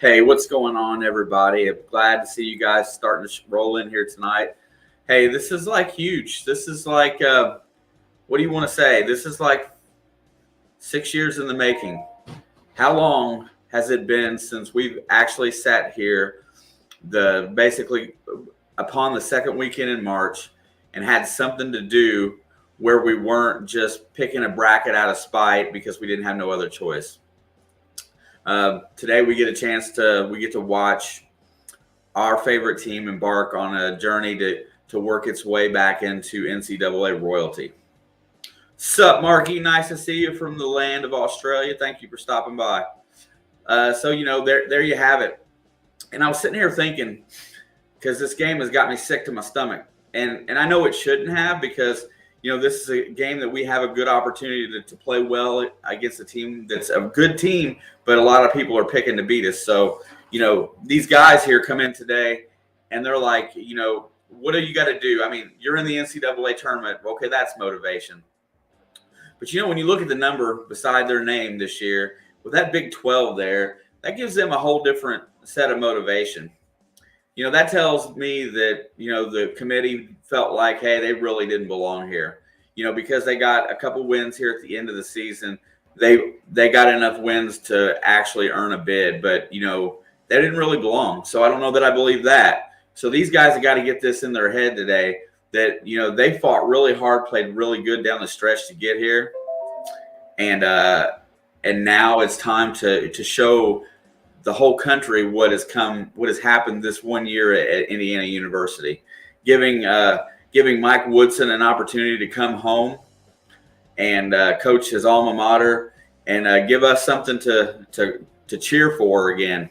Hey, what's going on, everybody? I'm glad to see you guys starting to roll in here tonight. Hey, this is like huge. This is like, what do you want to say? This is like 6 years in the making. How long has it been since we've actually sat here, basically upon the second weekend in March, and had something to do where we weren't just picking a bracket out of spite because we didn't have no other choice? Today we get to watch our favorite team embark on a journey to work its way back into NCAA royalty. Sup, Marky? Nice to see you from the land of Australia. Thank you for stopping by. There you have it. And I was sitting here thinking, because this game has got me sick to my stomach, and I know it shouldn't have, because this is a game that we have a good opportunity to play well against a team that's a good team, but a lot of people are picking to beat us. So, these guys here come in today and they're like, what do you got to do? I mean, you're in the NCAA tournament. Okay, that's motivation. But, when you look at the number beside their name this year, with that Big 12 there, that gives them a whole different set of motivation. That tells me that, the committee felt like, hey, they really didn't belong here. Because they got a couple wins here at the end of the season. They got enough wins to actually earn a bid, but, they didn't really belong. So I don't know that I believe that. So these guys have got to get this in their head today that, they fought really hard, played really good down the stretch to get here. And now it's time to show the whole country what has happened this 1 year at Indiana University, giving Mike Woodson an opportunity to come home and coach his alma mater and give us something to cheer for again.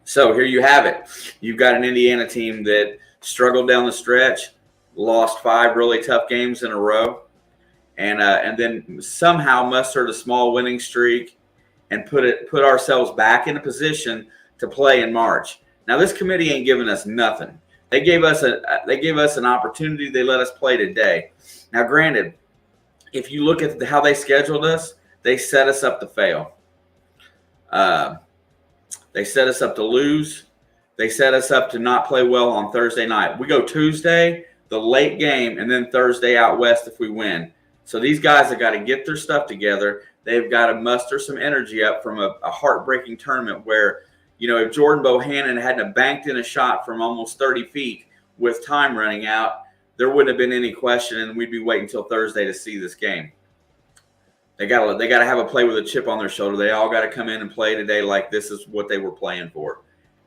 So here you have it. You've got an Indiana team that struggled down the stretch, lost 5 really tough games in a row, and then somehow mustered a small winning streak and put ourselves back in a position to play in March. Now, this committee ain't giving us nothing. They gave us an opportunity. They let us play today. Now, granted, if you look at how they scheduled us, they set us up to fail. They set us up to lose. They set us up to not play well on Thursday night. We go Tuesday, the late game, and then Thursday out west if we win. So these guys have got to get their stuff together. They've got to muster some energy up from a heartbreaking tournament where, if Jordan Bohannon hadn't banked in a shot from almost 30 feet with time running out, there wouldn't have been any question, and we'd be waiting until Thursday to see this game. They got to have a play with a chip on their shoulder. They all got to come in and play today like this is what they were playing for.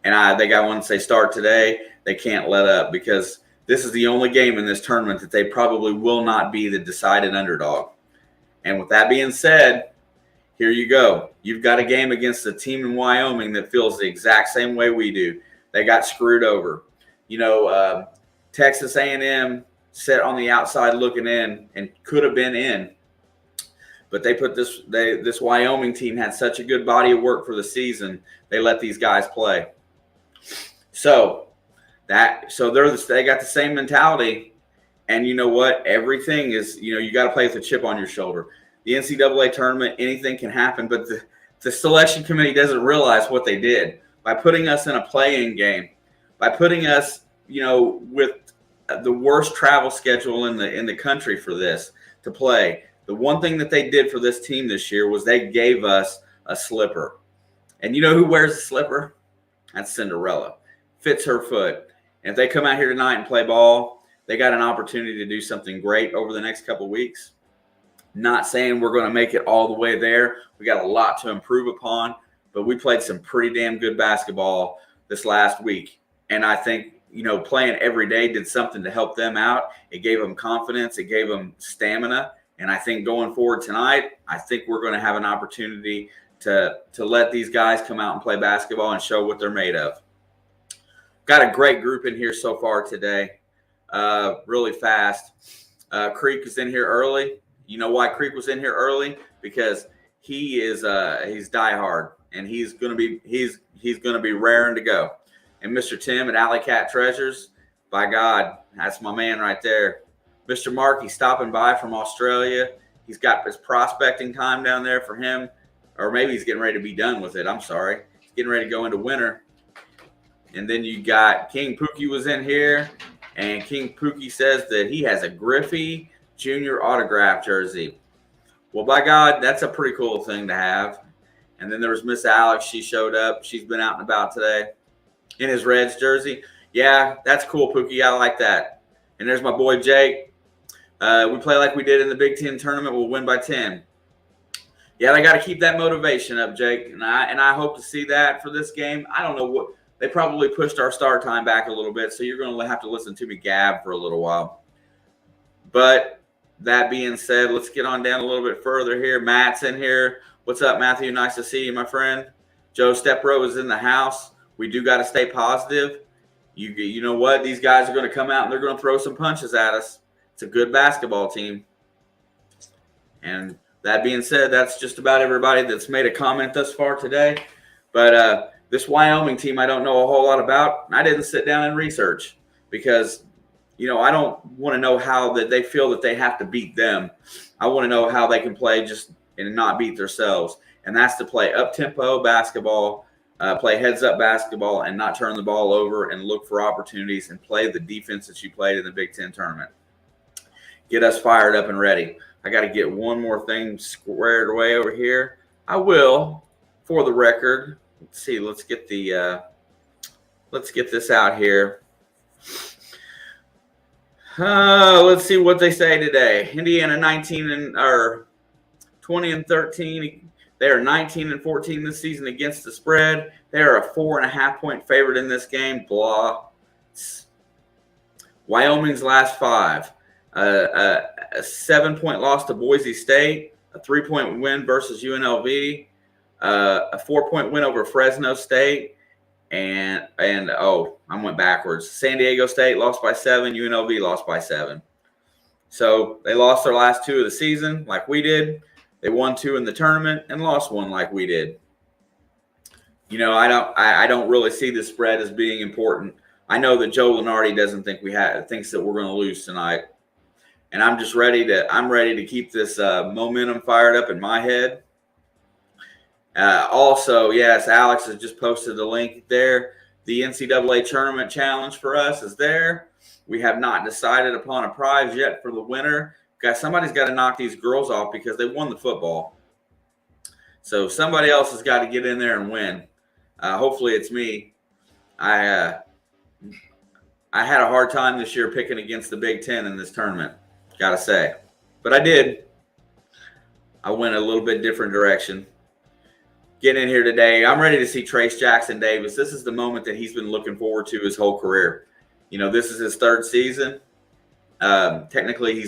And they got once they start today, they can't let up, because this is the only game in this tournament that they probably will not be the decided underdog. And with that being said, here you go. You've got a game against a team in Wyoming that feels the exact same way we do. They got screwed over. Texas A&M sat on the outside looking in and could have been in. But they put this Wyoming team had such a good body of work for the season, they let these guys play. So they got the same mentality. And you know what? Everything is, you got to play with a chip on your shoulder. The NCAA tournament, anything can happen, but the selection committee doesn't realize what they did by putting us in a play-in game, by putting us, with the worst travel schedule in the country for this to play. The one thing that they did for this team this year was they gave us a slipper. And you know who wears the slipper? That's Cinderella. Fits her foot. And if they come out here tonight and play ball, they got an opportunity to do something great over the next couple of weeks. Not saying we're going to make it all the way there. We got a lot to improve upon, but we played some pretty damn good basketball this last week. And I think, playing every day did something to help them out. It gave them confidence. It gave them stamina. And I think going forward tonight, I think we're going to have an opportunity to let these guys come out and play basketball and show what they're made of. Got a great group in here so far today, really fast. Creek is in here early. You know why Creek was in here early? Because he's diehard, and he's gonna be raring to go. And Mr. Tim at Alley Cat Treasures, by God, that's my man right there. Mr. Mark, he's stopping by from Australia. He's got his prospecting time down there for him, or maybe he's getting ready to be done with it. I'm sorry. getting ready to go into winter. And then you got King Pookie was in here, and King Pookie says that he has a Griffey Jr. autograph jersey. Well, by God, that's a pretty cool thing to have. And then there was Miss Alex. She showed up. She's been out and about today in his Reds jersey. Yeah, that's cool, Pookie. I like that. And there's my boy Jake. We play like we did in the Big Ten tournament. We'll win by 10. Yeah, they got to keep that motivation up, Jake. And I hope to see that for this game. I don't know what – they probably pushed our start time back a little bit, so you're going to have to listen to me gab for a little while. But that being said, let's get on down a little bit further here. Matt's in here. What's up, Matthew? Nice to see you, my friend. Joe Stepro is in the house. We do got to stay positive. You know what? These guys are going to come out and they're going to throw some punches at us. It's a good basketball team. And that being said, that's just about everybody that's made a comment thus far today. But this Wyoming team I don't know a whole lot about. I didn't sit down and research because, I don't want to know how that they feel that they have to beat them. I want to know how they can play just and not beat themselves. And that's to play up-tempo basketball, play heads-up basketball, and not turn the ball over and look for opportunities and play the defense that you played in the Big Ten tournament. Get us fired up and ready. I got to get one more thing squared away over here. I will, for the record. Let's see. Let's get this out here. Let's see what they say today. Indiana 20 and 13. They are 19 and 14 this season against the spread. They are a 4.5-point favorite in this game. Blah. Wyoming's last 5. A 7-point loss to Boise State. A 3-point win versus UNLV. A 4-point win over Fresno State. And I went backwards. San Diego State lost by 7. UNLV lost by 7. So they lost their last 2 of the season like we did. They won 2 in the tournament and lost 1 like we did. I don't really see the spread as being important. I know that Joe Lenardi doesn't think thinks that we're going to lose tonight. And I'm just ready to keep this momentum fired up in my head. Also, yes, Alex has just posted the link there. The NCAA tournament challenge for us is there. We have not decided upon a prize yet for the winner. Guys, somebody's got to knock these girls off because they won the football. So somebody else has got to get in there and win. Hopefully it's me. I had a hard time this year picking against the Big Ten in this tournament, gotta say. But I did. I went a little bit different direction. Getting in here today, I'm ready to see Trace Jackson Davis. This is the moment that he's been looking forward to his whole career. This is his 3rd season. Technically,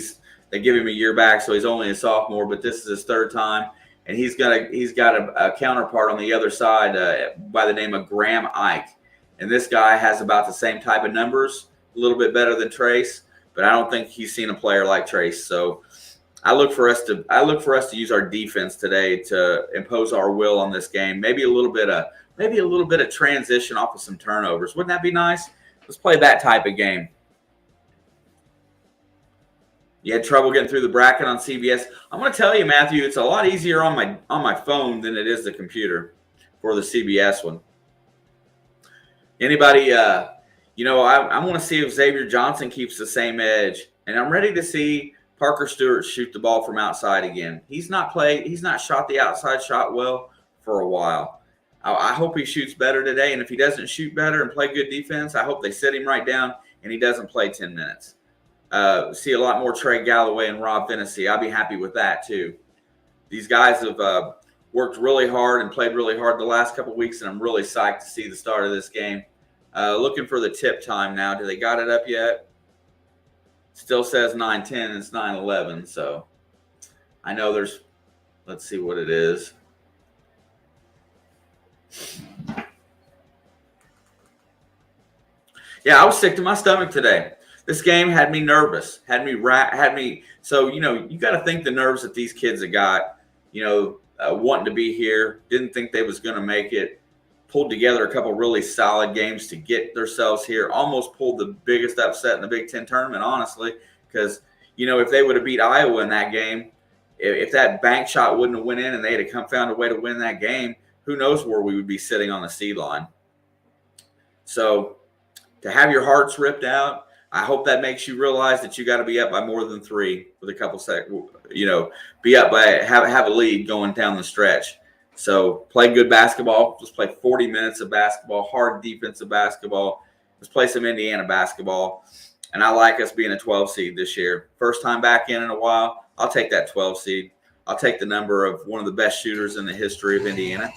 they give him a year back, so he's only a sophomore, but this is his 3rd time. And he's got a counterpart on the other side by the name of Graham Ike. And this guy has about the same type of numbers, a little bit better than Trace, but I don't think he's seen a player like Trace. So I look for us to use our defense today to impose our will on this game. Maybe a little bit of transition off of some turnovers. Wouldn't that be nice? Let's play that type of game. You had trouble getting through the bracket on CBS. I'm going to tell you, Matthew, it's a lot easier on my phone than it is the computer for the CBS one. Anybody, I want to see if Xavier Johnson keeps the same edge, and I'm ready to see Parker Stewart shoot the ball from outside again. He's not shot the outside shot well for a while. I hope he shoots better today, and if he doesn't shoot better and play good defense, I hope they sit him right down and he doesn't play 10 minutes. See a lot more Trey Galloway and Rob Finnessy. I'll be happy with that too. These guys have worked really hard and played really hard the last couple of weeks, and I'm really psyched to see the start of this game. Looking for the tip time now. Do they got it up yet? Still says 9:10. It's 9:11. So I know there's – let's see what it is. Yeah, I was sick to my stomach today. This game had me nervous, so, you got to think the nerves that these kids have got, wanting to be here, didn't think they was going to make it, pulled together a couple really solid games to get themselves here, almost pulled the biggest upset in the Big Ten tournament, honestly, because, if they would have beat Iowa in that game, if that bank shot wouldn't have went in and they had found a way to win that game, who knows where we would be sitting on the seed line. So to have your hearts ripped out, I hope that makes you realize that you got to be up by more than 3 with a couple seconds, be up by have a lead going down the stretch. So play good basketball. Let's play 40 minutes of basketball, hard defensive basketball. Let's play some Indiana basketball. And I like us being a 12 seed this year. First time back in a while. I'll take that 12 seed. I'll take the number of one of the best shooters in the history of Indiana.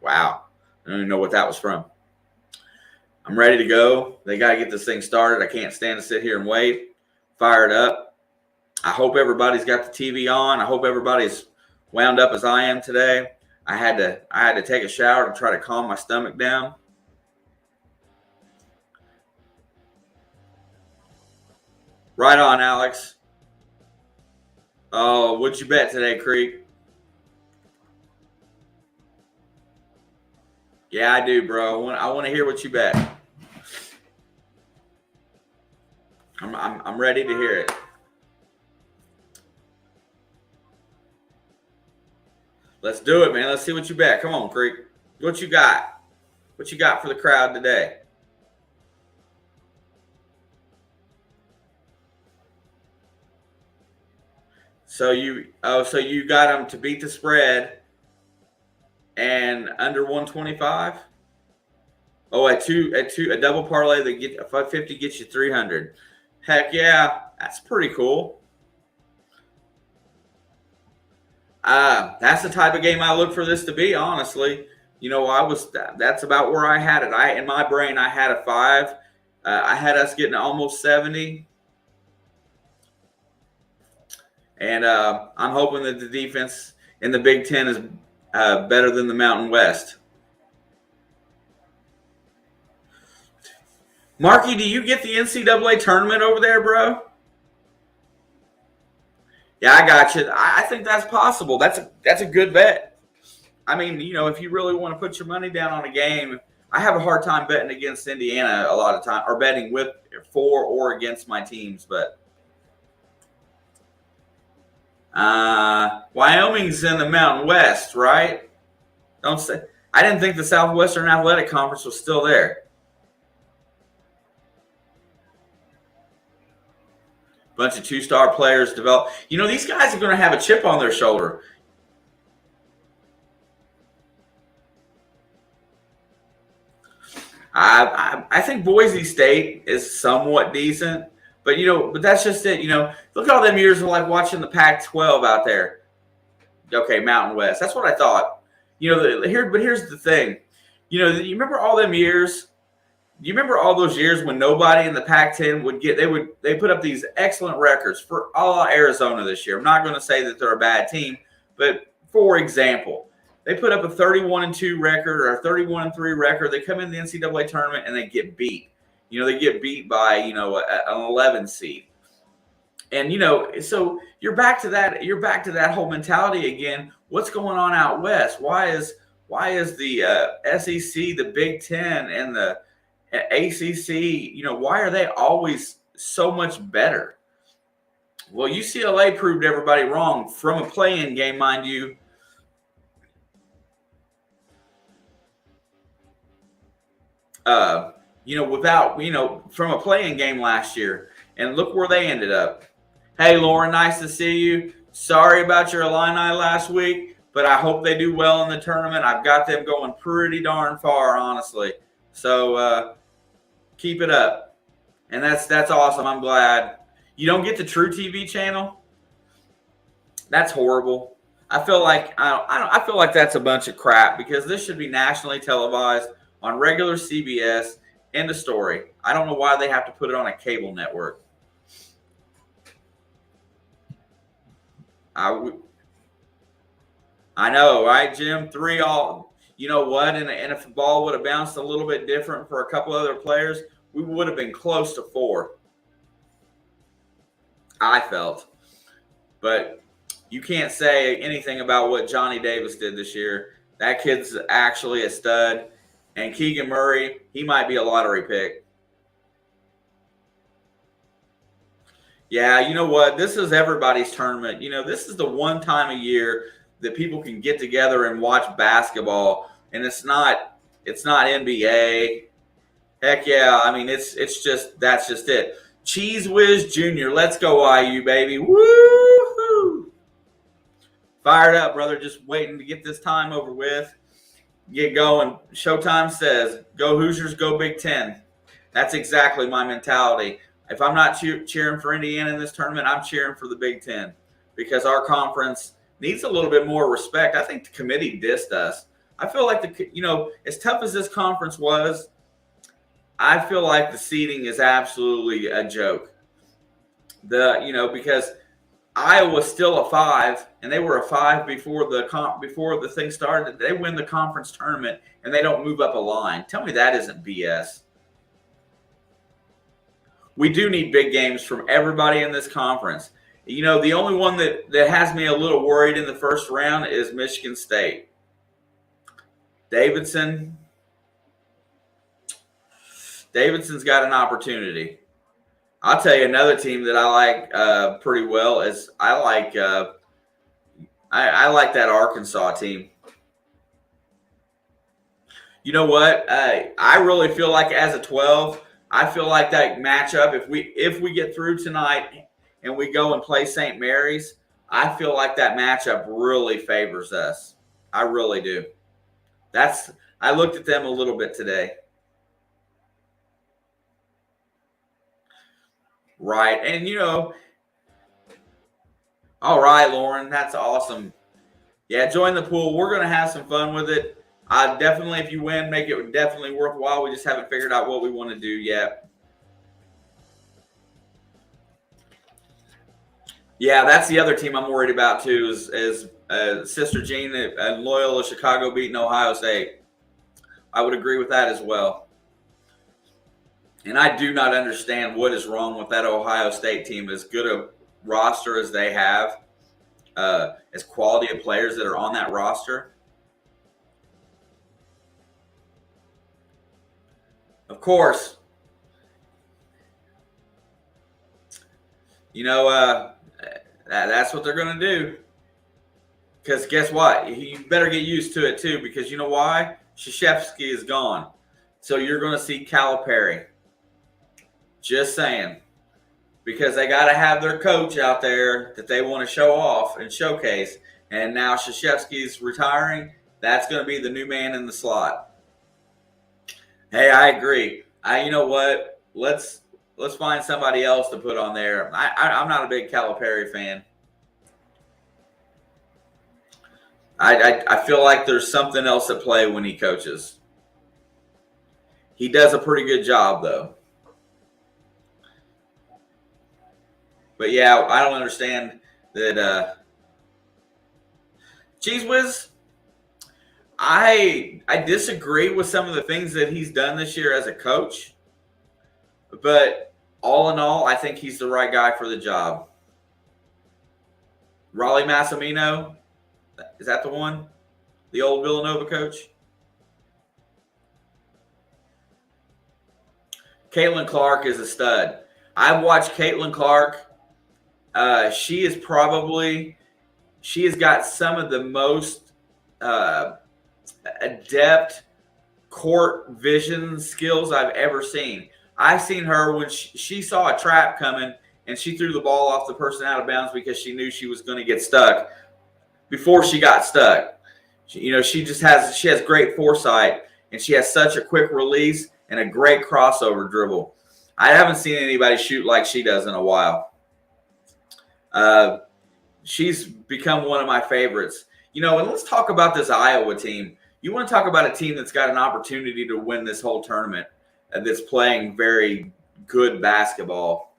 Wow. I don't even know what that was from. I'm ready to go. They got to get this thing started. I can't stand to sit here and wait. Fire it up. I hope everybody's got the TV on. I hope everybody's wound up as I am today. I had to take a shower to try to calm my stomach down. Right on, Alex. Oh, what'd you bet today, Creek? Yeah, I do, bro. I want to hear what you bet. I'm ready to hear it. Let's do it, man. Let's see what you bet. Come on, Creek. What you got? What you got for the crowd today? So you got them to beat the spread and under 125. Oh, a double parlay that get 550 gets you 300. Heck yeah, that's pretty cool. That's the type of game I look for this to be, honestly. That's about where I had it. In my brain, I had a 5. I had us getting almost 70. And I'm hoping that the defense in the Big Ten is better than the Mountain West. Marky, do you get the NCAA tournament over there, bro? Yeah, I got you. I think that's possible. That's a good bet. I mean, if you really want to put your money down on a game, I have a hard time betting against Indiana a lot of time, or betting for or against my teams. But Wyoming's in the Mountain West, right? Don't say. I didn't think the Southwestern Athletic Conference was still there. Bunch of 2-star players develop. These guys are going to have a chip on their shoulder. I think Boise State is somewhat decent, but that's just it. Look at all them years of like watching the Pac-12 out there. Okay, Mountain West. That's what I thought. But here's the thing. You remember all them years. Do you remember all those years when nobody in the Pac-10 they put up these excellent records for all Arizona this year? I'm not going to say that they're a bad team, but for example, they put up a 31-2 record or a 31-3 record. They come in the NCAA tournament and they get beat. They get beat by an 11 seed. And so you're back to that. You're back to that whole mentality again. What's going on out west? Why is the SEC, the Big Ten, and the ACC, why are they always so much better? Well, UCLA proved everybody wrong from a play-in game, mind you. From a play-in game last year, and look where they ended up. Hey, Lauren, nice to see you. Sorry about your Illini last week, but I hope they do well in the tournament. I've got them going pretty darn far, honestly. So keep it up, and that's awesome. I'm glad you don't get the True TV channel. That's horrible. I feel like I feel like that's a bunch of crap because this should be nationally televised on regular CBS. End of story. I don't know why they have to put it on a cable network. I know, right, Jim? 3 all. You know what? And if the ball would have bounced a little bit different for a couple other players, we would have been close to 4. I felt. But you can't say anything about what Johnny Davis did this year. That kid's actually a stud. And Keegan Murray, he might be a lottery pick. Yeah, you know what? This is everybody's tournament. This is the one time a year that people can get together and watch basketball, and it's not NBA. Heck yeah, I mean it's just that's just it. Cheese Whiz Jr. Let's go IU, baby. Woo-hoo! Fired up, brother. Just waiting to get this time over with. Get going. Showtime says, go Hoosiers, go Big Ten. That's exactly my mentality. If I'm not cheering for Indiana in this tournament, I'm cheering for the Big Ten because our conference needs a little bit more respect. I think the committee dissed us. I feel like as tough as this conference was, I feel like the seeding is absolutely a joke. Because Iowa's still a 5, and they were a 5 before the thing started. They win the conference tournament, and they don't move up a line. Tell me that isn't BS. We do need big games from everybody in this conference. The only one that has me a little worried in the first round is Michigan State. Davidson's got an opportunity. I'll tell you another team that I like pretty well is I like that Arkansas team. You know what? I really feel like as a 12, I feel like that matchup, if we get through tonight and we go and play St. Mary's, I feel like that matchup really favors us. I really do. I looked at them a little bit today. Right. And, all right, Lauren, that's awesome. Yeah, join the pool. We're going to have some fun with it. Definitely, if you win, make it definitely worthwhile. We just haven't figured out what we want to do yet. Yeah, that's the other team I'm worried about, too, is Sister Jean and Loyola Chicago beating Ohio State. I would agree with that as well. And I do not understand what is wrong with that Ohio State team. As good a roster as they have, as quality of players that are on that roster. Of course, that's what they're going to do. Because guess what? You better get used to it, too, because you know why? Krzyzewski is gone. So you're going to see Calipari. Just saying. Because they got to have their coach out there that they want to show off and showcase. And now Krzyzewski's retiring. That's going to be the new man in the slot. Hey, I agree. You know what? Let's find somebody else to put on there. I'm not a big Calipari fan. I feel like there's something else at play when he coaches. He does a pretty good job, though. But yeah, I don't understand that. Cheese Whiz, I disagree with some of the things that he's done this year as a coach. But all in all, I think he's the right guy for the job. Raleigh Massimino, is that the one? The old Villanova coach? Caitlin Clark is a stud. I've watched Caitlin Clark. She has got some of the most adept court vision skills I've ever seen. I seen her when she saw a trap coming and she threw the ball off the person out of bounds because she knew she was going to get stuck before she got stuck. She has great foresight and she has such a quick release and a great crossover dribble. I haven't seen anybody shoot like she does in a while. She's become one of my favorites. And let's talk about this Iowa team. You want to talk about a team that's got an opportunity to win this whole tournament and that's playing very good basketball.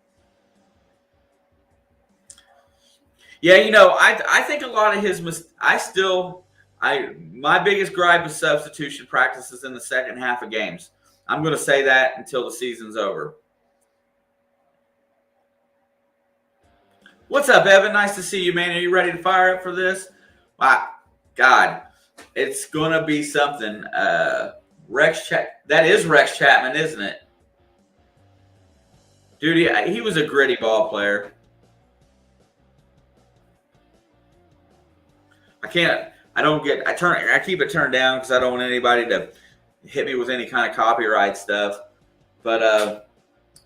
Yeah, I think a lot of his my biggest gripe is substitution practices in the second half of games. I'm going to say that until the season's over. What's up, Evan? Nice to see you, man. Are you ready to fire up for this? Wow, God, it's going to be something. That is Rex Chapman, isn't it? Dude, he was a gritty ball player. I keep it turned down because I don't want anybody to hit me with any kind of copyright stuff. But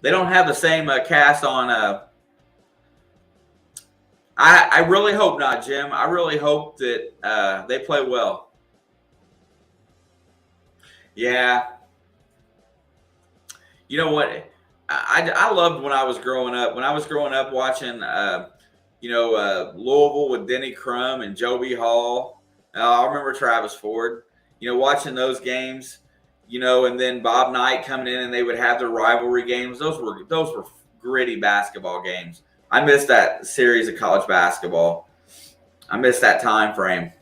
they don't have the same cast on. I really hope not, Jim. I really hope that they play well. Yeah. You know what? I loved when I was growing up. When I was growing up watching, Louisville with Denny Crum and Joby Hall. I remember Travis Ford. Watching those games. And then Bob Knight coming in and they would have their rivalry games. Those were gritty basketball games. I missed that series of college basketball. I missed that time frame.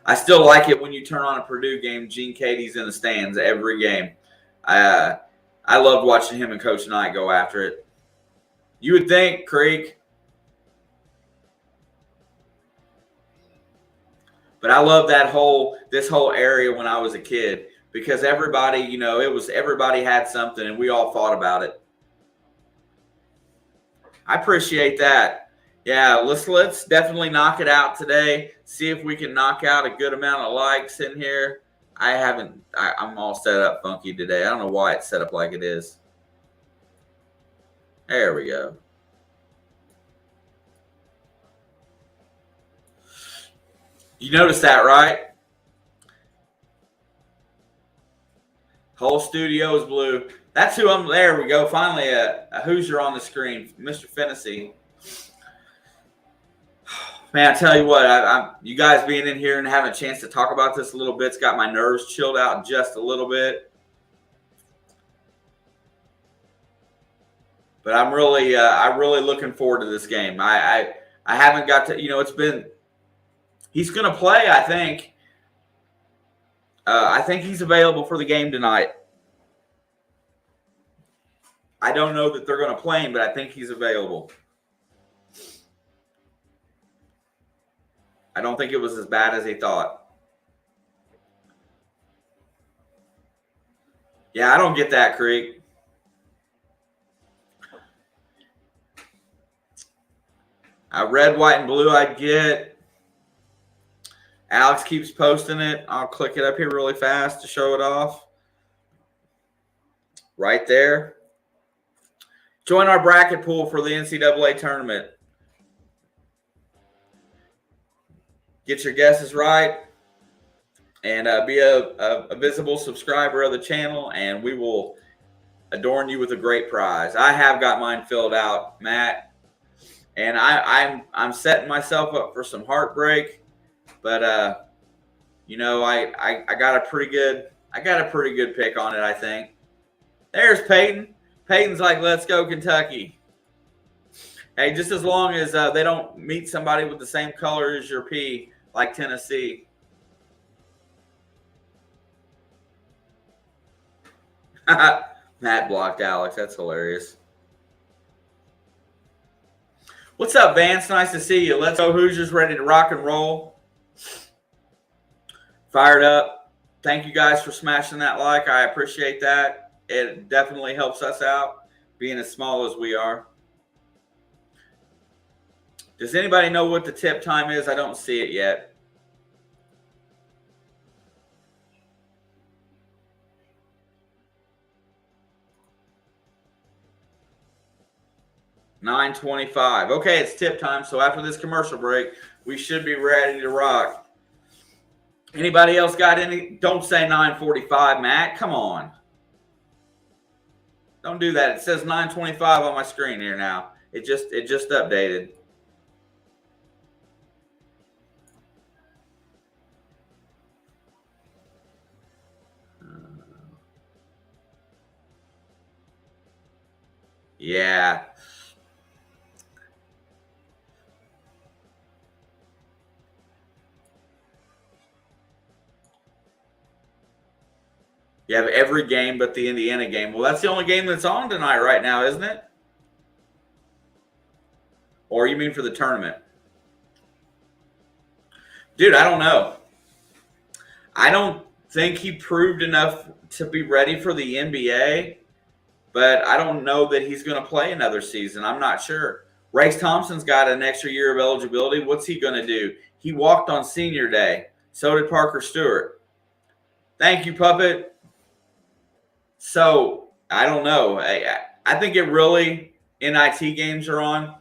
I still like it when you turn on a Purdue game. Gene Katie's in the stands every game. I loved watching him and Coach Knight go after it. You would think, Creek. But I love this whole area when I was a kid because everybody, everybody had something and we all fought about it. I appreciate that. Yeah, let's definitely knock it out today. See if we can knock out a good amount of likes in here. I'm all set up funky today. I don't know why it's set up like it is. There we go. You noticed that, right? Whole studio is blue. That's who I'm. There we go. Finally, a Hoosier on the screen, Mr. Fennessy. Man, I tell you what, you guys being in here and having a chance to talk about this a little bit's got my nerves chilled out just a little bit. But I'm really looking forward to this game. I haven't got to, it's been. He's going to play, I think. I think he's available for the game tonight. I don't know that they're going to play him, but I think he's available. I don't think it was as bad as he thought. Yeah, I don't get that, Creek. Red, white, and blue I get. Alex keeps posting it. I'll click it up here really fast to show it off. Right there. Join our bracket pool for the NCAA tournament. Get your guesses right. And be a visible subscriber of the channel. And we will adorn you with a great prize. I have got mine filled out, Matt. And I'm setting myself up for some heartbreak. But I got a pretty good pick on it, I think. There's Peyton. Peyton's like, let's go Kentucky. Hey, just as long as they don't meet somebody with the same color as your P, like Tennessee. Matt blocked Alex. That's hilarious. What's up, Vance? Nice to see you. Let's go Hoosiers, ready to rock and roll. Fired up. Thank you guys for smashing that like. I appreciate that. It definitely helps us out, being as small as we are. Does anybody know what the tip time is? I don't see it yet. $9:25. Okay, it's tip time. So after this commercial break, we should be ready to rock. Anybody else got any? Don't say 9:45, Matt. Come on. Don't do that. It says 9:25 on my screen here now. It just updated. Yeah. You have every game but the Indiana game. Well, that's the only game that's on tonight right now, isn't it? Or you mean for the tournament? Dude, I don't know. I don't think he proved enough to be ready for the NBA, but I don't know that he's going to play another season. I'm not sure. Race Thompson's got an extra year of eligibility. What's he going to do? He walked on senior day. So did Parker Stewart. Thank you, Puppet. So, I don't know. I think it really, NIT games are on.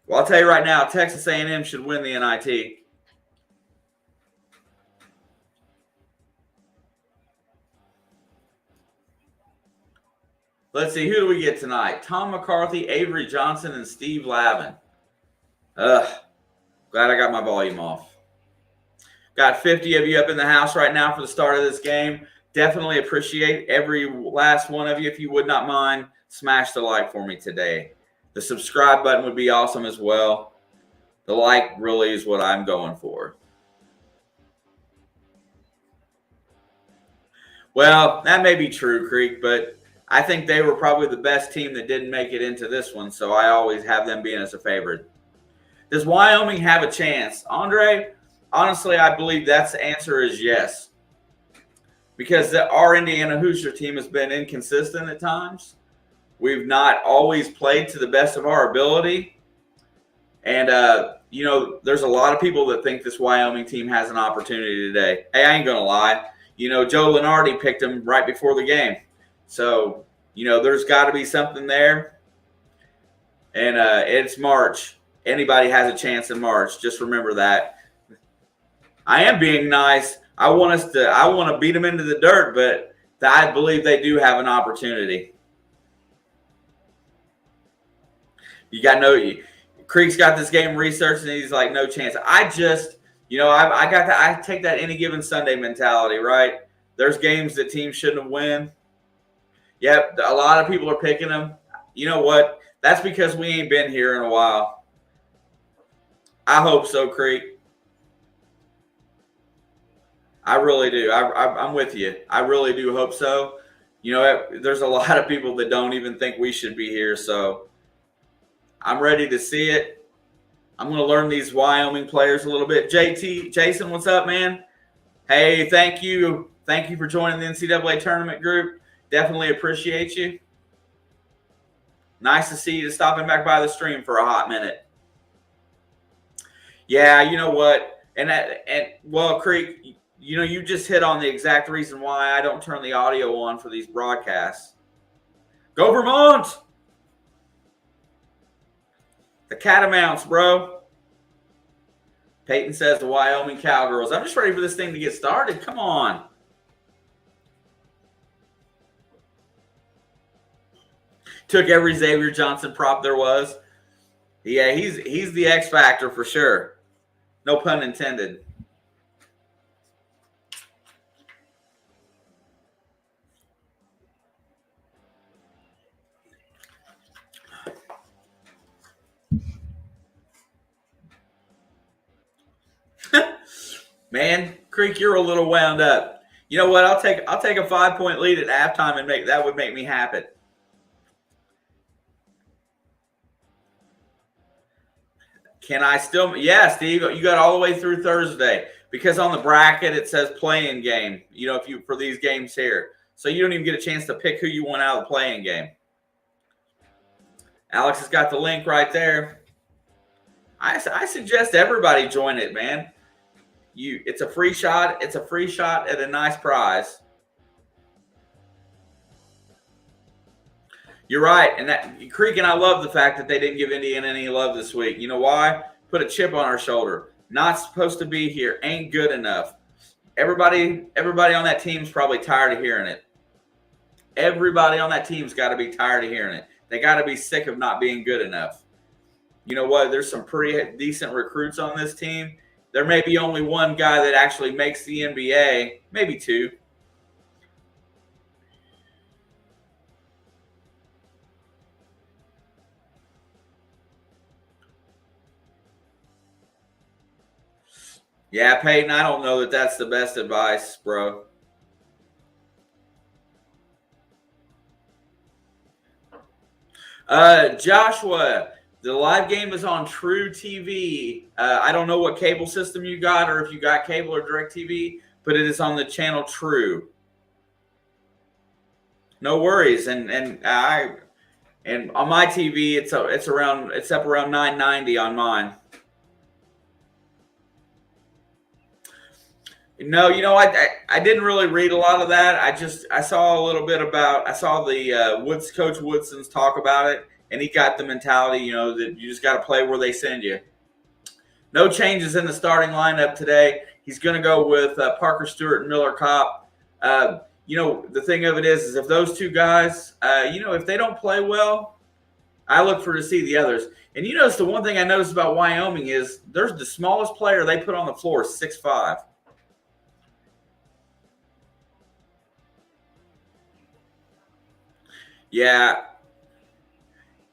Well, I'll tell you right now, Texas A&M should win the NIT. Let's see, who do we get tonight? Tom McCarthy, Avery Johnson, and Steve Lavin. Glad I got my volume off. Got 50 of you up in the house right now for the start of this game. Definitely appreciate every last one of you. If you would not mind, smash the like for me today. The subscribe button would be awesome as well. The like really is what I'm going for. Well, that may be true, Creek, but I think they were probably the best team that didn't make it into this one, so I always have them being as a favorite. Does Wyoming have a chance? Andre, honestly, I believe that's the answer is yes. Because our Indiana Hoosier team has been inconsistent at times. We've not always played to the best of our ability. And, there's a lot of people that think this Wyoming team has an opportunity today. Hey, I ain't going to lie. Joe Lenardi picked them right before the game. So, there's got to be something there. And it's March. Anybody has a chance in March. Just remember that. I am being nice. I want to beat them into the dirt, but I believe they do have an opportunity. Creek's got this game researched, and he's like, no chance. I take that any given Sunday mentality, right? There's games that teams shouldn't have won. Yep, a lot of people are picking them. You know what? That's because we ain't been here in a while. I hope so, Creek. I really do. I'm with you. I really do hope so. There's a lot of people that don't even think we should be here, so I'm ready to see it. I'm going to learn these Wyoming players a little bit. Jason, what's up, man? Hey, thank you. Thank you for joining the NCAA tournament group. Definitely appreciate you. Nice to see you stopping back by the stream for a hot minute. Yeah, you know what? Creek, you just hit on the exact reason why I don't turn the audio on for these broadcasts. Go Vermont! The Catamounts, bro. Peyton says the Wyoming Cowgirls. I'm just ready for this thing to get started. Come on. Took every Xavier Johnson prop there was. Yeah, he's the X factor for sure. No pun intended. Man, Creek, you're a little wound up. You know what? I'll take a 5-point lead at halftime and that would make me happy. Can I still? Yeah, Steve, you got all the way through Thursday because on the bracket it says playing game. For these games here, so you don't even get a chance to pick who you want out of the playing game. Alex has got the link right there. I suggest everybody join it, man. It's a free shot. It's a free shot at a nice prize. You're right. And that Creek and I love the fact that they didn't give Indiana any love this week. You know why? Put a chip on our shoulder. Not supposed to be here. Ain't good enough. Everybody on that team's probably tired of hearing it. Everybody on that team's got to be tired of hearing it. They got to be sick of not being good enough. You know what? There's some pretty decent recruits on this team. There may be only one guy that actually makes the NBA, maybe two. Yeah, Peyton, I don't know that that's the best advice, bro. Joshua, the live game is on True TV. I don't know what cable system you got or if you got cable or DirecTV, but it is on the channel True. No worries. And on my TV, it's up around $9.90 on mine. No, I didn't really read a lot of that. I saw a little bit about. I saw the Woods Coach Woodson's talk about it, and he got the mentality, that you just got to play where they send you. No changes in the starting lineup today. He's going to go with Parker Stewart and Miller Kopp. The thing of it is if those two guys, if they don't play well, I look for to see the others. And you notice the one thing I noticed about Wyoming is there's the smallest player they put on the floor is 6'5". Yeah,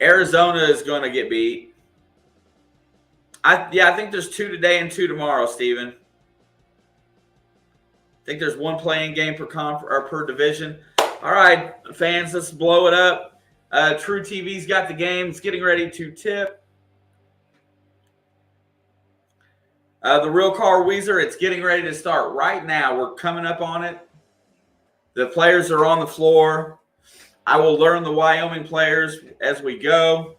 Arizona is going to get beat. I think there's 2 today and 2 tomorrow, Steven. I think there's 1 playing game per division. All right, fans, let's blow it up. True TV's got the game. It's getting ready to tip. The Real Car Weezer, it's getting ready to start right now. We're coming up on it. The players are on the floor. I will learn the Wyoming players as we go.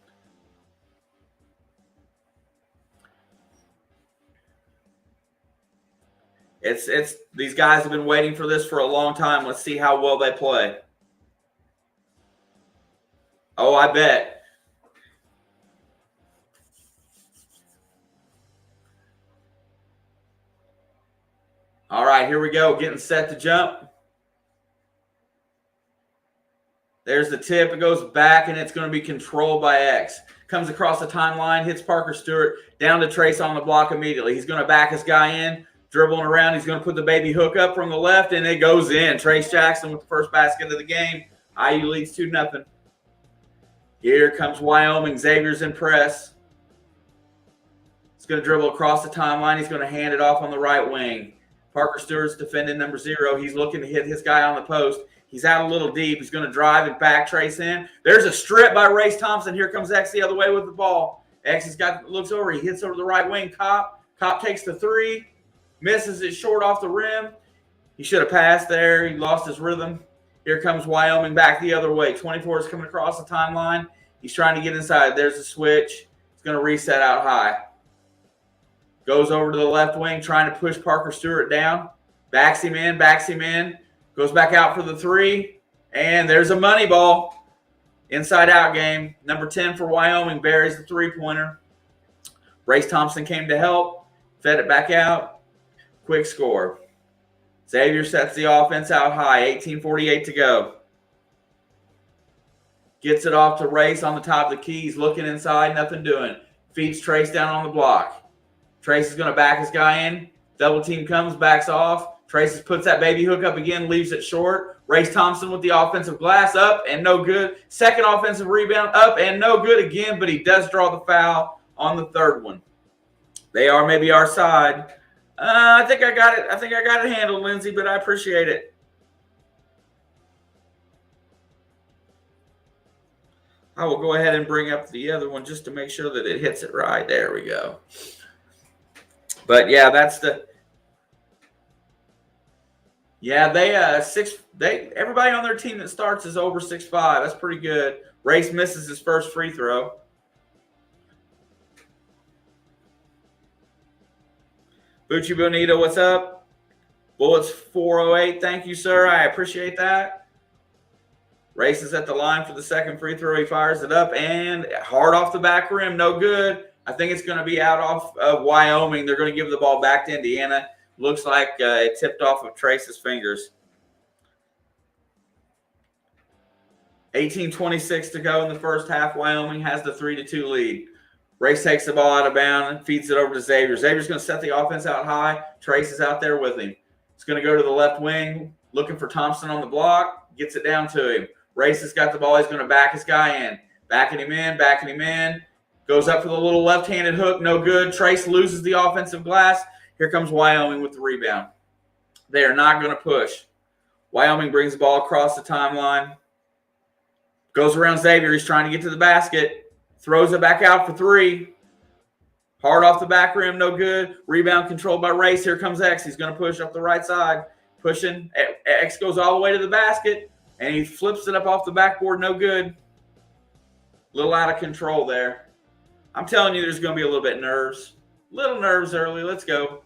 It's these guys have been waiting for this for a long time. Let's see how well they play. Oh, I bet. All right, here we go. Getting set to jump. There's the tip. It goes back, and it's going to be controlled by X. Comes across the timeline, hits Parker Stewart, down to Trace on the block immediately. He's going to back his guy in, dribbling around. He's going to put the baby hook up from the left, and it goes in. Trace Jackson with the first basket of the game. IU leads 2-0. Here comes Wyoming. Xavier's in press. He's going to dribble across the timeline. He's going to hand it off on the right wing. Parker Stewart's defending number 0. He's looking to hit his guy on the post. He's out a little deep. He's going to drive and back Trace in. There's a strip by Race Thompson. Here comes X the other way with the ball. X looks over. He hits over the right wing. Kopp takes the 3. Misses it short off the rim. He should have passed there. He lost his rhythm. Here comes Wyoming back the other way. 24 is coming across the timeline. He's trying to get inside. There's a switch. He's going to reset out high. Goes over to the left wing, trying to push Parker Stewart down. Backs him in. Goes back out for the 3. And there's a money ball. Inside-out game. Number 10 for Wyoming buries the 3-pointer. Race Thompson came to help. Fed it back out. Quick score. Xavier sets the offense out high. 18:48 to go. Gets it off to Race on the top of the key. He's looking inside. Nothing doing. Feeds Trace down on the block. Trace is going to back his guy in. Double team comes. Backs off. Trace puts that baby hook up again. Leaves it short. Race Thompson with the offensive glass up and no good. Second offensive rebound up and no good again. But he does draw the foul on the third one. They are maybe our side. I think I got it handled, Lindsay, but I appreciate it. I will go ahead and bring up the other one just to make sure that it hits it right. There we go. But yeah, that's everybody on their team that starts is over 6'5". That's pretty good. Race misses his first free throw. Bucci Bonito, what's up? Bullets 408. Thank you, sir. I appreciate that. Race is at the line for the second free throw. He fires it up and hard off the back rim. No good. I think it's going to be out off of Wyoming. They're going to give the ball back to Indiana. Looks like it tipped off of Trace's fingers. 18:26 to go in the first half. Wyoming has the 3-2 lead. Race takes the ball out of bounds and feeds it over to Xavier. Xavier's going to set the offense out high. Trace is out there with him. He's going to go to the left wing, looking for Thompson on the block. Gets it down to him. Race has got the ball. He's going to back his guy in. Backing him in. Goes up for the little left-handed hook. No good. Trace loses the offensive glass. Here comes Wyoming with the rebound. They are not going to push. Wyoming brings the ball across the timeline. Goes around Xavier. He's trying to get to the basket. Throws it back out for 3. Hard off the back rim. No good. Rebound controlled by Race. Here comes X. He's going to push up the right side. Pushing. X goes all the way to the basket. And he flips it up off the backboard. No good. A little out of control there. I'm telling you, there's going to be a little bit nerves. Little nerves early. Let's go.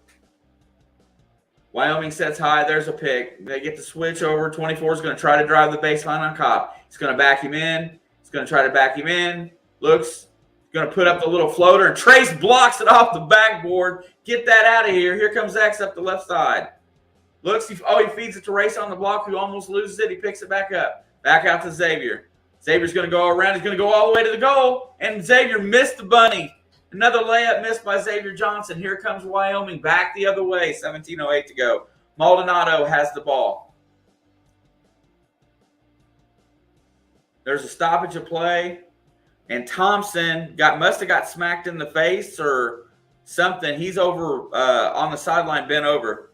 Wyoming sets high. There's a pick. They get the switch over. 24 is going to try to drive the baseline on Cobb. He's going to back him in. He's going to try to back him in. Looks. Going to put up the little floater, and Trace blocks it off the backboard. Get that out of here. Here comes X up the left side. Looks. He feeds it to Race on the block, who almost loses it. He picks it back up. Back out to Xavier. Xavier's going to go around. He's going to go all the way to the goal, and Xavier missed the bunny. Another layup missed by Xavier Johnson. Here comes Wyoming back the other way. 17:08 to go. Maldonado has the ball. There's a stoppage of play. And Thompson must have got smacked in the face or something. He's over on the sideline, bent over.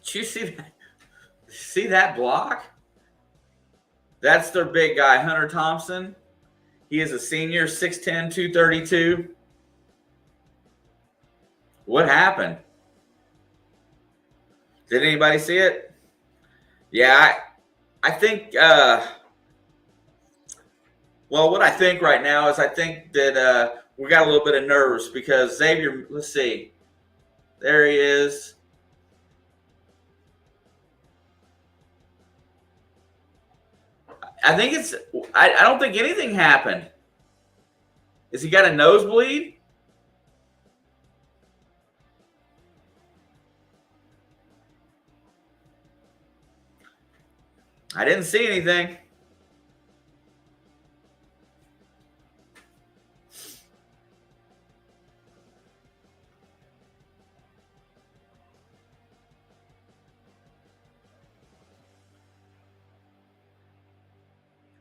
Did you see that block? That's their big guy, Hunter Thompson. He is a senior, 6'10", 232. What happened? Did anybody see it? Yeah, I think, what I think right now is I think that we got a little bit of nerves because Xavier, let's see. There he is. I think I don't think anything happened. Has he got a nosebleed? I didn't see anything.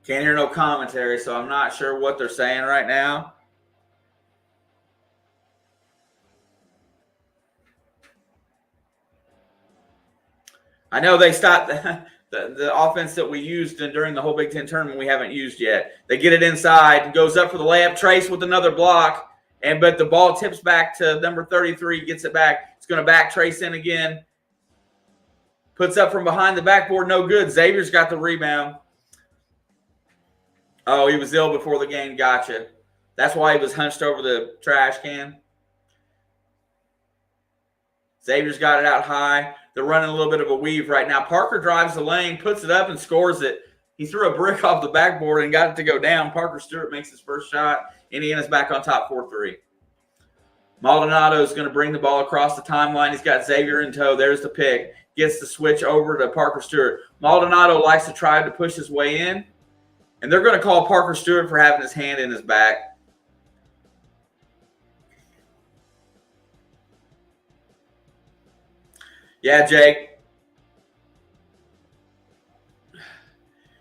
Can't hear no commentary, so I'm not sure what they're saying right now. I know they stopped the offense that we used during the whole Big Ten tournament we haven't used yet. They get it inside, goes up for the layup, Trace with another block, but the ball tips back to number 33, gets it back. It's going to back Trace in again. Puts up from behind the backboard, no good. Xavier's got the rebound. Oh, he was ill before the game. Gotcha. That's why he was hunched over the trash can. Xavier's got it out high. They're running a little bit of a weave right now. Parker drives the lane, puts it up, and scores it. He threw a brick off the backboard and got it to go down. Parker Stewart makes his first shot. Indiana's back on top 4-3. Maldonado is going to bring the ball across the timeline. He's got Xavier in tow. There's the pick. Gets the switch over to Parker Stewart. Maldonado likes to try to push his way in. And they're going to call Parker Stewart for having his hand in his back. Yeah, Jake.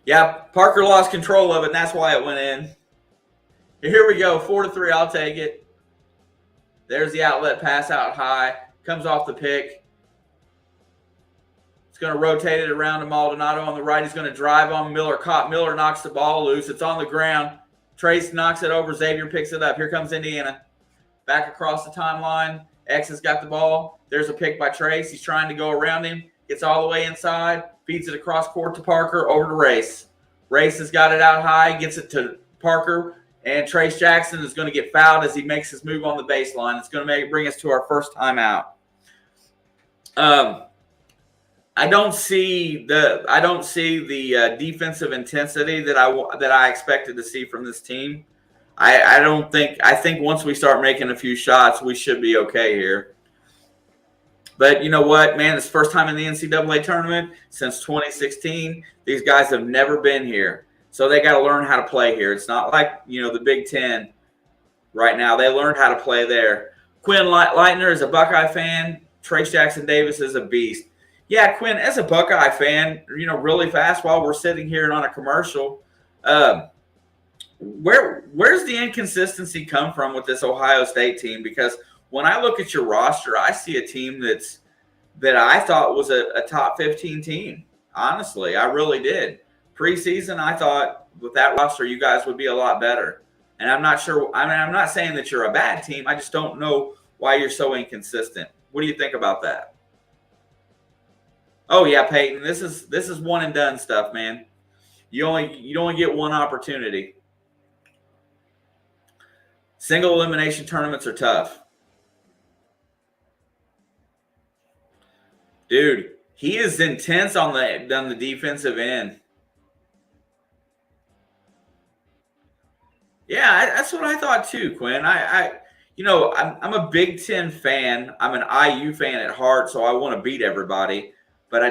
Yeah, Parker lost control of it, and that's why it went in. Here we go, 4-3. I'll take it. There's the outlet pass out high. Comes off the pick. It's going to rotate it around to Maldonado on the right. He's going to drive on Miller. Caught. Miller knocks the ball loose. It's on the ground. Trace knocks it over. Xavier picks it up. Here comes Indiana. Back across the timeline. X has got the ball. There's a pick by Trace. He's trying to go around him. Gets all the way inside. Feeds it across court to Parker. Over to Race. Race has got it out high. Gets it to Parker. And Trace Jackson is going to get fouled as he makes his move on the baseline. It's going to bring us to our first timeout. I don't see the defensive intensity that I expected to see from this team. I think once we start making a few shots, we should be okay here. But you know what, man? It's the first time in the NCAA tournament since 2016. These guys have never been here, so they got to learn how to play here. It's not like the Big Ten right now. They learned how to play there. Quinn Leitner is a Buckeye fan. Trace Jackson Davis is a beast. Yeah, Quinn, as a Buckeye fan, really fast while we're sitting here and on a commercial, where's the inconsistency come from with this Ohio State team? Because when I look at your roster, I see a team that I thought was a top 15 team. Honestly, I really did. Preseason, I thought with that roster, you guys would be a lot better. And I'm not sure. I mean, I'm not saying that you're a bad team. I just don't know why you're so inconsistent. What do you think about that? Oh yeah, Peyton. This is one and done stuff, man. You only get one opportunity. Single elimination tournaments are tough. Dude, he is intense on the defensive end. Yeah, that's what I thought too, Quinn. I'm a Big Ten fan. I'm an IU fan at heart, so I want to beat everybody. But I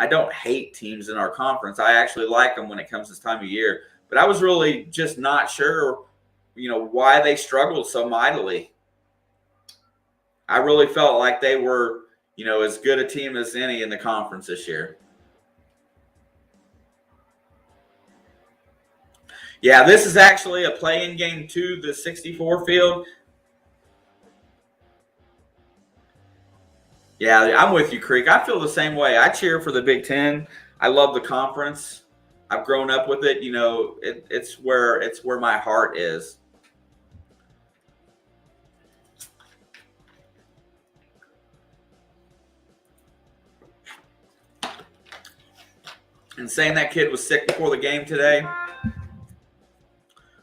don't hate teams in our conference. I actually like them when it comes this time of year. But I was really just not sure, why they struggled so mightily. I really felt like they were, as good a team as any in the conference this year. Yeah, this is actually a play-in game to the 64 field. Yeah, I'm with you, Creek. I feel the same way. I cheer for the Big Ten. I love the conference. I've grown up with it. It's where my heart is. And saying that kid was sick before the game today,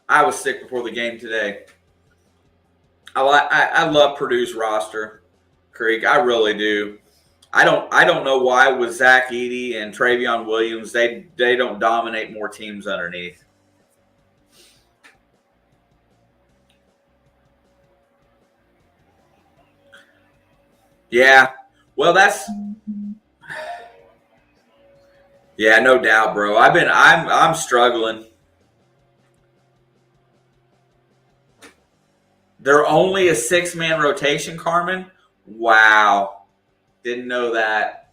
I was sick before the game today. I love Purdue's roster, Creek. I really do. I don't know why with Zach Edey and Travion Williams they don't dominate more teams underneath. Yeah. Well, yeah, no doubt, bro. I'm struggling. They're only a 6-man rotation, Carmen. Wow. Didn't know that.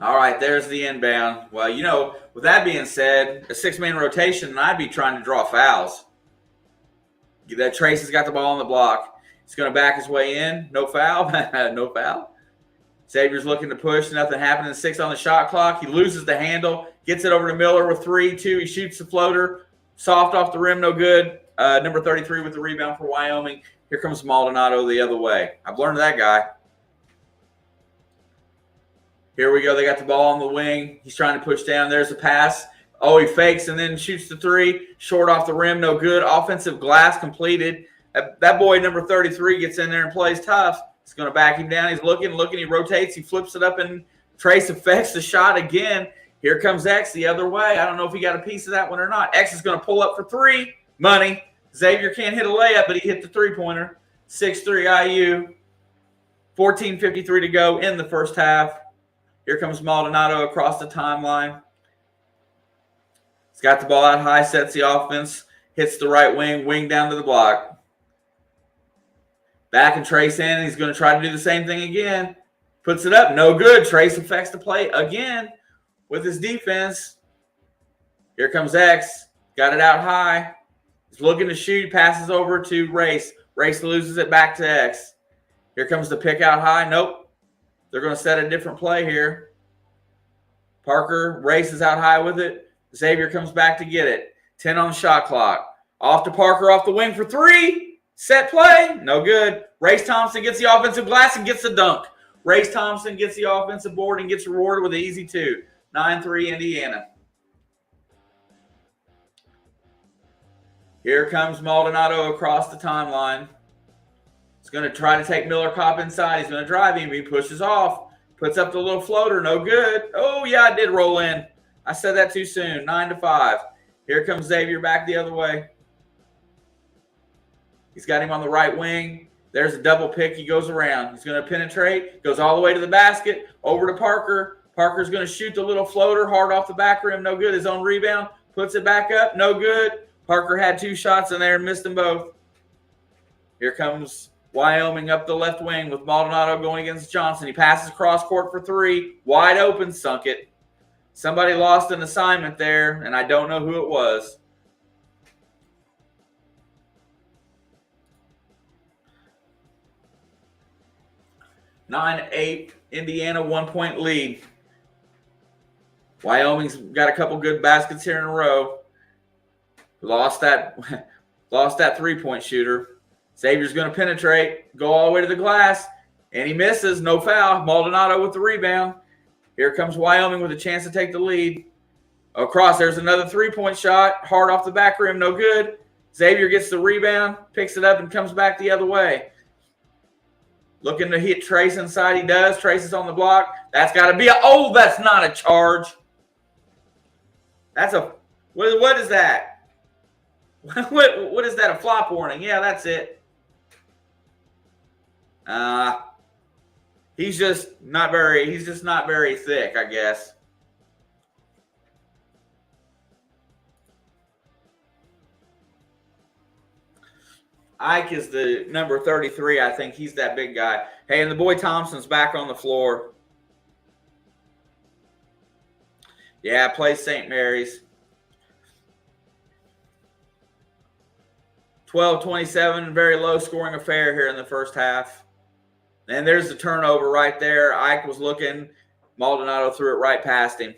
All right, there's the inbound. Well, with that being said, a 6-man rotation, and I'd be trying to draw fouls. That Trace has got the ball on the block. He's going to back his way in. No foul. No foul. Xavier's looking to push. Nothing happening. 6 on the shot clock. He loses the handle. Gets it over to Miller with 3-2. He shoots the floater. Soft off the rim. No good. Number 33 with the rebound for Wyoming. Here comes Maldonado the other way. I've learned that guy. Here we go. They got the ball on the wing. He's trying to push down. There's a pass. Oh, he fakes and then shoots the 3. Short off the rim. No good. Offensive glass completed. That boy, number 33, gets in there and plays tough. He's going to back him down. He's looking. He rotates. He flips it up, and Trace affects the shot again. Here comes X the other way. I don't know if he got a piece of that one or not. X is going to pull up for 3. Money. Xavier can't hit a layup, but he hit the 3-pointer. 6-3 IU. 14:53 to go in the first half. Here comes Maldonado across the timeline. He's got the ball out high, sets the offense, hits the right wing down to the block. Back and Trace in. He's going to try to do the same thing again. Puts it up. No good. Trace affects the play again with his defense. Here comes X. Got it out high. He's looking to shoot. Passes over to Race. Race loses it back to X. Here comes the pick out high. Nope. They're going to set a different play here. Parker races out high with it. Xavier comes back to get it. 10 on the shot clock. Off to Parker off the wing for 3. Set play. No good. Race Thompson gets the offensive glass and gets the dunk. Race Thompson gets the offensive board and gets rewarded with an easy 2. 9-3 Indiana. Here comes Maldonado across the timeline. He's going to try to take Miller Kopp inside. He's going to drive him. He pushes off. Puts up the little floater. No good. Oh, yeah, I did roll in. I said that too soon. 9-5. Here comes Xavier back the other way. He's got him on the right wing. There's a double pick. He goes around. He's going to penetrate. Goes all the way to the basket. Over to Parker. Parker's going to shoot the little floater hard off the back rim. No good. His own rebound. Puts it back up. No good. Parker had 2 shots in there and missed them both. Here comes Wyoming up the left wing with Maldonado going against Johnson. He passes across court for 3. Wide open. Sunk it. Somebody lost an assignment there, and I don't know who it was. (9-8) Indiana 1-point lead. Wyoming's got a couple good baskets here in a row. Lost that 3-point shooter. Xavier's going to penetrate, go all the way to the glass, and he misses. No foul. Maldonado with the rebound. Here comes Wyoming with a chance to take the lead. Across, there's another three-point shot. Hard off the back rim, no good. Xavier gets the rebound, picks it up, and comes back the other way. Looking to hit Trace inside. He does. Trace is on the block. That's got to be oh, that's not a charge. That's a – what is that? What is that, a flop warning? Yeah, that's it. He's just not very thick, I guess. Ike is the number 33. I think he's that big guy. Hey, and the boy Thompson's back on the floor. Yeah, plays St. Mary's. 12-27, very low scoring affair here in the first half. And there's the turnover right there. Ike was looking. Maldonado threw it right past him.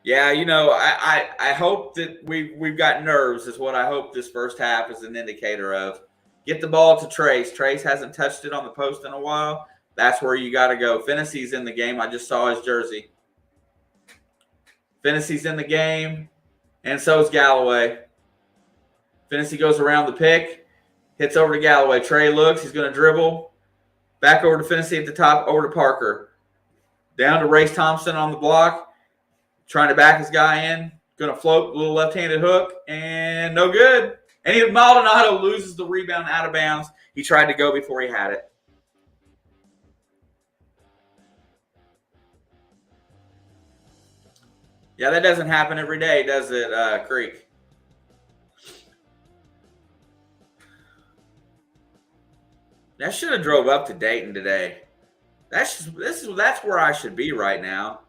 Yeah, you know, I hope that we've got nerves is what I hope this first half is an indicator of. Get the ball to Trace. Trace hasn't touched it on the post in a while. That's where you got to go. Finney's in the game. I just saw his jersey. Finney's in the game, and so is Galloway. Finney goes around the pick, hits over to Galloway. Trey looks. He's going to dribble. Back over to Finney at the top, over to Parker. Down to Race Thompson on the block. Trying to back his guy in. Going to float, a little left-handed hook, and no good. And Maldonado loses the rebound out of bounds. He tried to go before he had it. Yeah, that doesn't happen every day, does it, Creek? I should have drove up to Dayton today. That's where I should be right now.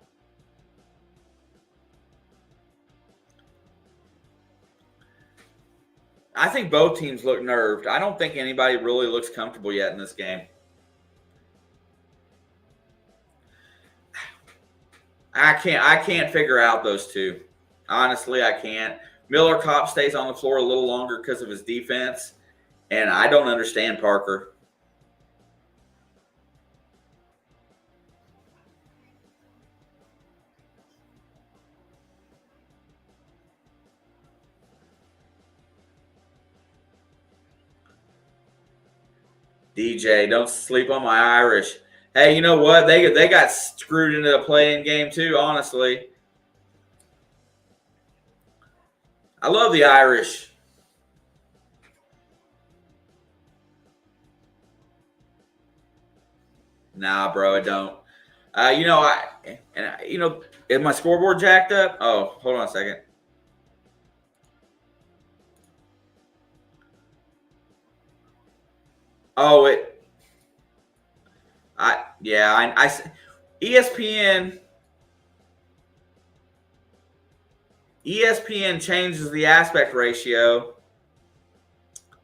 I think both teams look nerved. I don't think anybody really looks comfortable yet in this game. I can't figure out those two. Honestly, I can't. Miller Kopp stays on the floor a little longer because of his defense, and I don't understand Parker. DJ, don't sleep on my Irish. Hey, you know what? They got screwed into the play-in game too, honestly. I love the Irish. Nah, bro, I don't. Is my scoreboard jacked up? Oh, hold on a second. Oh, ESPN changes the aspect ratio.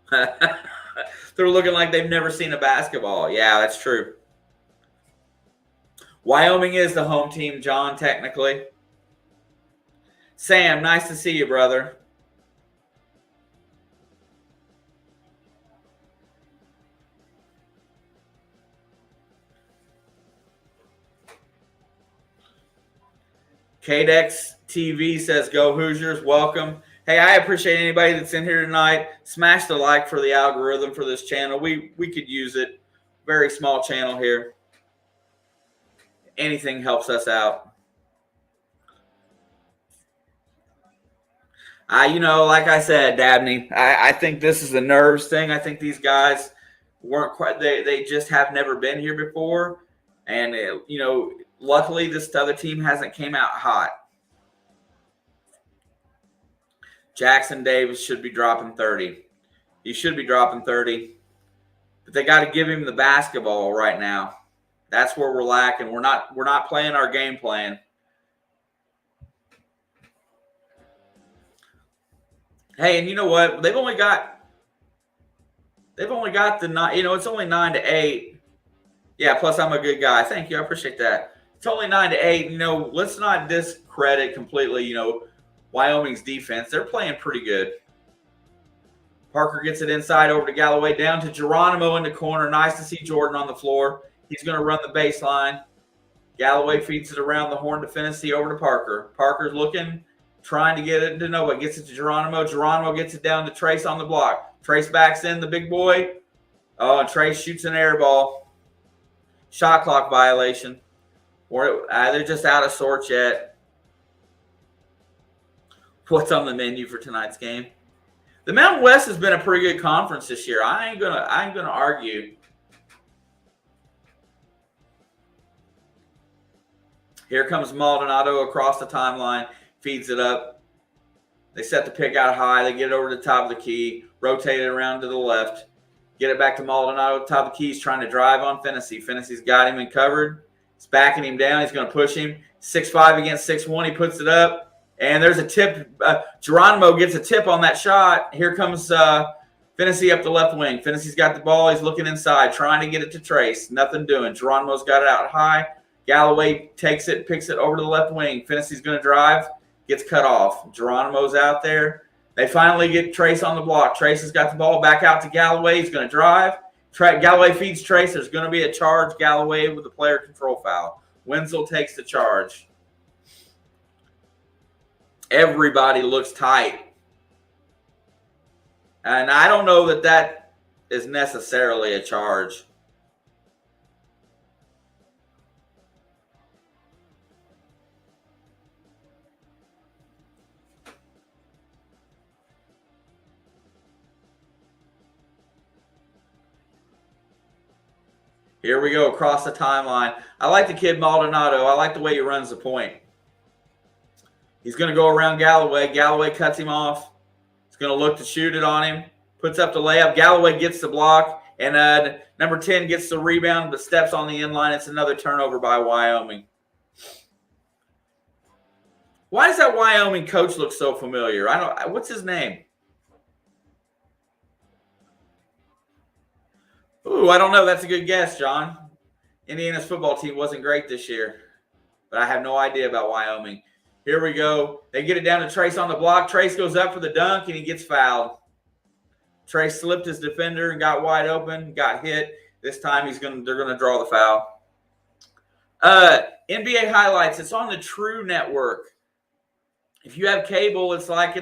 They're looking like they've never seen a basketball. Yeah, that's true. Wyoming is the home team, John, technically. Sam, nice to see you, brother. KDEX TV says, go Hoosiers, welcome. Hey, I appreciate anybody that's in here tonight. Smash the like for the algorithm for this channel. We could use it. Very small channel here. Anything helps us out. Like I said, Dabney, I think this is a nerves thing. I think these guys weren't quite, they just have never been here before. And, luckily this other team hasn't came out hot. Jackson Davis should be dropping 30. He should be dropping 30. But they got to give him the basketball right now. That's where we're lacking. We're not playing our game plan. Hey, and you know what? They've only got the 9, it's only 9-8. Yeah, plus I'm a good guy. Thank you. I appreciate that. It's only 9-8. Let's not discredit completely, Wyoming's defense. They're playing pretty good. Parker gets it inside over to Galloway, down to Geronimo in the corner. Nice to see Jordan on the floor. He's going to run the baseline. Galloway feeds it around the horn to Finney over to Parker. Parker's looking, trying to get it to Nova. Gets it to Geronimo. Geronimo gets it down to Trace on the block. Trace backs in, the big boy. Oh, and Trace shoots an air ball. Shot clock violation. Or they're just out of sorts yet. What's on the menu for tonight's game? The Mountain West has been a pretty good conference this year. I ain't gonna argue. Here comes Maldonado across the timeline, feeds it up. They set the pick out high. They get it over to the top of the key, rotate it around to the left, get it back to Maldonado at the top of the key. He's trying to drive on Finney. Finney's got him and covered. He's backing him down. He's going to push him. 6'5" against 6'1". He puts it up, and there's a tip. Geronimo gets a tip on that shot. Here comes Finney up the left wing. Finney's got the ball. He's looking inside, trying to get it to Trace. Nothing doing. Geronimo's got it out high. Galloway takes it, picks it over to the left wing. Finney's going to drive, gets cut off. Geronimo's out there. They finally get Trace on the block. Trace has got the ball back out to Galloway. He's going to drive. Galloway feeds Trace. There's going to be a charge. Galloway with a player control foul. Wenzel takes the charge. Everybody looks tight. And I don't know that that is necessarily a charge. Here we go across the timeline. I like the kid Maldonado. I like the way he runs the point. He's going to go around Galloway. Galloway cuts him off. He's going to look to shoot it on him. Puts up the layup. Galloway gets the block. And number 10 gets the rebound but steps on the inline. It's another turnover by Wyoming. Why does that Wyoming coach look so familiar? What's his name? Ooh, I don't know. That's a good guess, John. Indiana's football team wasn't great this year, but I have no idea about Wyoming. Here we go. They get it down to Trace on the block. Trace goes up for the dunk, and he gets fouled. Trace slipped his defender and got wide open, got hit. This time they're going to draw the foul. NBA highlights. It's on the True Network. If you have cable, it's like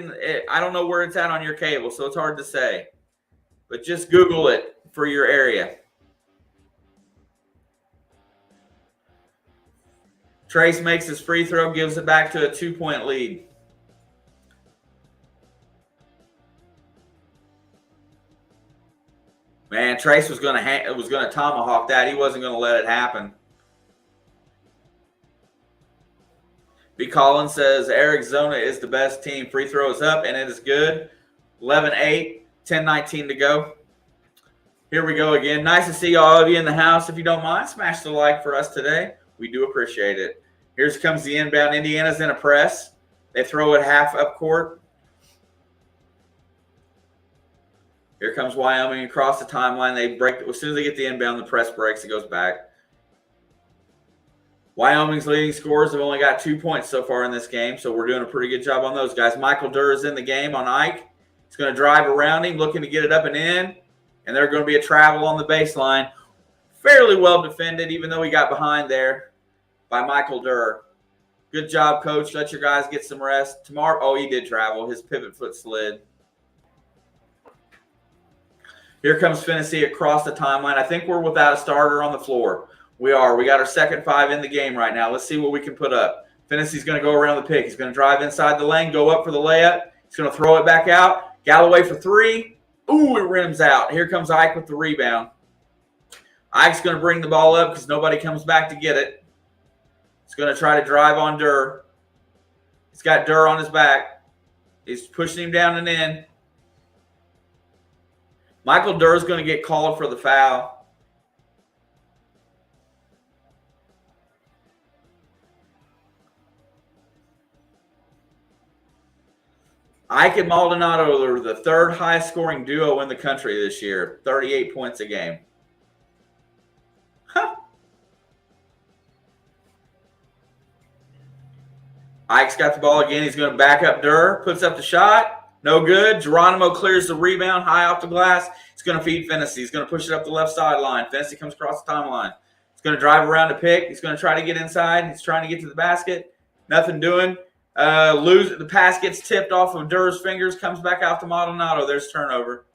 I don't know where it's at on your cable, so it's hard to say. But just Google it for your area. Trace makes his free throw, gives it back to a 2-point lead. Man, Trace was going to tomahawk that. He wasn't going to let it happen. B. Collins says Arizona is the best team. Free throw is up, and it is good. 11-8, 10-19 to go. Here we go again. Nice to see all of you in the house. If you don't mind, smash the like for us today. We do appreciate it. Here comes the inbound. Indiana's in a press. They throw it half up court. Here comes Wyoming across the timeline. They break. As soon as they get the inbound, the press breaks. It goes back. Wyoming's leading scorers have only got 2 points so far in this game, so we're doing a pretty good job on those guys. Michael Durr is in the game on Ike. He's going to drive around him, looking to get it up and in. And there's going to be a travel on the baseline. Fairly well defended, even though he got behind there by Michael Durr. Good job, Coach. Let your guys get some rest. Tomorrow, he did travel. His pivot foot slid. Here comes Finney across the timeline. I think we're without a starter on the floor. We are. We got our second 5 in the game right now. Let's see what we can put up. Finney's going to go around the pick. He's going to drive inside the lane, go up for the layup. He's going to throw it back out. Galloway for 3. Ooh, it rims out. Here comes Ike with the rebound. Ike's going to bring the ball up because nobody comes back to get it. He's going to try to drive on Durr. He's got Durr on his back. He's pushing him down and in. Michael Durr is going to get called for the foul. Ike and Maldonado are the third highest scoring duo in the country this year. 38 points a game. Huh. Ike's got the ball again. He's going to back up Durr. Puts up the shot. No good. Geronimo clears the rebound high off the glass. He's going to feed Finney. He's going to push it up the left sideline. Finney comes across the timeline. He's going to drive around to pick. He's going to try to get inside. He's trying to get to the basket. Nothing doing. The pass gets tipped off of Durr's fingers, comes back out to Maldonado. There's turnover.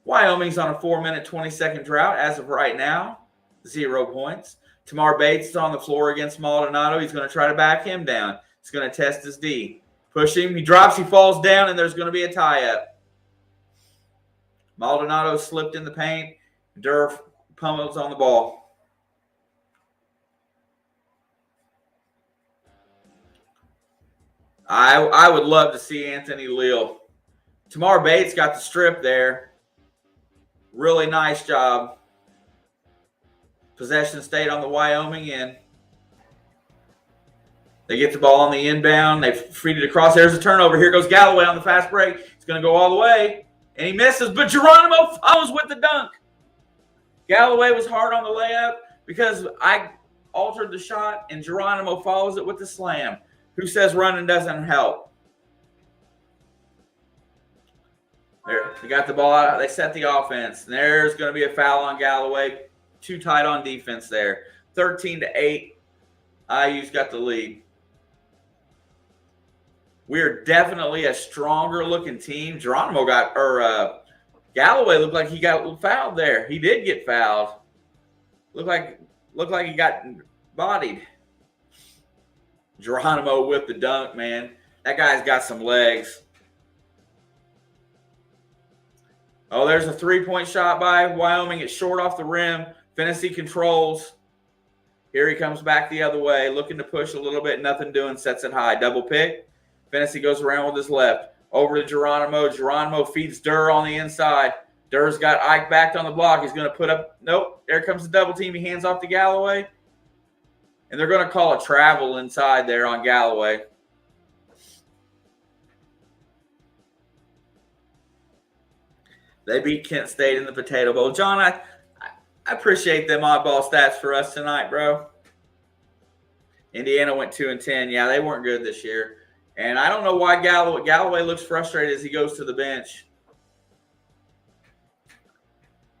Wyoming's on a 4-minute, 20-second drought as of right now. 0 points. Tamar Bates is on the floor against Maldonado. He's going to try to back him down. He's going to test his D. Push him. He drops. He falls down, and there's going to be a tie-up. Maldonado slipped in the paint. Durr pummels on the ball. I would love to see Anthony Leal. Tamar Bates got the strip there. Really nice job. Possession stayed on the Wyoming end. They get the ball on the inbound. They feed it across. There's a turnover. Here goes Galloway on the fast break. He's going to go all the way. And he misses, but Geronimo follows with the dunk. Galloway was hard on the layup because I altered the shot, and Geronimo follows it with the slam. Who says running doesn't help? There, they got the ball out. They set the offense. There's going to be a foul on Galloway. Too tight on defense there. 13-8. IU's got the lead. We're definitely a stronger looking team. Galloway looked like he got fouled there. He did get fouled. Looked like he got bodied. Geronimo with the dunk, man. That guy's got some legs. Oh, there's a three-point shot by Wyoming. It's short off the rim. Fennessy controls. Here he comes back the other way, looking to push a little bit. Nothing doing. Sets it high. Double pick. Fennessy goes around with his left. Over to Geronimo. Geronimo feeds Durr on the inside. Durr's got Ike backed on the block. He's going to put up. Nope. There comes the double team. He hands off to Galloway. And they're going to call a travel inside there on Galloway. They beat Kent State in the Potato Bowl. John, I appreciate them oddball stats for us tonight, bro. Indiana went 2-10. Yeah, they weren't good this year. And I don't know why Galloway looks frustrated as he goes to the bench.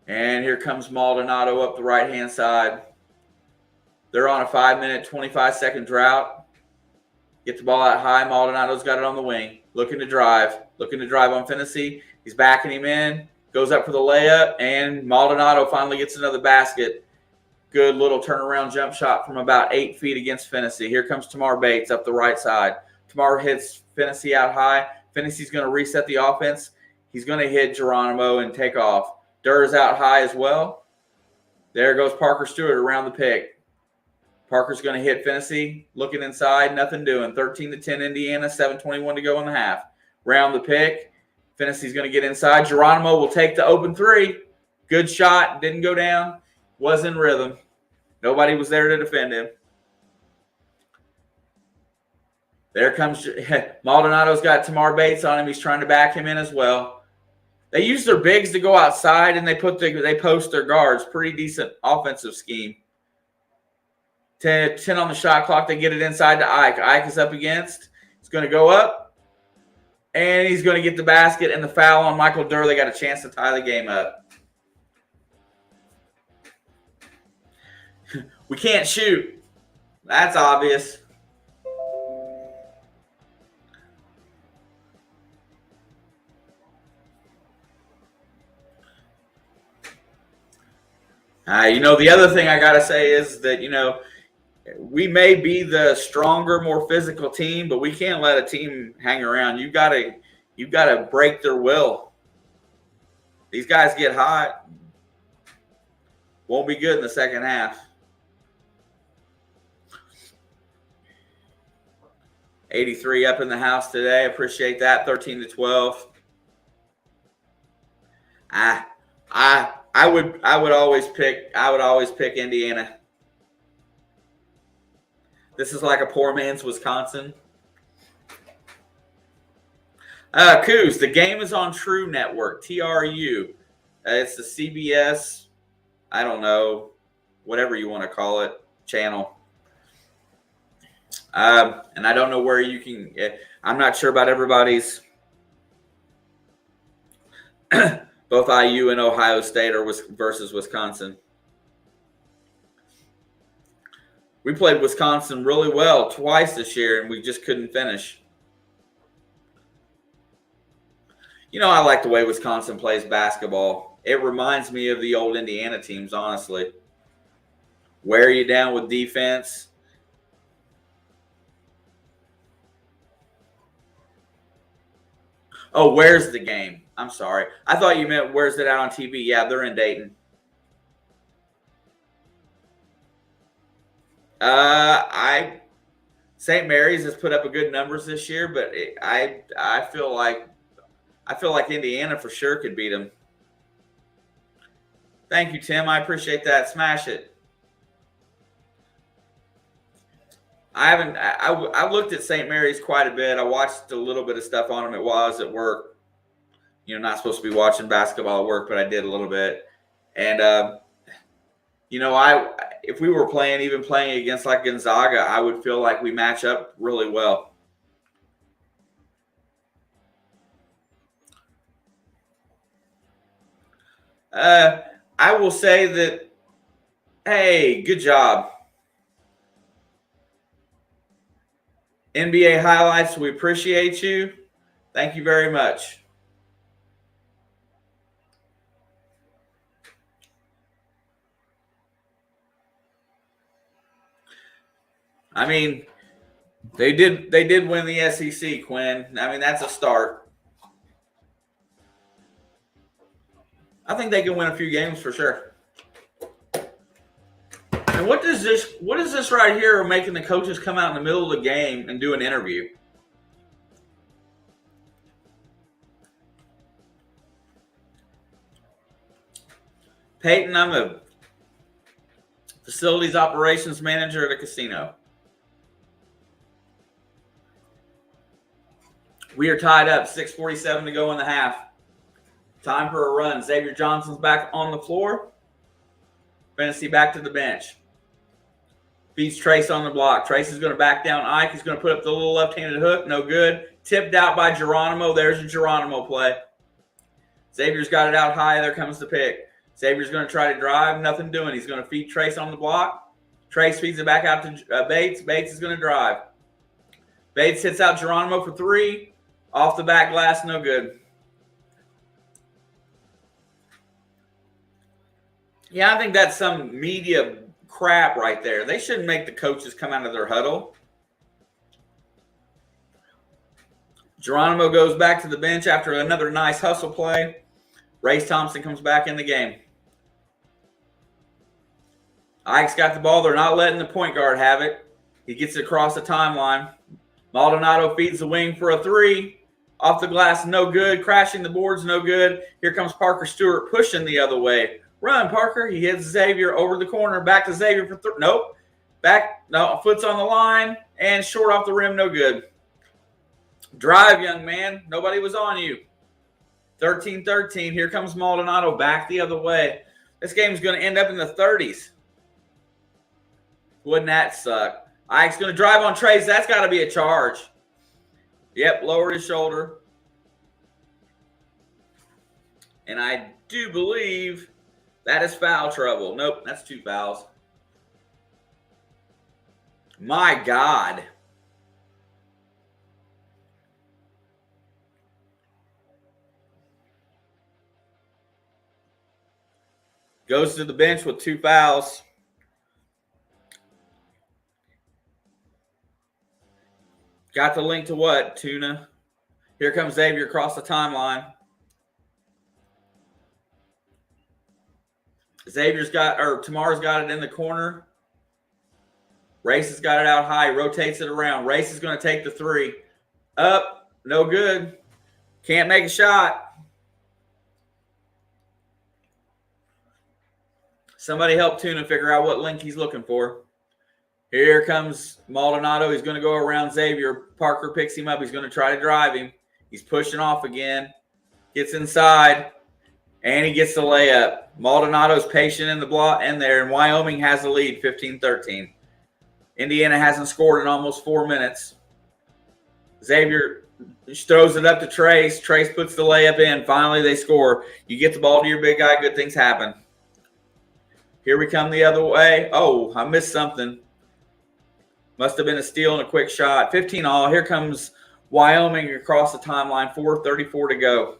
And here comes Maldonado up the right-hand side. They're on a 5-minute, 25-second drought. Get the ball out high. Maldonado's got it on the wing. Looking to drive on Fennessy. He's backing him in. Goes up for the layup, and Maldonado finally gets another basket. Good little turnaround jump shot from about 8 feet against Fennessy. Here comes Tamar Bates up the right side. Tamar hits Fennessy out high. Fennessy's going to reset the offense. He's going to hit Geronimo and take off. Durr's out high as well. There goes Parker Stewart around the pick. Parker's going to hit Fennessy. Looking inside, nothing doing. 13-10 Indiana, 7:21 to go in the half. Round the pick. Fennessy's going to get inside. Geronimo will take the open three. Good shot. Didn't go down. Was in rhythm. Nobody was there to defend him. There comes Maldonado's got Tamar Bates on him. He's trying to back him in as well. They use their bigs to go outside, and they post their guards. Pretty decent offensive scheme. 10 on the shot clock. They get it inside to Ike. Ike is up against. He's going to go up, and he's going to get the basket and the foul on Michael Durr. They got a chance to tie the game up. We can't shoot. That's obvious. The other thing I got to say is that, we may be the stronger, more physical team, but we can't let a team hang around. You've got to break their will. These guys get hot. Won't be good in the second half. 83 up in the house today. Appreciate that. 13-12. I would always pick Indiana. This is like a poor man's Wisconsin. Coos, the game is on True Network, TRU. It's the CBS, I don't know, whatever you want to call it, channel. And I don't know where you can. I'm not sure about everybody's. But Both IU and Ohio State are versus Wisconsin. We played Wisconsin really well twice this year, and we just couldn't finish. You know, I like the way Wisconsin plays basketball. It reminds me of the old Indiana teams, honestly. Wear you down with defense. Oh, where's the game? I'm sorry. I thought you meant where's it out on TV. Yeah, they're in Dayton. St. Mary's has put up a good numbers this year, but I feel like Indiana for sure could beat them. Thank you, Tim. I appreciate that. Smash it. I've looked at St. Mary's quite a bit. I watched a little bit of stuff on them while I was at work. You know, not supposed to be watching basketball at work, but I did a little bit. And you know, if we were playing against like Gonzaga, I would feel like we match up really well. I will say that, hey, good job. NBA highlights, we appreciate you. Thank you very much. I mean, they did win the SEC, Quinn. I mean, that's a start. I think they can win a few games for sure. And what is this right here making the coaches come out in the middle of the game and do an interview? Peyton, I'm a facilities operations manager at a casino. We are tied up, 6:47 to go in the half. Time for a run. Xavier Johnson's back on the floor. Fantasy back to the bench. Beats Trace on the block. Trace is going to back down Ike. He's going to put up the little left-handed hook. No good. Tipped out by Geronimo. There's a Geronimo play. Xavier's got it out high. There comes the pick. Xavier's going to try to drive. Nothing doing. He's going to feed Trace on the block. Trace feeds it back out to Bates. Bates is going to drive. Bates hits out Geronimo for three. Off the back glass. No good. Yeah, I think that's some media crap right there. They shouldn't make the coaches come out of their huddle. Geronimo goes back to the bench after another nice hustle play. Race Thompson comes back in the game. Ike's got the ball. They're not letting the point guard have it. He gets it across the timeline. Maldonado feeds the wing for a three. Off the glass, no good. Crashing the boards, no good. Here comes Parker Stewart pushing the other way. Run, Parker. He hits Xavier over the corner. Back to Xavier for three. Nope. Back. No, foot's on the line. And short off the rim, no good. Drive, young man. Nobody was on you. 13-13. Here comes Maldonado back the other way. This game's going to end up in the 30s. Wouldn't that suck? Ike's going to drive on Trace. That's got to be a charge. Yep, lowered his shoulder. And I do believe that is foul trouble. Nope, that's two fouls. My God. Goes to the bench with two fouls. Got the link to what, Tuna? Here comes Xavier across the timeline. Tamar's got it in the corner. Race has got it out high, rotates it around. Race is going to take the three. Up, no good. Can't make a shot. Somebody help Tuna figure out what link he's looking for. Here comes Maldonado. He's going to go around Xavier. Parker picks him up. He's going to try to drive him. He's pushing off again. Gets inside. And he gets the layup. Maldonado's patient in the block in there. And Wyoming has the lead, 15-13. Indiana hasn't scored in almost 4 minutes. Xavier throws it up to Trace. Trace puts the layup in. Finally, they score. You get the ball to your big guy, good things happen. Here we come the other way. Oh, I missed something. Must have been a steal and a quick shot. 15 all. Here comes Wyoming across the timeline. 4:34 to go.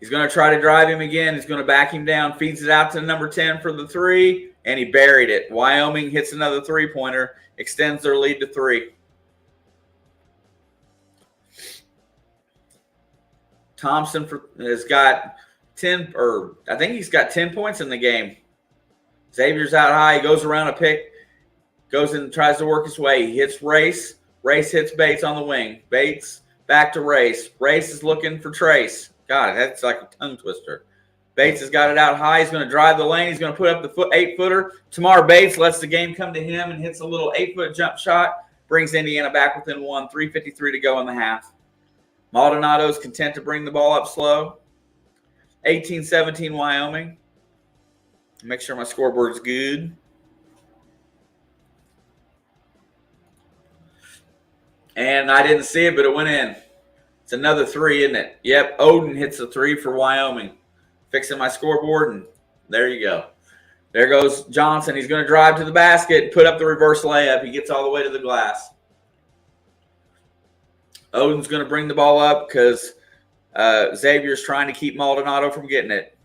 He's going to try to drive him again. He's going to back him down. Feeds it out to number 10 for the three, and he buried it. Wyoming hits another three-pointer, extends their lead to 3. Thompson has got 10, or I think he's got 10 points in the game. Xavier's out high. He goes around a pick, goes and tries to work his way. He hits Race. Race hits Bates on the wing. Bates back to Race. Race is looking for Trace. God, that's like a tongue twister. Bates has got it out high. He's going to drive the lane. He's going to put up the 8-footer. Tamar Bates lets the game come to him and hits a little 8-foot jump shot. Brings Indiana back within 1. 3:53 to go in the half. Maldonado's content to bring the ball up slow. 18-17 Wyoming. Make sure my scoreboard's good. And I didn't see it, but it went in. It's another 3, isn't it? Yep, Odin hits a 3 for Wyoming. Fixing my scoreboard, and there you go. There goes Johnson. He's going to drive to the basket, put up the reverse layup. He gets all the way to the glass. Odin's going to bring the ball up because Xavier's trying to keep Maldonado from getting it.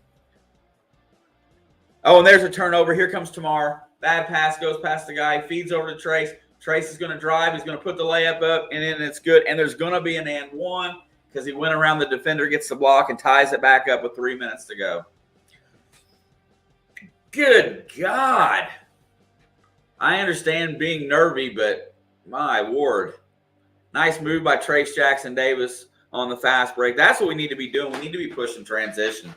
Oh, and there's a turnover. Here comes Tamar. Bad pass goes past the guy. Feeds over to Trace. Trace is going to drive. He's going to put the layup up, and then it's good. And there's going to be an and one because he went around the defender, gets the block, and ties it back up with 3 minutes to go. Good God. I understand being nervy, but my word. Nice move by Trace Jackson Davis on the fast break. That's what we need to be doing. We need to be pushing transition.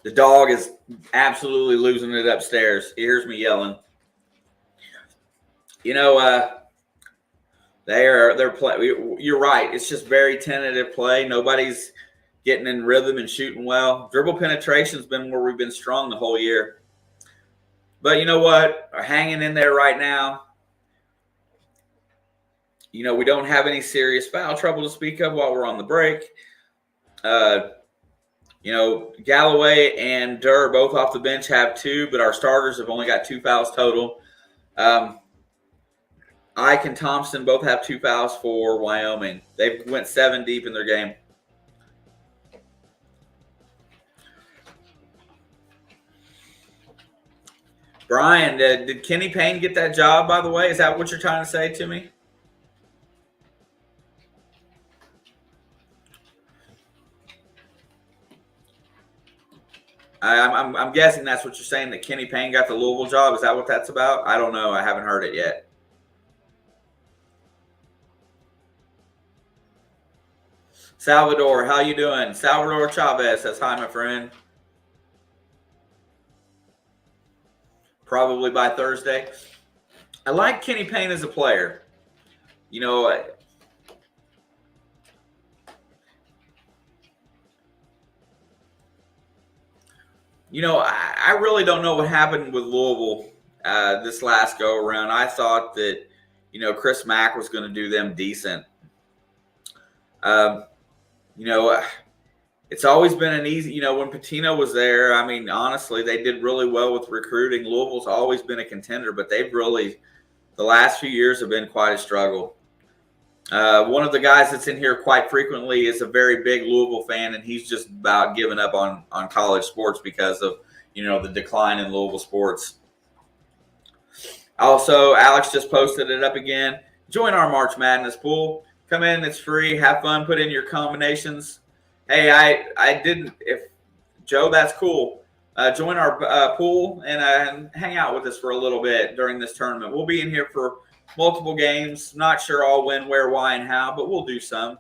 The dog is absolutely losing it upstairs. He hears me yelling. You know, they're play. You're right. It's just very tentative play. Nobody's getting in rhythm and shooting well. Dribble penetration's been where we've been strong the whole year. But you know what? We're hanging in there right now. You know, we don't have any serious foul trouble to speak of while we're on the break. You know, Galloway and Durr, both off the bench, have 2, but our starters have only got 2 fouls total. Ike and Thompson both have 2 fouls for Wyoming. They went 7 deep in their game. Brian, did Kenny Payne get that job, by the way? Is that what you're trying to say to me? I'm guessing that's what you're saying, that Kenny Payne got the Louisville job. Is that what that's about? I don't know. I haven't heard it yet. Salvador, how you doing? Salvador Chavez says, hi, my friend. Probably by Thursday. I like Kenny Payne as a player. You know, I really don't know what happened with Louisville this last go around. I thought that, Chris Mack was going to do them decent. It's always been an easy, when Pitino was there, I mean, honestly, they did really well with recruiting. Louisville's always been a contender, but they've really, the last few years have been quite a struggle. One of the guys that's in here quite frequently is a very big Louisville fan, and he's just about giving up on college sports because of, the decline in Louisville sports. Also, Alex just posted it up again. Join our March Madness pool. Come in, it's free. Have fun. Put in your combinations. Hey, I didn't. If Joe, that's cool. Join our pool and hang out with us for a little bit during this tournament. We'll be in here for multiple games. Not sure all when, where, why, and how, but we'll do some.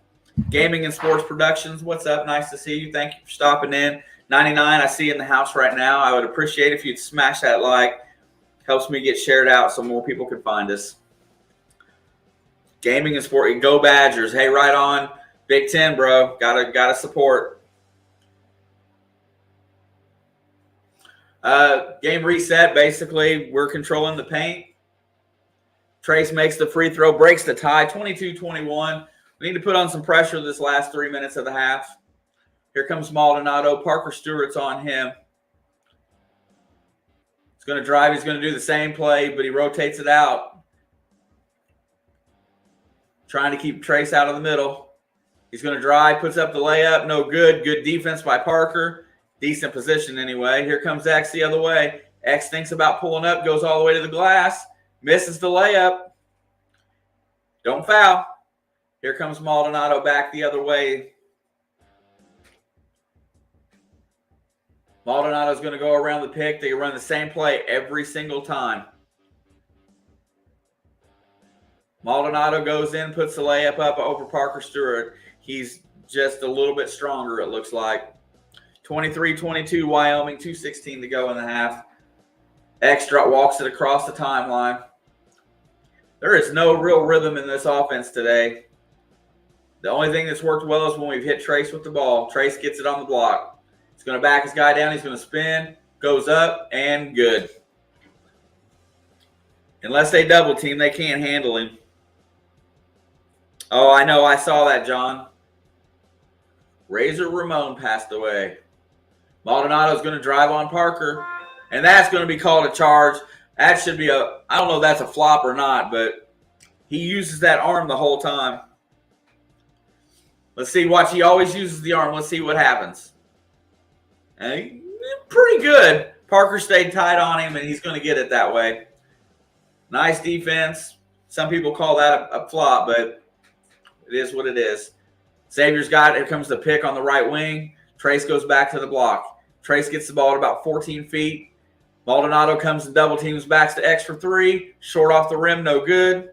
Gaming and Sports Productions, what's up? Nice to see you. Thank you for stopping in. 99, I see you in the house right now. I would appreciate if you'd smash that like. Helps me get shared out so more people can find us. Gaming and Sport. Go Badgers. Hey, right on. Big Ten, bro. Gotta support. Game reset. Basically, we're controlling the paint. Trace makes the free throw, breaks the tie, 22-21. We need to put on some pressure this last 3 minutes of the half. Here comes Maldonado. Parker Stewart's on him. He's going to drive. He's going to do the same play, but he rotates it out. Trying to keep Trace out of the middle. He's going to drive, puts up the layup. No good. Good defense by Parker. Decent position anyway. Here comes X the other way. X thinks about pulling up, goes all the way to the glass. Misses the layup. Don't foul. Here comes Maldonado back the other way. Maldonado's going to go around the pick. They run the same play every single time. Maldonado goes in, puts the layup up over Parker Stewart. He's just a little bit stronger, it looks like. 23-22 Wyoming, 2:16 to go in the half. Extra walks it across the timeline. There is no real rhythm in this offense today. The only thing that's worked well is when we've hit Trace with the ball. Trace gets it on the block. He's going to back his guy down. He's going to spin, goes up, and good. Unless they double team, they can't handle him. Oh, I know. I saw that, John. Razor Ramon passed away. Maldonado's going to drive on Parker, and that's going to be called a charge. That should be I don't know if that's a flop or not, but he uses that arm the whole time. Let's see. Watch. He always uses the arm. Let's see what happens. And pretty good. Parker stayed tight on him, and he's going to get it that way. Nice defense. Some people call that a flop, but it is what it is. Xavier's got it. Here comes the pick on the right wing. Trace goes back to the block. Trace gets the ball at about 14 feet. Maldonado comes and double teams, backs to X for three. Short off the rim, no good.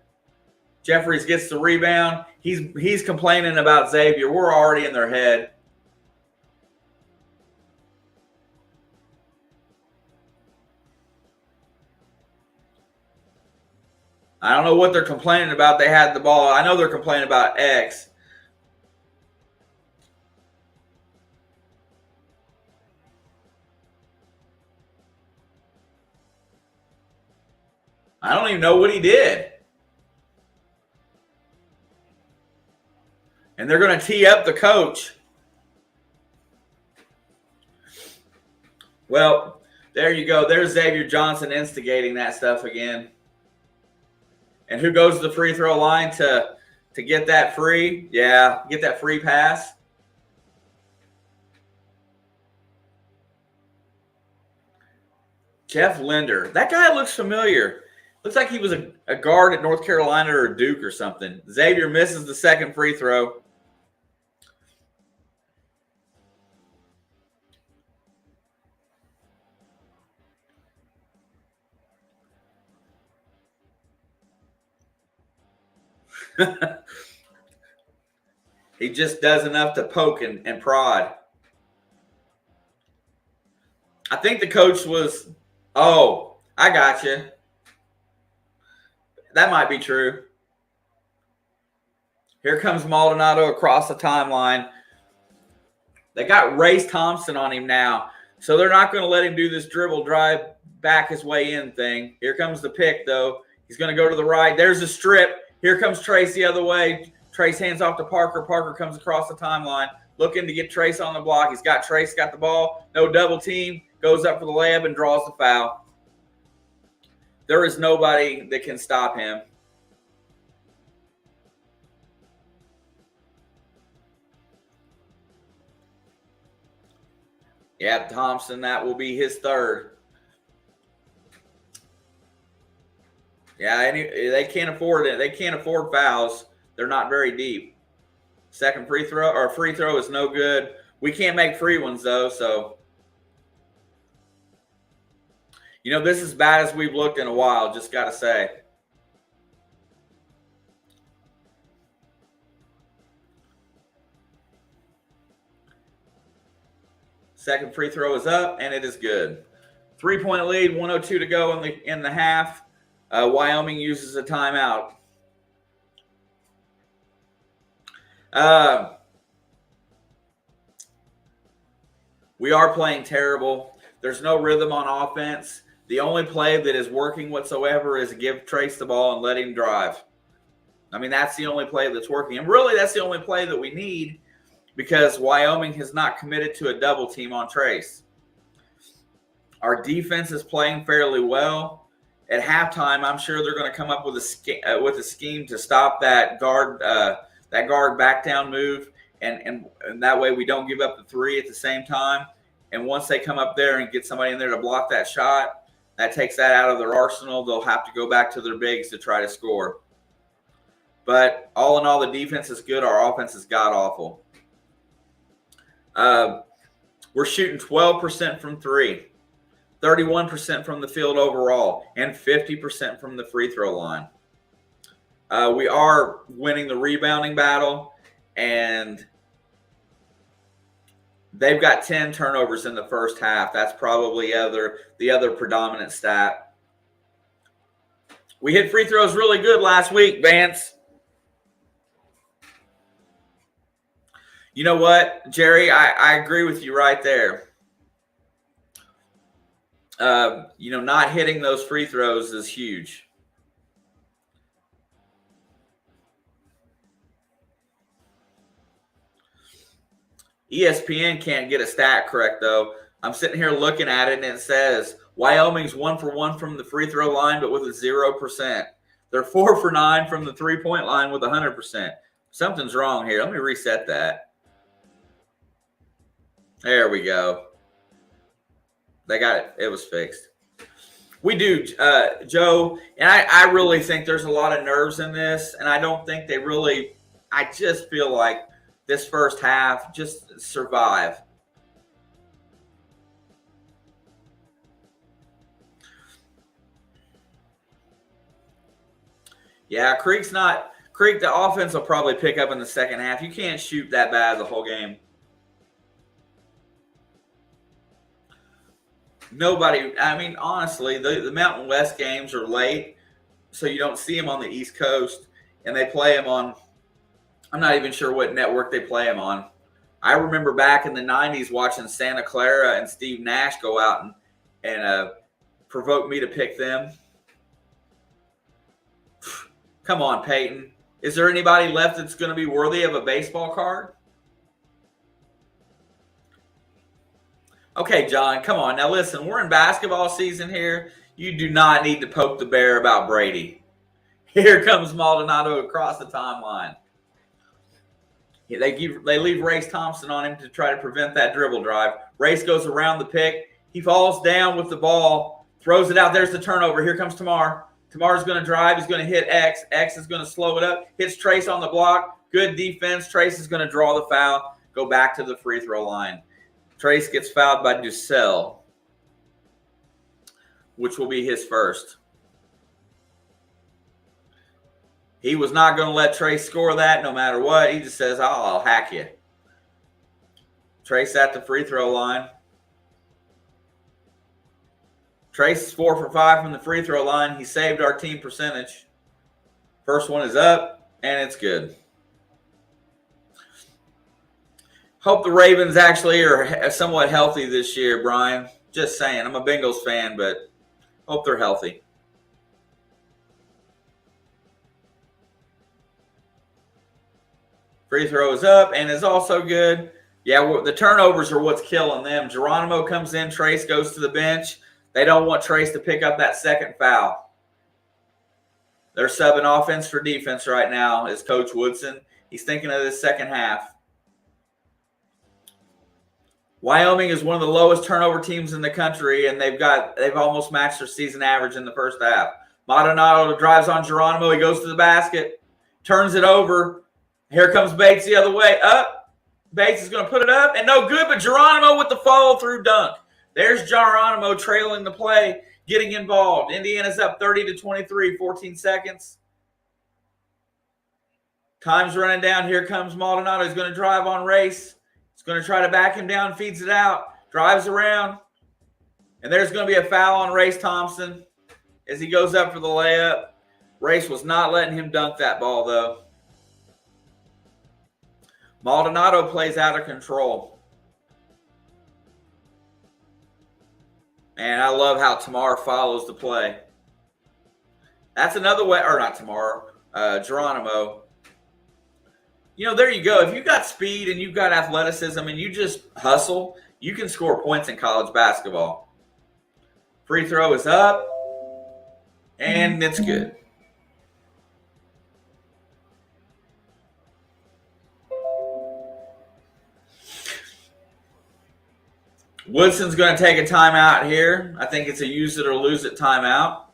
Jeffries gets the rebound. He's complaining about Xavier. We're already in their head. I don't know what they're complaining about. They had the ball. I know they're complaining about X. I don't even know what he did. And they're going to tee up the coach. Well, there you go. There's Xavier Johnson instigating that stuff again. And who goes to the free throw line to get that free? Yeah, get that free pass. Jeff Linder. That guy looks familiar. Looks like he was a guard at North Carolina or Duke or something. Xavier misses the second free throw. He just does enough to poke and prod. I think the coach was, oh, I got you. That might be true. Here comes Maldonado across the timeline. They got Race Thompson on him now. So they're not going to let him do this dribble drive back his way in thing. Here comes the pick, though. He's going to go to the right. There's a strip. Here comes Trace the other way. Trace hands off to Parker. Parker comes across the timeline, looking to get Trace on the block. He's got Trace, got the ball. No double team. Goes up for the layup and draws the foul. There is nobody that can stop him. Yeah, Thompson, that will be his third. Yeah, they can't afford it. They can't afford fouls. They're not very deep. Second free throw is no good. We can't make free ones, though, so. You know, this is as bad as we've looked in a while, just got to say. Second free throw is up, and it is good. 3-point lead, 1:02 to go in the half. Wyoming uses a timeout. We are playing terrible. There's no rhythm on offense. The only play that is working whatsoever is give Trace the ball and let him drive. I mean, that's the only play that's working. And really, that's the only play that we need because Wyoming has not committed to a double team on Trace. Our defense is playing fairly well. At halftime, I'm sure they're going to come up with a scheme to stop that guard back down move, and that way we don't give up the three at the same time. And once they come up there and get somebody in there to block that shot, that takes that out of their arsenal. They'll have to go back to their bigs to try to score. But all in all, the defense is good. Our offense is god-awful. We're shooting 12% from three, 31% from the field overall, and 50% from the free throw line. We are winning the rebounding battle, and they've got 10 turnovers in the first half. That's probably the other predominant stat. We hit free throws really good last week, Vance. You know what, Jerry? I agree with you right there. Not hitting those free throws is huge. ESPN can't get a stat correct, though. I'm sitting here looking at it, and it says Wyoming's 1 for 1 from the free throw line, but with a 0%. They're 4 for 9 from the three-point line with 100%. Something's wrong here. Let me reset that. There we go. They got it. It was fixed. We do, Joe, and I really think there's a lot of nerves in this, and I don't think they really – I just feel like this first half, just survive. Yeah, Creek, the offense will probably pick up in the second half. You can't shoot that bad the whole game. Nobody, I mean, honestly, the Mountain West games are late, so you don't see them on the East Coast, and they play them on, I'm not even sure what network they play them on. I remember back in the 90s watching Santa Clara and Steve Nash go out and provoke me to pick them. Come on, Peyton. Is there anybody left that's going to be worthy of a baseball card? Okay, John, come on. Now, listen, we're in basketball season here. You do not need to poke the bear about Brady. Here comes Maldonado across the timeline. They leave Race Thompson on him to try to prevent that dribble drive. Race goes around the pick. He falls down with the ball, throws it out. There's the turnover. Here comes Tamar. Tamar's going to drive. He's going to hit X. X is going to slow it up. Hits Trace on the block. Good defense. Trace is going to draw the foul, go back to the free throw line. Trace gets fouled by Dussel, which will be his first. He was not going to let Trace score that no matter what. He just says, I'll hack you. Trace at the free throw line. Trace is 4 for 5 from the free throw line. He saved our team percentage. First one is up, and it's good. Hope the Ravens actually are somewhat healthy this year, Brian. Just saying. I'm a Bengals fan, but hope they're healthy. Free throw is up and is also good. Yeah, the turnovers are what's killing them. Geronimo comes in. Trace goes to the bench. They don't want Trace to pick up that second foul. They're subbing offense for defense right now is Coach Woodson. He's thinking of this second half. Wyoming is one of the lowest turnover teams in the country, and they've almost matched their season average in the first half. Maldonado drives on Geronimo. He goes to the basket, turns it over. Here comes Bates the other way. Up. Bates is going to put it up, and no good, but Geronimo with the follow-through dunk. There's Geronimo trailing the play, getting involved. Indiana's up 30-23, 14 seconds. Time's running down. Here comes Maldonado. He's going to drive on Race. He's going to try to back him down, feeds it out, drives around. And there's going to be a foul on Race Thompson as he goes up for the layup. Race was not letting him dunk that ball, though. Maldonado plays out of control. And I love how Tamar follows the play. That's another way, or not Tamar, Geronimo. You know, there you go. If you got speed and you've got athleticism and you just hustle, you can score points in college basketball. Free throw is up, and it's good. Woodson's going to take a timeout here. I think it's a use it or lose it timeout.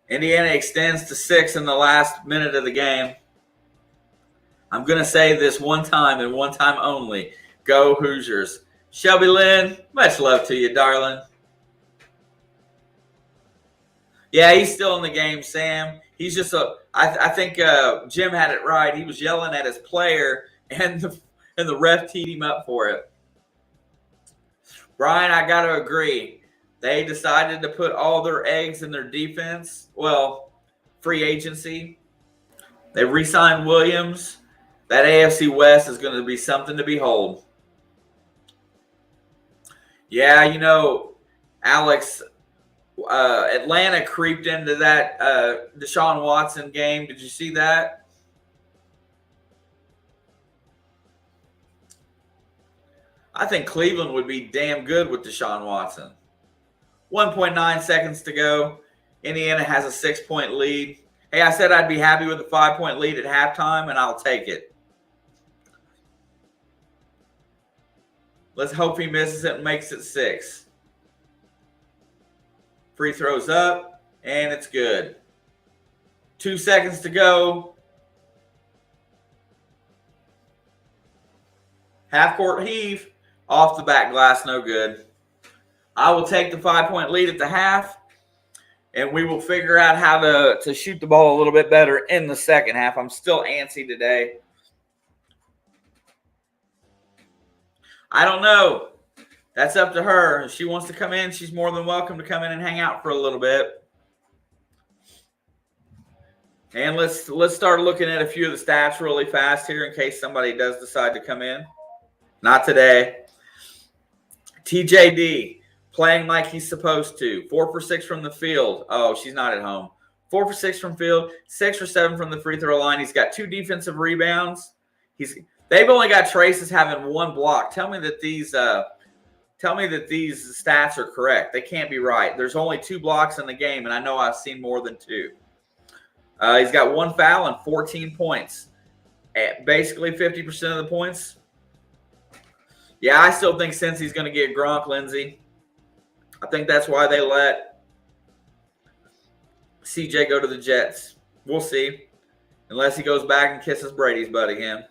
Indiana extends to 6 in the last minute of the game. I'm going to say this one time and one time only. Go Hoosiers. Shelby Lynn, much love to you, darling. Yeah, he's still in the game, Sam. He's just I think Jim had it right. He was yelling at his player, and the ref teed him up for it. Brian, I got to agree. They decided to put all their eggs in their defense. Well, free agency. They re-signed Williams. That AFC West is going to be something to behold. Yeah, you know, Alex, Atlanta creeped into that Deshaun Watson game. Did you see that? I think Cleveland would be damn good with Deshaun Watson. 1.9 seconds to go. Indiana has a 6-point lead. Hey, I said I'd be happy with a 5-point lead at halftime, and I'll take it. Let's hope he misses it and makes it 6. Free throws up, and it's good. 2 seconds to go. Half-court heave. Off the back glass, no good. I will take the 5-point lead at the half, and we will figure out how to shoot the ball a little bit better in the second half. I'm still antsy today. I don't know. That's up to her. If she wants to come in, she's more than welcome to come in and hang out for a little bit. And let's start looking at a few of the stats really fast here in case somebody does decide to come in. Not today. TJD playing like he's supposed to. 4 for 6 from the field. Oh, she's not at home. 4 for 6 from field. 6 for 7 from the free throw line. He's got 2 defensive rebounds. They've only got Trace as having 1 block. Tell me that these stats are correct. They can't be right. There's only 2 blocks in the game, and I know I've seen more than 2. He's got 1 foul and 14 points. Basically 50% of the points. Yeah, I still think Cincy's going to get Gronk, Lindsay. I think that's why they let CJ go to the Jets. We'll see. Unless he goes back and kisses Brady's butt again.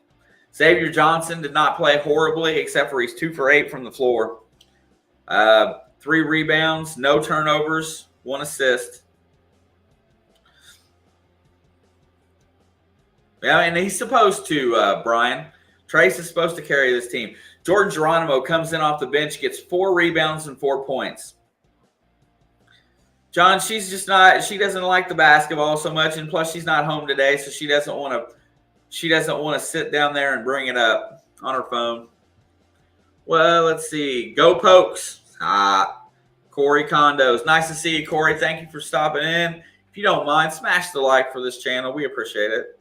Xavier Johnson did not play horribly, except for he's 2 for 8 from the floor. 3 rebounds, no turnovers, 1 assist. Yeah, and he's supposed to, Brian. Trace is supposed to carry this team. Jordan Geronimo comes in off the bench, gets 4 rebounds and 4 points. John, she doesn't like the basketball so much, and plus she's not home today, so she doesn't want to sit down there and bring it up on her phone. Well, let's see. Go Pokes. Corey Condos. Nice to see you, Corey. Thank you for stopping in. If you don't mind, smash the like for this channel. We appreciate it.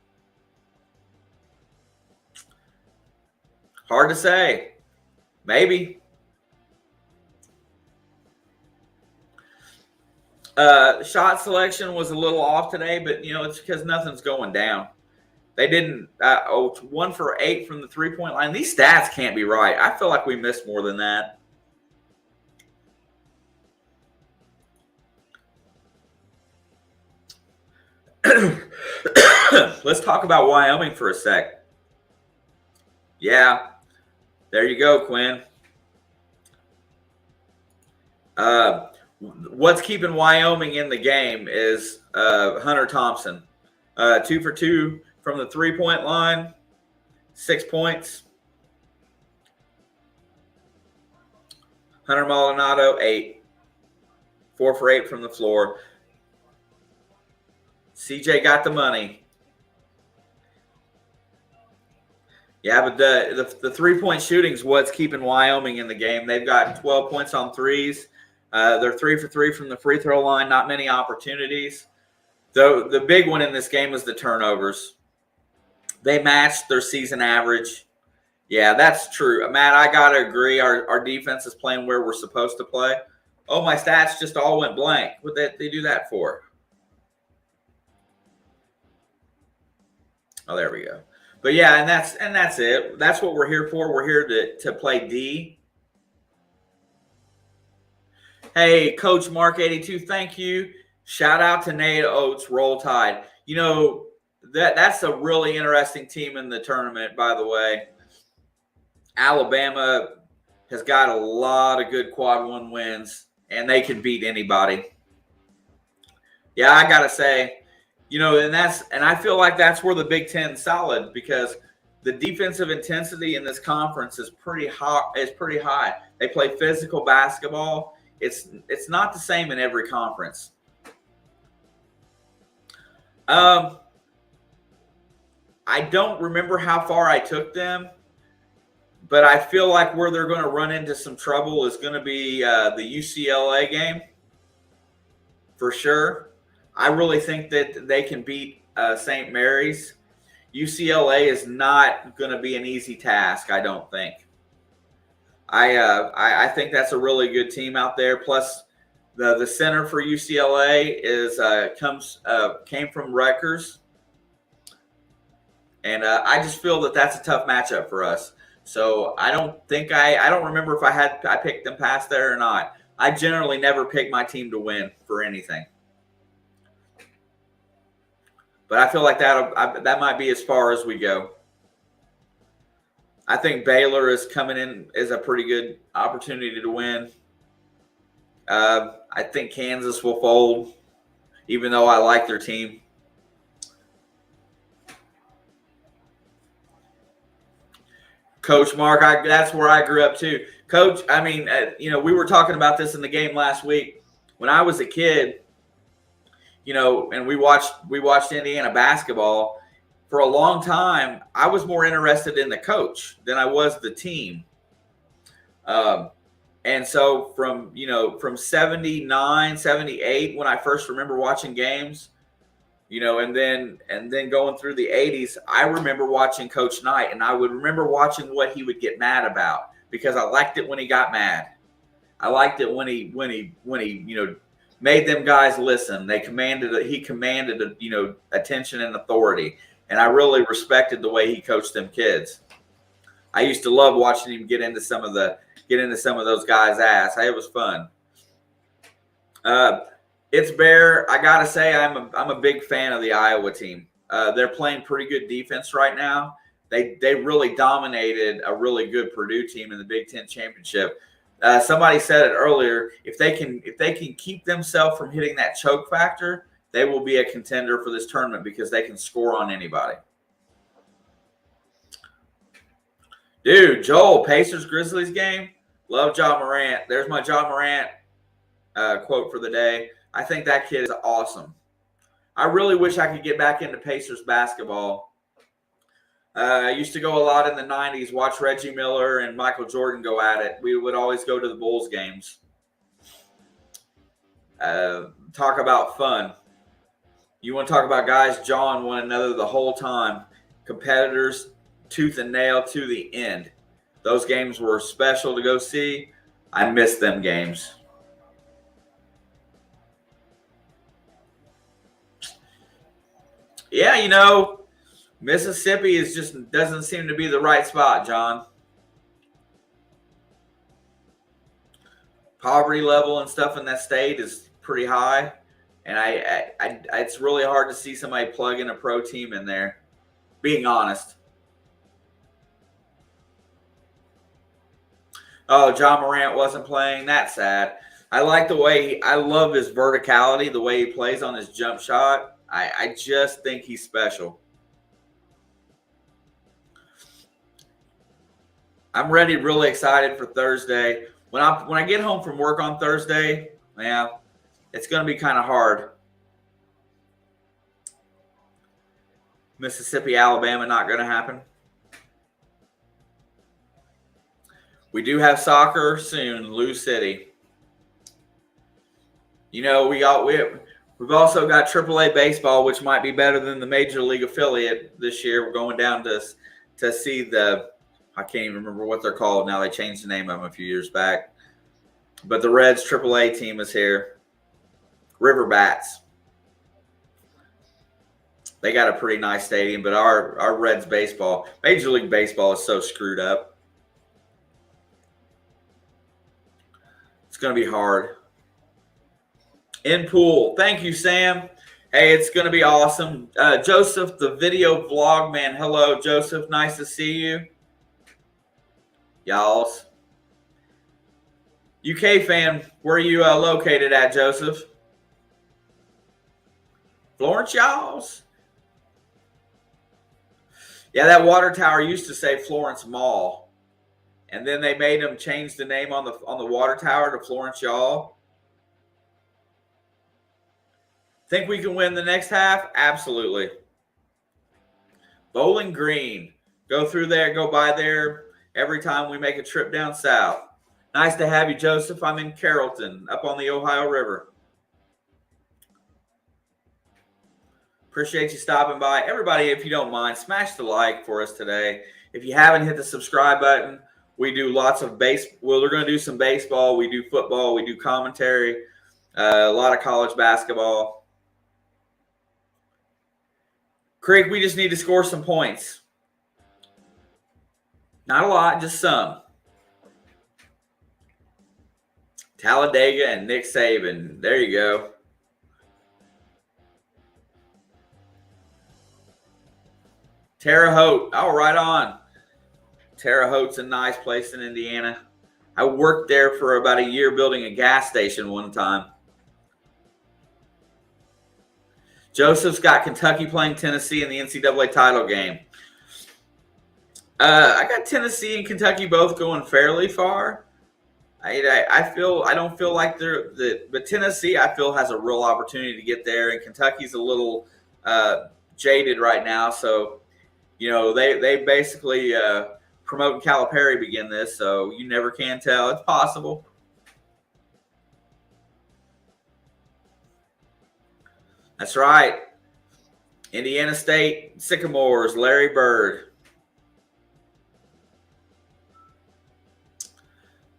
Hard to say. Maybe. Shot selection was a little off today, but, it's because nothing's going down. They didn't 1 for 8 from the 3-point line. These stats can't be right. I feel like we missed more than that. Let's talk about Wyoming for a sec. Yeah. There you go, Quinn. What's keeping Wyoming in the game is Hunter Thompson. 2 for 2 from the 3-point line, 6 points. Hunter Maldonado, 8. 4 for 8 from the floor. CJ got the money. Yeah, but the 3-point shooting is what's keeping Wyoming in the game. They've got 12 points on threes. They're 3 for 3 from the free throw line. Not many opportunities. Though the big one in this game was the turnovers. They matched their season average. Yeah, that's true. Matt, I got to agree. Our defense is playing where we're supposed to play. Oh, my stats just all went blank. What did they do that for? Oh, there we go. But yeah, and that's it. That's what we're here for. We're here to play D. Hey, Coach Mark 82, thank you. Shout out to Nate Oates, Roll Tide. You know, that's a really interesting team in the tournament, by the way. Alabama has got a lot of good quad one wins, and they can beat anybody. Yeah, I gotta say, you know, and I feel like that's where the Big Ten's solid, because the defensive intensity in this conference is pretty high. They play physical basketball. It's not the same in every conference. I don't remember how far I took them, but I feel like where they're going to run into some trouble is going to be the UCLA game, for sure. I really think that they can beat St. Mary's. UCLA is not going to be an easy task, I don't think. I think that's a really good team out there. Plus, the center for UCLA came from Rutgers, and I just feel that that's a tough matchup for us. So I don't remember if I picked them past there or not. I generally never pick my team to win for anything, but I feel like that might be as far as we go. I think Baylor is coming in as a pretty good opportunity to win. I think Kansas will fold, even though I like their team. Coach Mark, that's where I grew up too. Coach, I mean, we were talking about this in the game last week. When I was a kid, and we watched Indiana basketball. For a long time, I was more interested in the coach than I was the team. And so from 79, 78, when I first remember watching games, and then going through the 80s, I remember watching Coach Knight, and I would remember watching what he would get mad about, because I liked it when he got mad. I liked it when he made them guys listen. He commanded attention and authority. And I really respected the way he coached them kids. I used to love watching him get into some of those guys' ass. It was fun. It's Bear. I gotta say, I'm a big fan of the Iowa team. They're playing pretty good defense right now. They really dominated a really good Purdue team in the Big Ten championship. Somebody said it earlier. If they can keep themselves from hitting that choke factor, they will be a contender for this tournament, because they can score on anybody. Dude, Joel, Pacers-Grizzlies game. Love Ja Morant. There's my Ja Morant quote for the day. I think that kid is awesome. I really wish I could get back into Pacers basketball. I used to go a lot in the 90s, watch Reggie Miller and Michael Jordan go at it. We would always go to the Bulls games. Talk about fun. You want to talk about guys jawing one another the whole time. Competitors, tooth and nail to the end. Those games were special to go see. I miss them games. Yeah, Mississippi doesn't seem to be the right spot, John. Poverty level and stuff in that state is pretty high. And it's really hard to see somebody plug in a pro team in there, being honest. Oh, Ja Morant wasn't playing. That's sad. I love his verticality, the way he plays on his jump shot. I just think he's special. I'm really excited for Thursday. When I get home from work on Thursday, it's going to be kind of hard. Mississippi, Alabama, not going to happen. We do have soccer soon, Lou City. We've also got AAA baseball, which might be better than the Major League affiliate this year. We're going down to see I can't even remember what they're called now. They changed the name of them a few years back. But the Reds AAA team is here. River Bats. They got a pretty nice stadium, but our Reds baseball, Major League Baseball is so screwed up. It's going to be hard. In pool. Thank you, Sam. Hey, it's going to be awesome. Joseph, the video vlog man. Hello, Joseph. Nice to see you. Y'alls. UK fan, where are you located at, Joseph? Florence, y'alls. Yeah, that water tower used to say Florence Mall. And then they made them change the name on the water tower to Florence, y'all. Think we can win the next half? Absolutely. Bowling Green. Go through there, go by there every time we make a trip down south. Nice to have you, Joseph. I'm in Carrollton, up on the Ohio River. Appreciate you stopping by. Everybody, if you don't mind, smash the like for us today. If you haven't hit the subscribe button, we do lots of we're going to do some baseball. We do football. We do commentary. A lot of college basketball. Creek, we just need to score some points. Not a lot, just some. Talladega and Nick Saban. There you go. Terre Haute. Oh, right on. Terre Haute's a nice place in Indiana. I worked there for about a year building a gas station one time. Joseph's got Kentucky playing Tennessee in the NCAA title game. I got Tennessee and Kentucky both going fairly far. I don't feel like but Tennessee I feel has a real opportunity to get there, and Kentucky's a little jaded right now. So, they basically promoting Calipari begin this, so you never can tell. It's possible. That's right. Indiana State Sycamores, Larry Bird.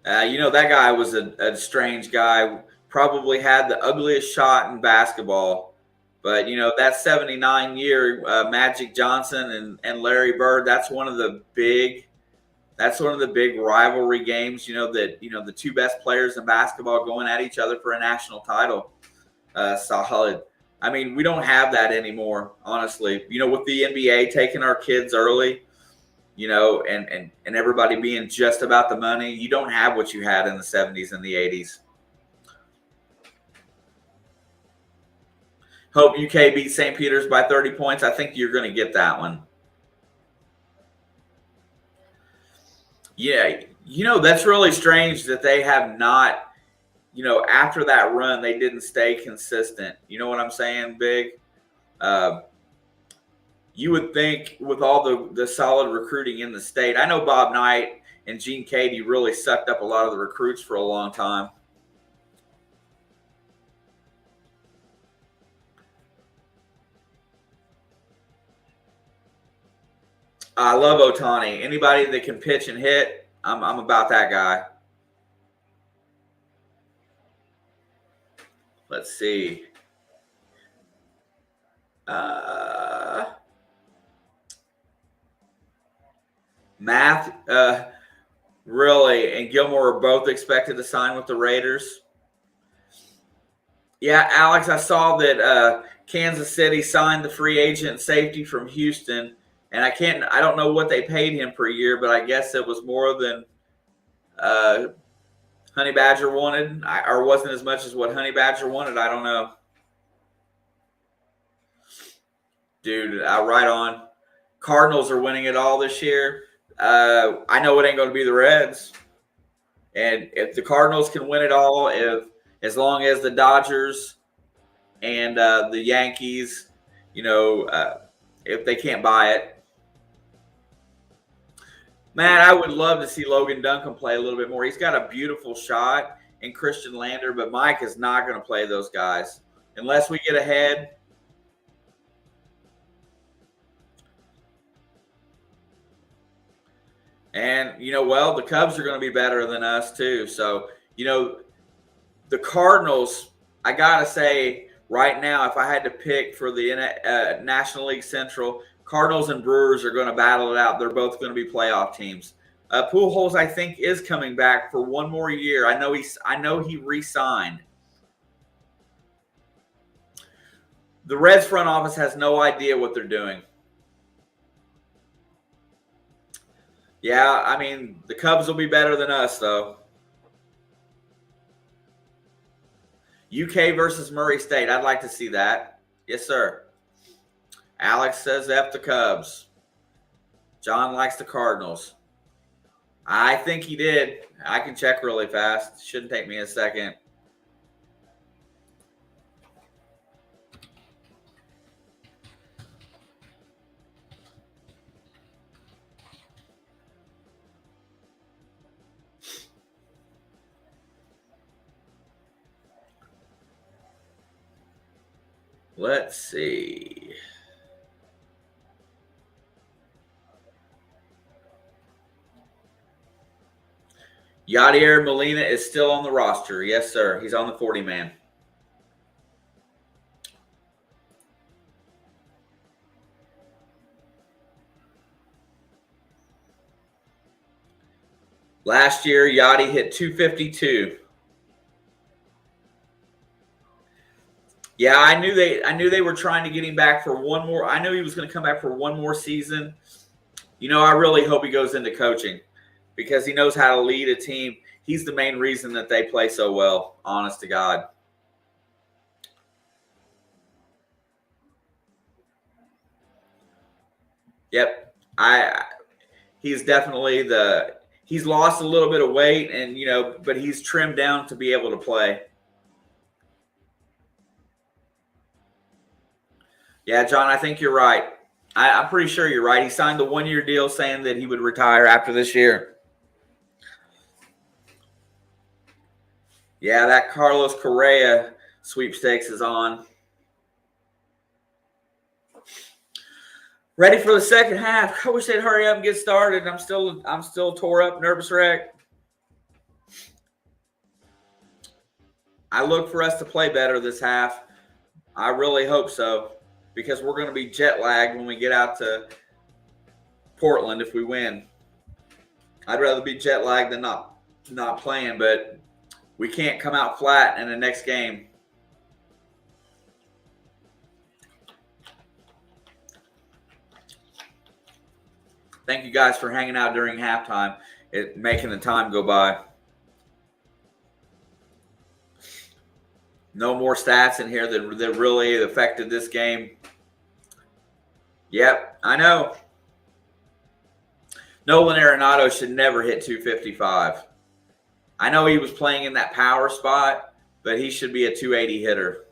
That guy was a strange guy. Probably had the ugliest shot in basketball. But, that 79-year Magic Johnson and Larry Bird, that's one of the big rivalry games, the two best players in basketball going at each other for a national title. Solid. I mean, we don't have that anymore, honestly. With the NBA taking our kids early, and everybody being just about the money, you don't have what you had in the 70s and the 80s. Hope UK beat St. Peter's by 30 points. I think you're going to get that one. Yeah, that's really strange that they have not, after that run, they didn't stay consistent. You know what I'm saying, Big? You would think with all the solid recruiting in the state. I know Bob Knight and Gene Cady really sucked up a lot of the recruits for a long time. I love Ohtani. Anybody that can pitch and hit, I'm about that guy. Let's see. Math, really, and Gilmore are both expected to sign with the Raiders. Yeah, Alex, I saw that Kansas City signed the free agent safety from Houston, and I don't know what they paid him per year, but I guess it was more than Honey Badger wanted, or wasn't as much as what Honey Badger wanted. I don't know. Dude, right on. Cardinals are winning it all this year. I know it ain't going to be the Reds. And if the Cardinals can win it all, as long as the Dodgers and the Yankees, if they can't buy it. Man, I would love to see Logan Duncan play a little bit more. He's got a beautiful shot. and Christian Lander, but Mike is not going to play those guys unless we get ahead. And, the Cubs are going to be better than us too. So, the Cardinals, I got to say right now, if I had to pick for the National League Central, Cardinals and Brewers are going to battle it out. They're both going to be playoff teams. Pujols, I think, is coming back for one more year. I know he re-signed. The Reds front office has no idea what they're doing. Yeah, I mean, the Cubs will be better than us, though. UK versus Murray State. I'd like to see that. Yes, sir. Alex says F the Cubs. John likes the Cardinals. I think he did. I can check really fast. Shouldn't take me a second. Let's see. Yadier Molina is still on the roster. Yes, sir. He's on the 40-man. Last year, Yachty hit 252. Yeah, I knew they were trying to get him back for one more. I knew he was going to come back for one more season. I really hope he goes into coaching because he knows how to lead a team. He's the main reason that they play so well, honest to God. Yep. He's definitely he's lost a little bit of weight and, but he's trimmed down to be able to play. Yeah, John, I think you're right. I'm pretty sure you're right. He signed the one-year deal saying that he would retire after this year. Yeah, that Carlos Correa sweepstakes is on. Ready for the second half. I wish they'd hurry up and get started. I'm still tore up, nervous wreck. I look for us to play better this half. I really hope so because we're going to be jet lagged when we get out to Portland if we win. I'd rather be jet lagged than not playing, but we can't come out flat in the next game. Thank you guys for hanging out during halftime, making the time go by. No more stats in here that really affected this game. Yep, I know. Nolan Arenado should never hit 255. I know he was playing in that power spot, but he should be a 280 hitter.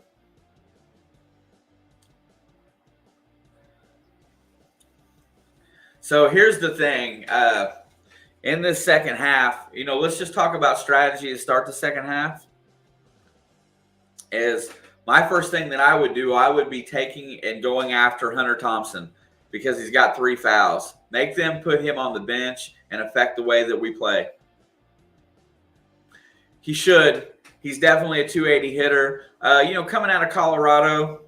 So here's the thing. In this second half, let's just talk about strategy to start the second half. Is my first thing that I would do, I would be taking and going after Hunter Thompson because he's got 3 fouls. Make them put him on the bench and affect the way that we play. He should. He's definitely a 280 hitter. Coming out of Colorado,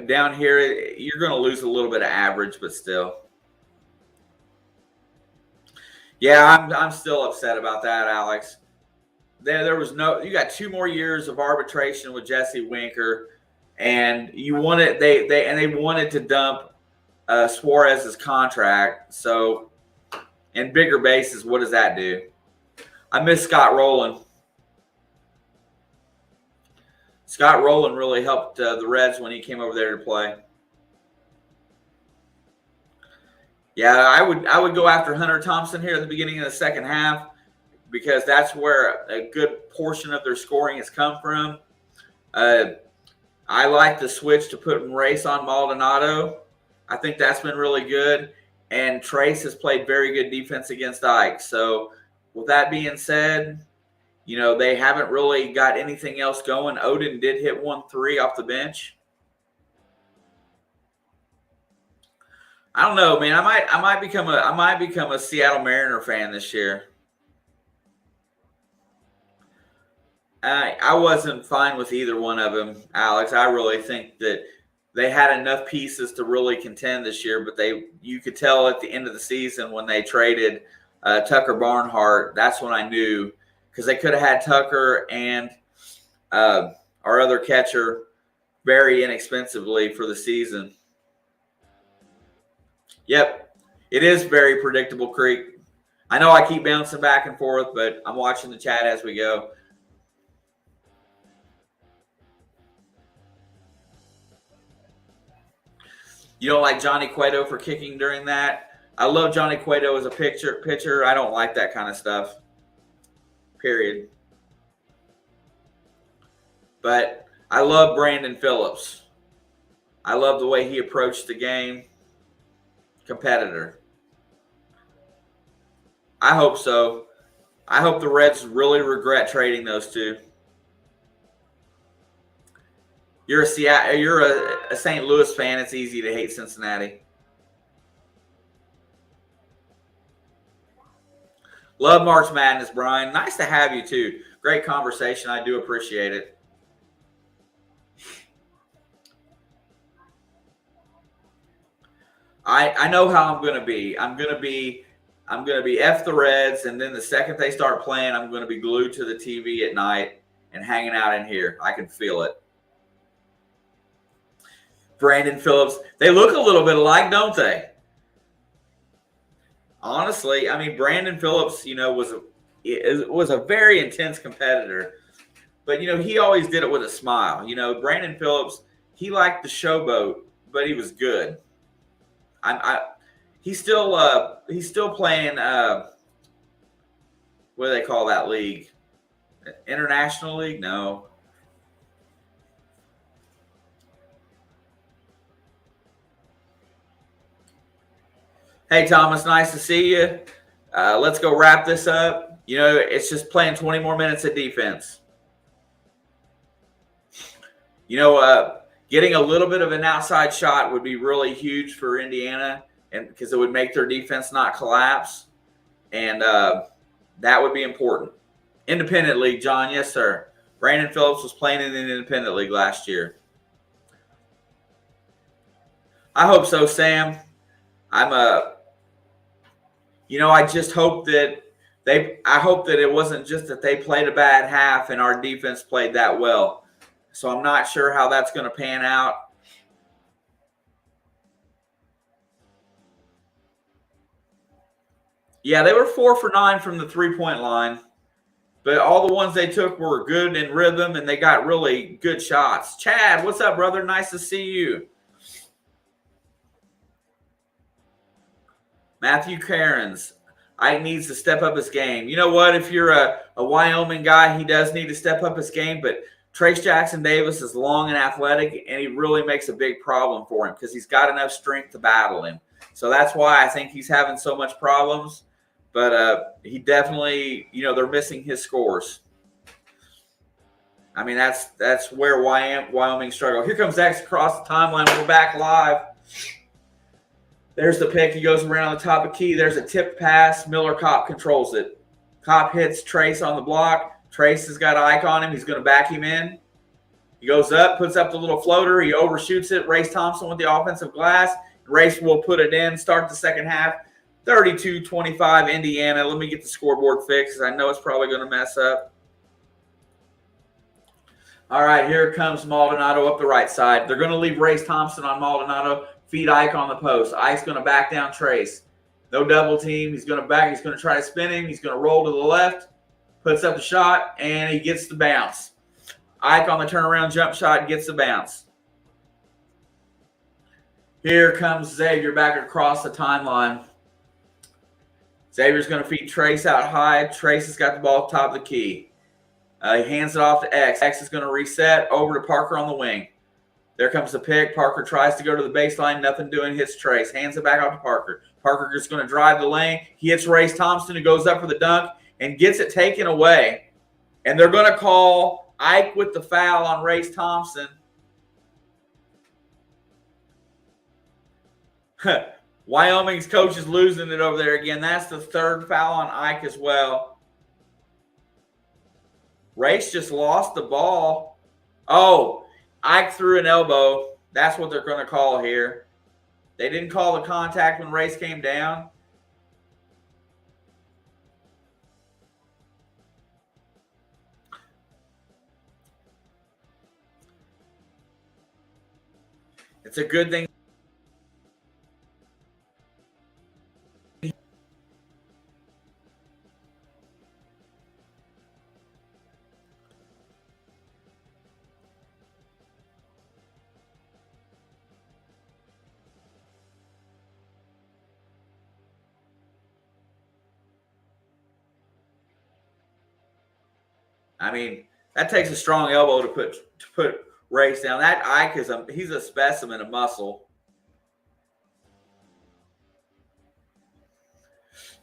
down here, you're going to lose a little bit of average, but still. Yeah, I'm still upset about that, Alex. There was you got 2 more years of arbitration with Jesse Winker, and they wanted to dump Suarez's contract. So, in bigger bases, what does that do? I miss Scott Rowland. Scott Rowland really helped the Reds when he came over there to play. Yeah, I would go after Hunter Thompson here at the beginning of the second half because that's where a good portion of their scoring has come from. I like the switch to put Race on Maldonado. I think that's been really good. And Trace has played very good defense against Ike. So with that being said, they haven't really got anything else going. Odin did hit 1-3 off the bench. I don't know, man. I might become a Seattle Mariner fan this year. I wasn't fine with either one of them, Alex. I really think that they had enough pieces to really contend this year, but you could tell at the end of the season when they traded Tucker Barnhart, that's when I knew, because they could have had Tucker and our other catcher very inexpensively for the season. Yep, it is very predictable, Creek. I know I keep bouncing back and forth, but I'm watching the chat as we go. You don't like Johnny Cueto for kicking during that? I love Johnny Cueto as a pitcher. I don't like that kind of stuff. Period. But I love Brandon Phillips. I love the way he approached the game. Competitor. I hope so. I hope the Reds really regret trading those two. You're a St. Louis fan. It's easy to hate Cincinnati. Love March Madness, Brian. Nice to have you too. Great conversation. I do appreciate it. I know how I'm going to be. I'm going to be F the Reds, and then the second they start playing, I'm going to be glued to the TV at night and hanging out in here. I can feel it. Brandon Phillips. They look a little bit alike, don't they? Honestly, I mean, Brandon Phillips, was a very intense competitor. But, he always did it with a smile. Brandon Phillips, he liked the showboat, but he was good. He's still playing, what do they call that league? International League? No. Hey, Thomas, nice to see you. Let's go wrap this up. It's just playing 20 more minutes of defense. Getting a little bit of an outside shot would be really huge for Indiana, and because it would make their defense not collapse, and that would be important. Independent League, John, yes, sir. Brandon Phillips was playing in the Independent League last year. I hope so, Sam. I just hope that I hope that it wasn't just that they played a bad half and our defense played that well. So I'm not sure how that's going to pan out. Yeah, they were 4 for 9 from the 3-point line, but all the ones they took were good in rhythm and they got really good shots. Chad, what's up, brother? Nice to see you. Matthew Cairns, Ike needs to step up his game. You know what? If you're a Wyoming guy, he does need to step up his game, but Trace Jackson Davis is long and athletic, and he really makes a big problem for him because he's got enough strength to battle him. So that's why I think he's having so much problems. But he definitely, they're missing his scores. I mean, that's where Wyoming struggle. Here comes X across the timeline. We're back live. There's the pick. He goes around the top of key. There's a tip pass. Miller Kopp controls it. Kopp hits Trace on the block. Trace has got Ike on him. He's going to back him in. He goes up, puts up the little floater. He overshoots it. Race Thompson with the offensive glass. Race will put it in. Start the second half. 32-25 Indiana. Let me get the scoreboard fixed. I know it's probably going to mess up. All right, here comes Maldonado up the right side. They're going to leave Race Thompson on Maldonado. Feed Ike on the post. Ike's going to back down Trace. No double team. He's going to back. He's going to try to spin him. He's going to roll to the left. Puts up the shot, and he gets the bounce. Ike on the turnaround jump shot gets the bounce. Here comes Xavier back across the timeline. Xavier's going to feed Trace out high. Trace has got the ball at the top of the key. He hands it off to X. X is going to reset over to Parker on the wing. There comes the pick. Parker tries to go to the baseline. Nothing doing. Hits Trace. Hands it back off to Parker. Parker is going to drive the lane. He hits Race Thompson, who goes up for the dunk. and gets it taken away. And they're going to call Ike with the foul on Race Thompson. Wyoming's coach is losing it over there again. That's the third foul on Ike as well. Race just lost the ball. Oh, Ike threw an elbow. That's what they're going to call here. They didn't call the contact when Race came down. It's a good thing. I mean, that takes a strong elbow to put Race down. That Ike he's a specimen of muscle.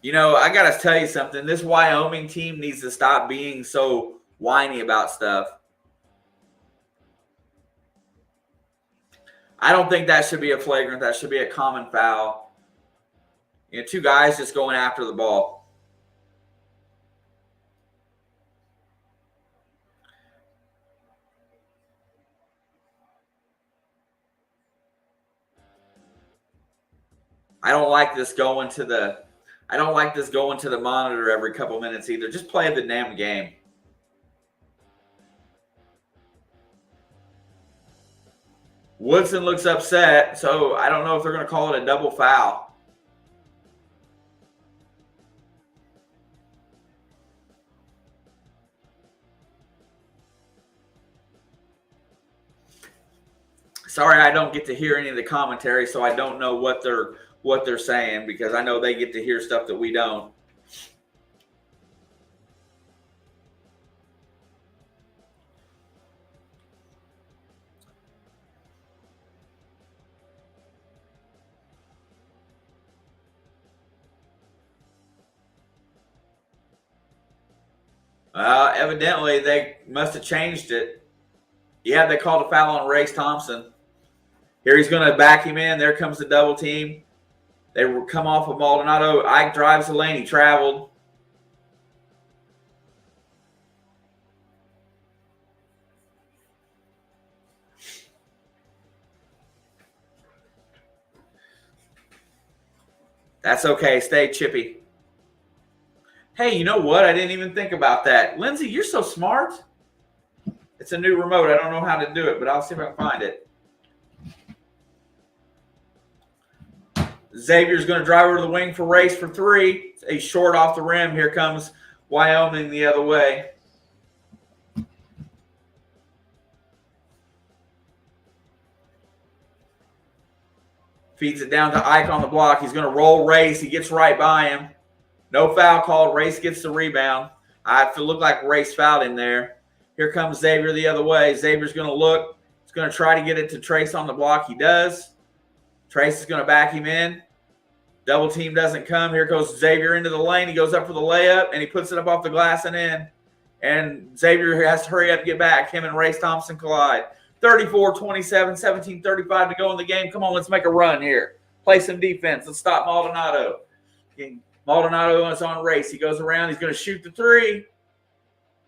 You know, I got to tell you something. This Wyoming team needs to stop being so whiny about stuff. I don't think that should be a flagrant. That should be a common foul. You know, two guys just going after the ball. I don't like this going to the monitor every couple minutes either. Just play the damn game. Woodson looks upset, so I don't know if they're going to call it a double foul. Sorry, I don't get to hear any of the commentary, so I don't know what they're saying, because I know they get to hear stuff that we don't. Evidently, they must have changed it. Yeah, they called a foul on Race Thompson. Here he's going to back him in. There comes the double team. They come off of Maldonado. Ike drives the lane. He traveled. That's okay. Stay chippy. Hey, you know what? I didn't even think about that. Lindsay, you're so smart. It's a new remote. I don't know how to do it, but I'll see if I can find it. Xavier's going to drive over to the wing for Race for three. He's short off the rim. Here comes Wyoming the other way. Feeds it down to Ike on the block. He's going to roll Race. He gets right by him. No foul called. Race gets the rebound. I feel look like Race fouled him there. Here comes Xavier the other way. Xavier's going to look. He's going to try to get it to Trace on the block. He does. Trace is going to back him in. Double team doesn't come. Here goes Xavier into the lane. He goes up for the layup, and he puts it up off the glass and in. And Xavier has to hurry up and get back. Him and Race Thompson collide. 34-27, 17-35 to go in the game. Come on, let's make a run here. Play some defense. Let's stop Maldonado. Maldonado is on Race. He goes around. He's going to shoot the three.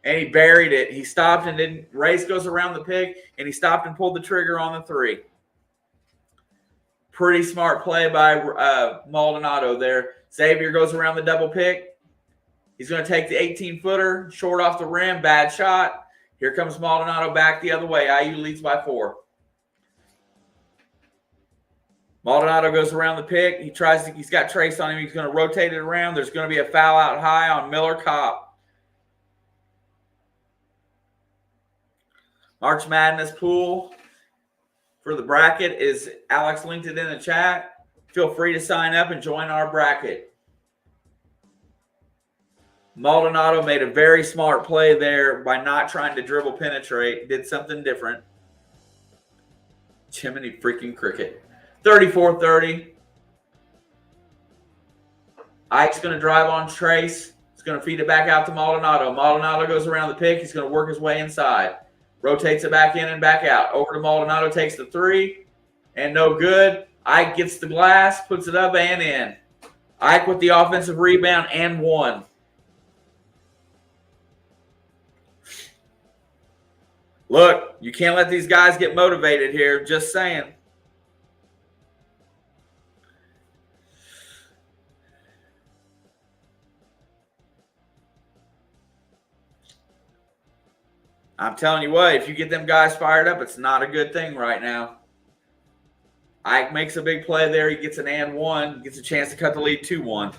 And he buried it. He stopped and then Race goes around the pick, and he stopped and pulled the trigger on the three. Pretty smart play by Maldonado there. Xavier goes around the double pick. He's going to take the 18-footer, short off the rim, bad shot. Here comes Maldonado back the other way. IU leads by 4. Maldonado goes around the pick. He's got Trace on him. He's going to rotate it around. There's going to be a foul out high on Miller Kopp. March Madness pool for the bracket is Alex linked it in the chat. Feel free to sign up and join our bracket. Maldonado made a very smart play there by not trying to dribble penetrate. Did something different. Jiminy freaking cricket. 34-30. Ike's going to drive on Trace. He's going to feed it back out to Maldonado. Maldonado goes around the pick. He's going to work his way inside. Rotates it back in and back out. Over to Maldonado, takes the three, and no good. Ike gets the glass, puts it up and in. Ike with the offensive rebound and one. Look, you can't let these guys get motivated here. Just saying. I'm telling you what, if you get them guys fired up, it's not a good thing right now. Ike makes a big play there. He gets an and one, gets a chance to cut the lead 2-1.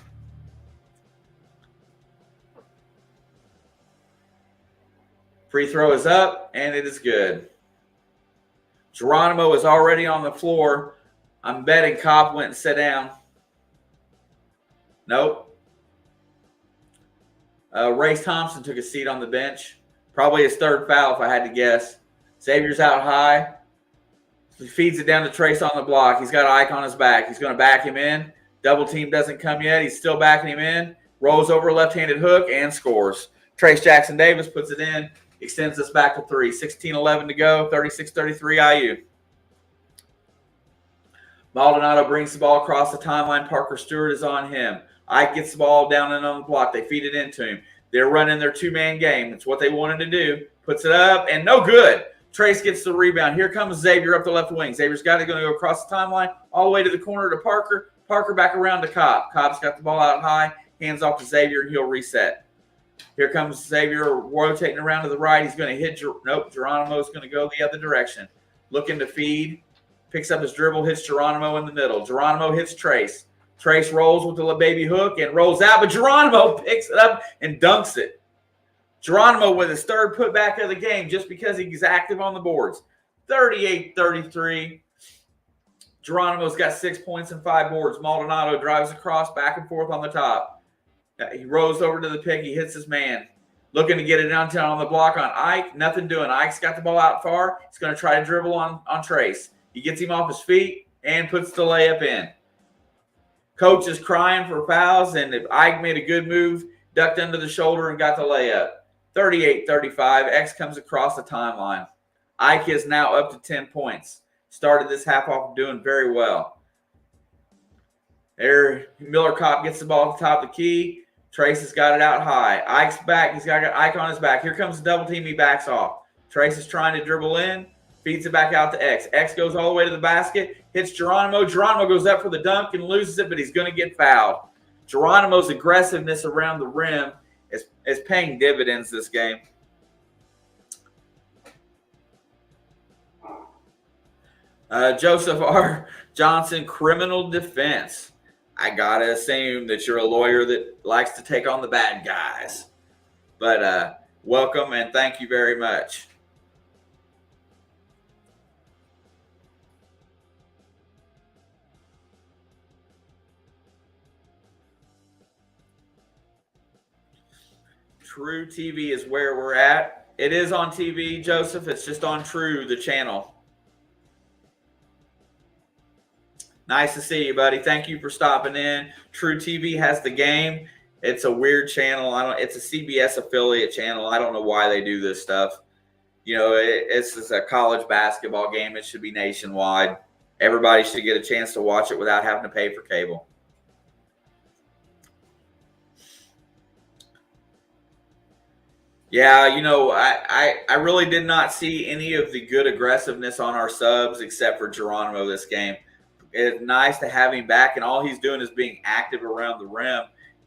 Free throw is up, and it is good. Geronimo is already on the floor. I'm betting Cobb went and sat down. Nope. Race Thompson took a seat on the bench. Probably his third foul, if I had to guess. Xavier's out high. He feeds it down to Trace on the block. He's got Ike on his back. He's going to back him in. Double team doesn't come yet. He's still backing him in. Rolls over left-handed hook and scores. Trace Jackson Davis puts it in. Extends us back to 3. 16-11 to go. 36-33 IU. Maldonado brings the ball across the timeline. Parker Stewart is on him. Ike gets the ball down and on the block. They feed it into him. They're running their two-man game. It's what they wanted to do. Puts it up, and no good. Trace gets the rebound. Here comes Xavier up the left wing. Xavier's got it, going to go across the timeline, all the way to the corner to Parker. Parker back around to Cobb. Cobb's got the ball out high, hands off to Xavier, and he'll reset. Here comes Xavier rotating around to the right. He's going to hit. Nope, Geronimo's going to go the other direction. Looking to feed. Picks up his dribble, hits Geronimo in the middle. Geronimo hits Trace. Trace rolls with the baby hook and rolls out, but Geronimo picks it up and dunks it. Geronimo with his third putback of the game just because he's active on the boards. 38-33. Geronimo's got 6 points and 5 boards. Maldonado drives across, back and forth on the top. He rolls over to the pick. He hits his man. Looking to get it downtown on the block on Ike. Nothing doing. Ike's got the ball out far. He's going to try to dribble on Trace. He gets him off his feet and puts the layup in. Coach is crying for fouls, and if Ike made a good move, ducked under the shoulder and got the layup. 38-35. X comes across the timeline. Ike is now up to 10 points. Started this half off doing very well. There, Miller Kopp gets the ball at the top of the key. Trace has got it out high. Ike's back. He's got Ike on his back. Here comes the double team. He backs off. Trace is trying to dribble in. Feeds it back out to X. X goes all the way to the basket. Hits Geronimo. Geronimo goes up for the dunk and loses it, but he's going to get fouled. Geronimo's aggressiveness around the rim is paying dividends this game. Joseph R. Johnson, criminal defense. I got to assume that you're a lawyer that likes to take on the bad guys. But welcome and thank you very much. True TV is where we're at. It is on TV, Joseph. It's just on True, the channel. Nice to see you, buddy. Thank you for stopping in. True TV has the game. It's a weird channel. It's a CBS affiliate channel. I don't know why they do this stuff. You know, it's just a college basketball game. It should be nationwide. Everybody should get a chance to watch it without having to pay for cable. Yeah, you know, I really did not see any of the good aggressiveness on our subs except for Geronimo this game. It's nice to have him back, and all he's doing is being active around the rim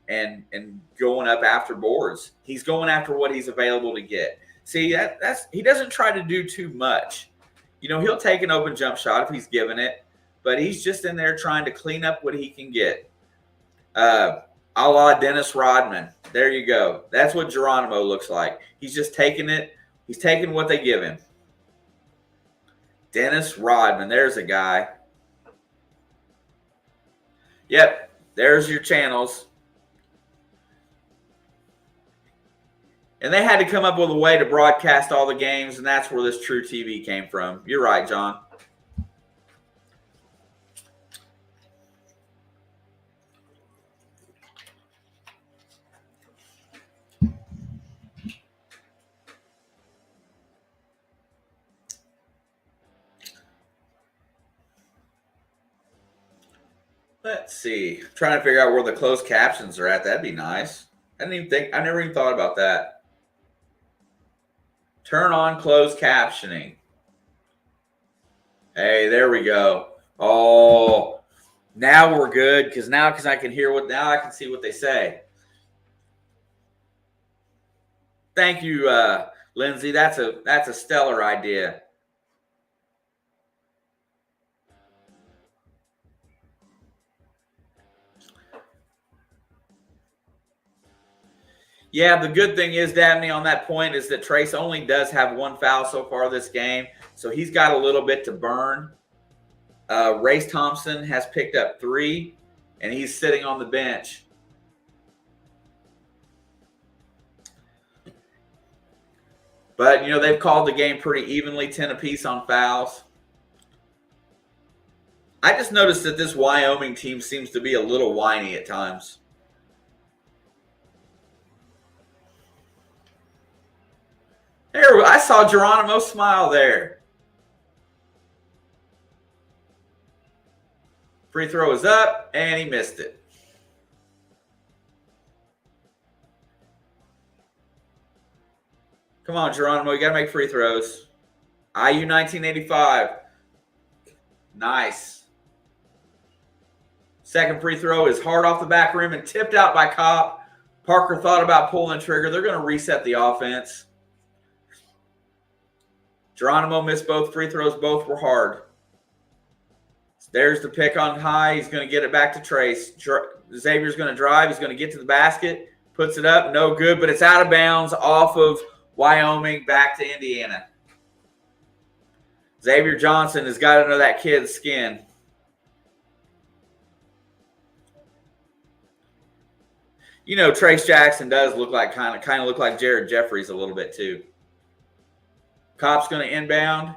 and going up after boards. He's going after what he's available to get. See, that's he doesn't try to do too much. You know, he'll take an open jump shot if he's given it, but he's just in there trying to clean up what he can get. A la Dennis Rodman. There you go. That's what Geronimo looks like. He's just taking it. He's taking what they give him. Dennis Rodman. There's a guy. Yep. There's your channels. And they had to come up with a way to broadcast all the games, and that's where this True TV came from. You're right, John. Let's see. I'm trying to figure out where the closed captions are at. That'd be nice. I never even thought about that. Turn on closed captioning. Hey, there we go. Oh, now we're good because I can hear now I can see what they say. Thank you, Lindsay. That's a stellar idea. Yeah, the good thing is, Dabney, on that point is that Trace only does have one foul so far this game, so he's got a little bit to burn. Race Thompson has picked up 3, and he's sitting on the bench. But, they've called the game pretty evenly, 10 apiece on fouls. I just noticed that this Wyoming team seems to be a little whiny at times. There, I saw Geronimo smile there. Free throw is up, and he missed it. Come on, Geronimo. You got to make free throws. IU 1985. Nice. Second free throw is hard off the back rim and tipped out by Kopp. Parker thought about pulling the trigger. They're going to reset the offense. Geronimo missed both free throws. Both were hard. There's the pick on high. He's going to get it back to Trace. Xavier's going to drive. He's going to get to the basket. Puts it up. No good, but it's out of bounds off of Wyoming back to Indiana. Xavier Johnson has got under that kid's skin. Trace Jackson does look like kind of look like Jared Jeffries a little bit too. Kopp's going to inbound.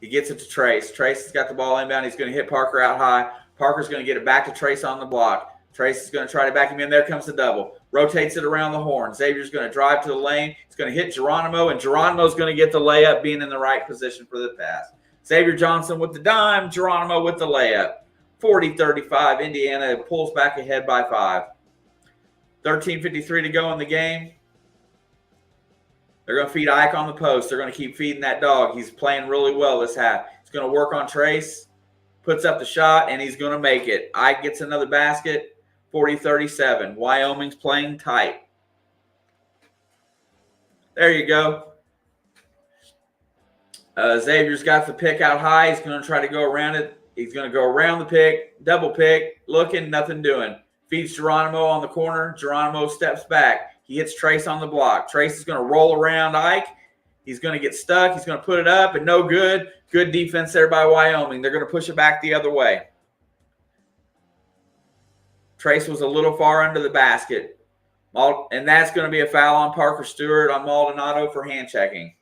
He gets it to Trace. Trace has got the ball inbound. He's going to hit Parker out high. Parker's going to get it back to Trace on the block. Trace is going to try to back him in. There comes the double. Rotates it around the horn. Xavier's going to drive to the lane. He's going to hit Geronimo, and Geronimo's going to get the layup, being in the right position for the pass. Xavier Johnson with the dime. Geronimo with the layup. 40-35. Indiana pulls back ahead by 5. 13:53 to go in the game. They're going to feed Ike on the post. They're going to keep feeding that dog. He's playing really well this half. He's going to work on Trace. Puts up the shot, and he's going to make it. Ike gets another basket. 40-37. Wyoming's playing tight. There you go. Xavier's got the pick out high. He's going to try to go around it. He's going to go around the pick. Double pick. Looking, nothing doing. Feeds Geronimo on the corner. Geronimo steps back. He hits Trace on the block. Trace is going to roll around Ike. He's going to get stuck. He's going to put it up, and no good. Good defense there by Wyoming. They're going to push it back the other way. Trace was a little far under the basket. And that's going to be a foul on Parker Stewart on Maldonado for hand checking.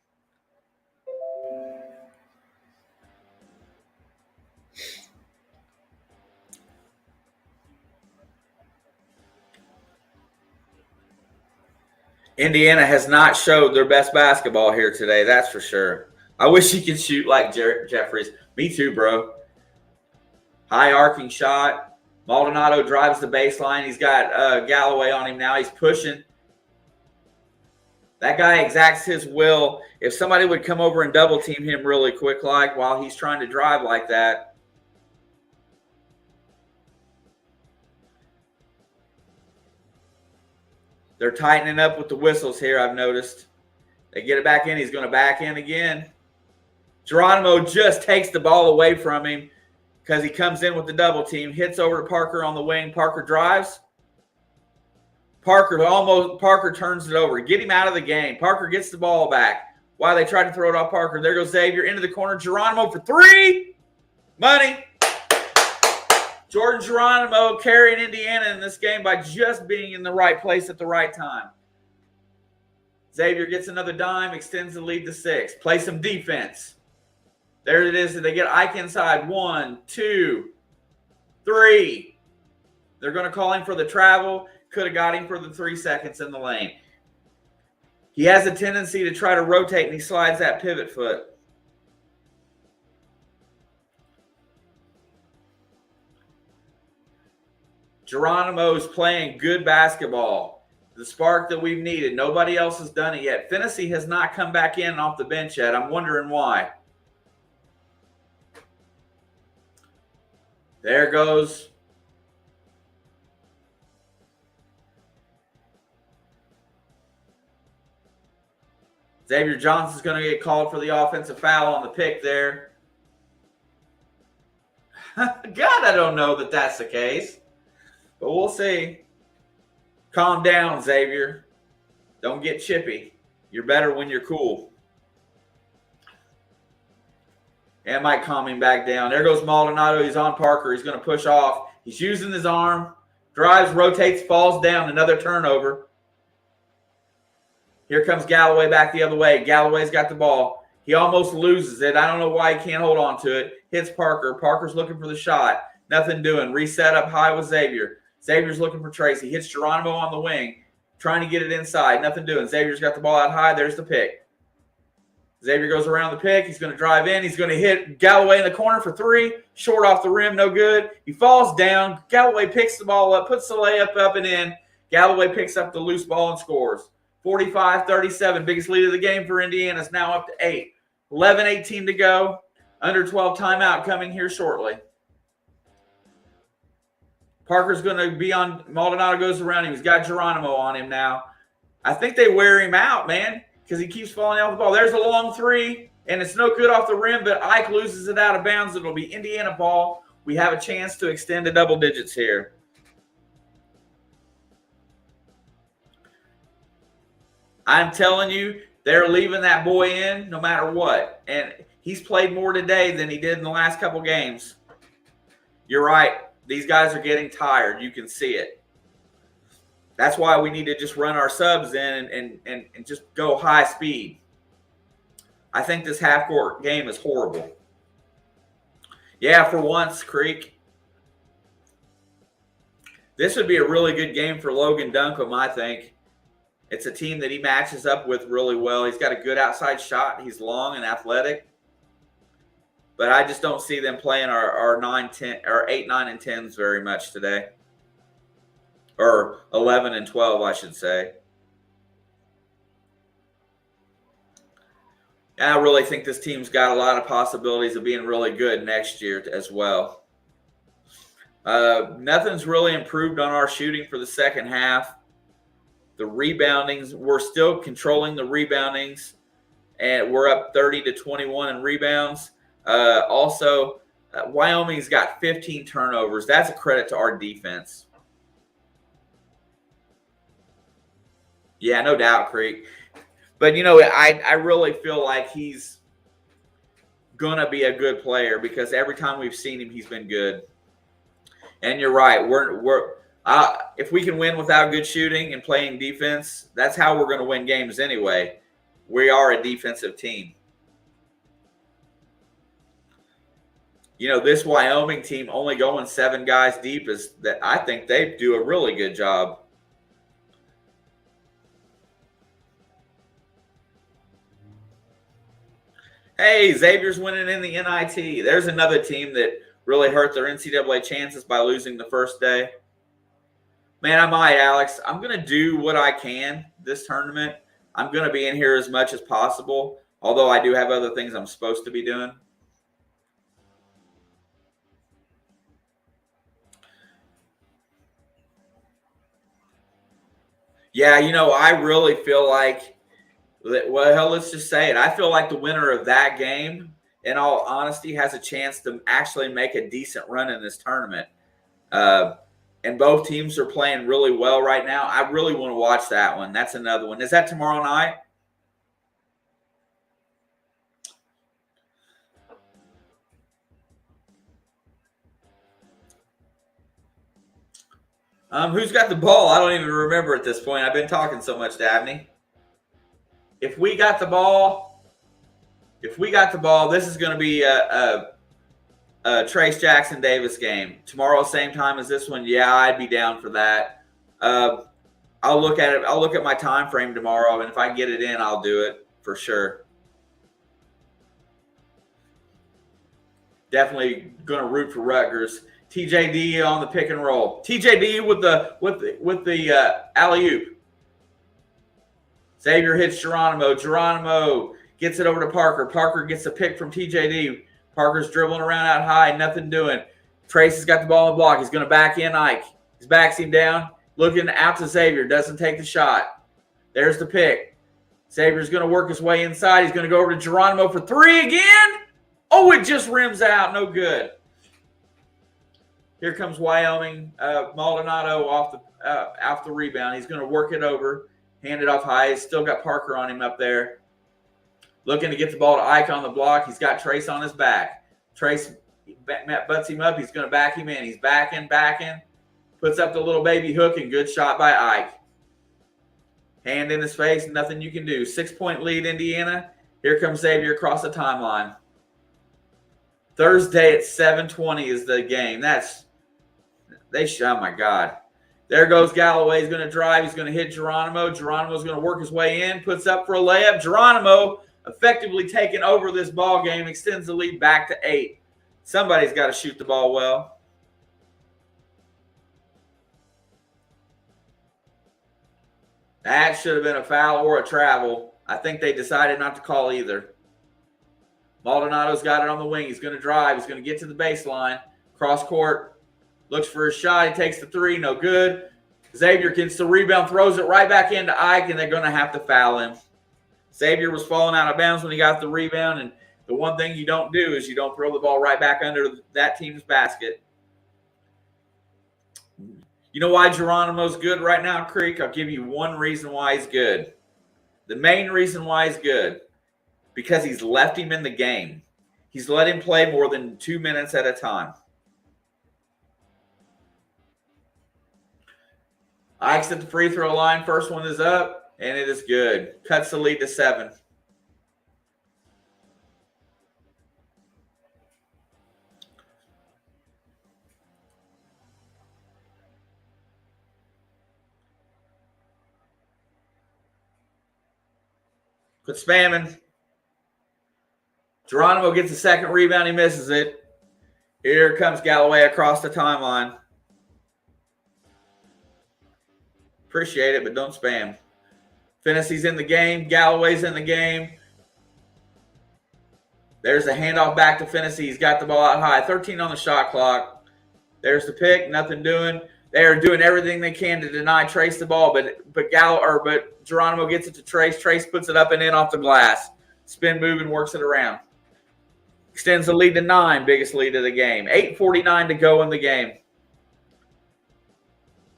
Indiana has not showed their best basketball here today, that's for sure. I wish he could shoot like Jeffries. Me too, bro. High arcing shot. Maldonado drives the baseline. He's got Galloway on him now. He's pushing. That guy exacts his will. If somebody would come over and double team him really quick like while he's trying to drive like that. They're tightening up with the whistles here, I've noticed. They get it back in. He's going to back in again. Geronimo just takes the ball away from him because he comes in with the double team. Hits over to Parker on the wing. Parker drives. Parker turns it over. Get him out of the game. Parker gets the ball back. While they try to throw it off Parker. There goes Xavier into the corner. Geronimo for 3. Money. Jordan Geronimo carrying Indiana in this game by just being in the right place at the right time. Xavier gets another dime, extends the lead to 6. Play some defense. There it is. They get Ike inside. 1, 2, 3. They're going to call him for the travel. Could have got him for the 3 seconds in the lane. He has a tendency to try to rotate, and he slides that pivot foot. Geronimo's playing good basketball. The spark that we've needed. Nobody else has done it yet. Finney has not come back in off the bench yet. I'm wondering why. There goes. Xavier Johnson's going to get called for the offensive foul on the pick there. God, I don't know that that's the case. But we'll see. Calm down, Xavier. Don't get chippy. You're better when you're cool. And Mike calming back down. There goes Maldonado. He's on Parker. He's going to push off. He's using his arm. Drives, rotates, falls down. Another turnover. Here comes Galloway back the other way. Galloway's got the ball. He almost loses it. I don't know why he can't hold on to it. Hits Parker. Parker's looking for the shot. Nothing doing. Reset up high with Xavier. Xavier's looking for Tracy. Hits Geronimo on the wing. Trying to get it inside. Nothing doing. Xavier's got the ball out high. There's the pick. Xavier goes around the pick. He's going to drive in. He's going to hit Galloway in the corner for three. Short off the rim. No good. He falls down. Galloway picks the ball up. Puts the layup up and in. Galloway picks up the loose ball and scores. 45-37. Biggest lead of the game for Indiana is now up to 8. 11-18 to go. Under 12 timeout coming here shortly. Parker's going to be on. Maldonado goes around him. He's got Geronimo on him now. I think they wear him out, man, because he keeps falling out of the ball. There's a long three, and it's no good off the rim, but Ike loses it out of bounds. It'll be Indiana ball. We have a chance to extend to double digits here. I'm telling you, they're leaving that boy in no matter what. And he's played more today than he did in the last couple games. You're right. These guys are getting tired. You can see it. That's why we need to just run our subs in and just go high speed. I think this half-court game is horrible. Yeah, for once, Creek. This would be a really good game for Logan Duncombe, I think. It's a team that he matches up with really well. He's got a good outside shot. He's long and athletic. But I just don't see them playing our 9, 10, or 8, 9, and 10s very much today. Or 11 and 12, I should say. And I really think this team's got a lot of possibilities of being really good next year as well. Nothing's really improved on our shooting for the second half. The reboundings, we're still controlling the reboundings, and we're up 30-21 in rebounds. Wyoming's got 15 turnovers. That's a credit to our defense. Yeah, no doubt, Creek. But, I really feel like he's going to be a good player because every time we've seen him, he's been good. And you're right. If we can win without good shooting and playing defense, that's how we're going to win games anyway. We are a defensive team. This Wyoming team only going 7 guys deep is that I think they do a really good job. Hey, Xavier's winning in the NIT. There's another team that really hurt their NCAA chances by losing the first day. Man, I might, Alex. I'm going to do what I can this tournament. I'm going to be in here as much as possible, although I do have other things I'm supposed to be doing. Yeah, I really feel like, well, let's just say it. I feel like the winner of that game, in all honesty, has a chance to actually make a decent run in this tournament. And both teams are playing really well right now. I really want to watch that one. That's another one. Is that tomorrow night? Who's got the ball? I don't even remember at this point. I've been talking so much, Dabney. If we got the ball, this is going to be a Trace Jackson Davis game. Tomorrow, same time as this one. Yeah, I'd be down for that. I'll look at it. I'll look at my time frame tomorrow, and if I get it in, I'll do it for sure. Definitely going to root for Rutgers. TJD on the pick and roll. TJD with the alley-oop. Xavier hits Geronimo. Geronimo gets it over to Parker. Parker gets a pick from TJD. Parker's dribbling around out high, nothing doing. Trace has got the ball in the block. He's going to back in Ike. He backs him down, looking out to Xavier. Doesn't take the shot. There's the pick. Xavier's going to work his way inside. He's going to go over to Geronimo for three again. Oh, it just rims out. No good. Here comes Wyoming. Maldonado off the rebound. He's going to work it over. Hand it off high. He's still got Parker on him up there. Looking to get the ball to Ike on the block. He's got Trace on his back. Trace butts him up. He's going to back him in. He's backing. Puts up the little baby hook, and good shot by Ike. Hand in his face. Nothing you can do. 6-point lead, Indiana. Here comes Xavier across the timeline. Thursday at 7:20 is the game. Oh, my God. There goes Galloway. He's going to drive. He's going to hit Geronimo. Geronimo's going to work his way in. Puts up for a layup. Geronimo effectively taking over this ball game. Extends the lead back to 8. Somebody's got to shoot the ball well. That should have been a foul or a travel. I think they decided not to call either. Maldonado's got it on the wing. He's going to drive. He's going to get to the baseline. Cross court. Looks for a shot. He takes the three. No good. Xavier gets the rebound, throws it right back into Ike, and they're going to have to foul him. Xavier was falling out of bounds when he got the rebound, and the one thing you don't do is you don't throw the ball right back under that team's basket. You know why Geronimo's good right now, Creek? I'll give you one reason why he's good. The main reason why he's good, because he's left him in the game. He's let him play more than 2 minutes at a time. Ike's at the free throw line. First one is up, and it is good. Cuts the lead to 7. Quit spamming. Geronimo gets a second rebound. He misses it. Here comes Galloway across the timeline. Appreciate it, but don't spam. Finney's in the game. Galloway's in the game. There's a handoff back to Finney. He's got the ball out high. 13 on the shot clock. There's the pick. Nothing doing. They are doing everything they can to deny Trace the ball, but Geronimo gets it to Trace. Trace puts it up and in off the glass. Spin move and works it around. Extends the lead to 9. Biggest lead of the game. 8:49 to go in the game.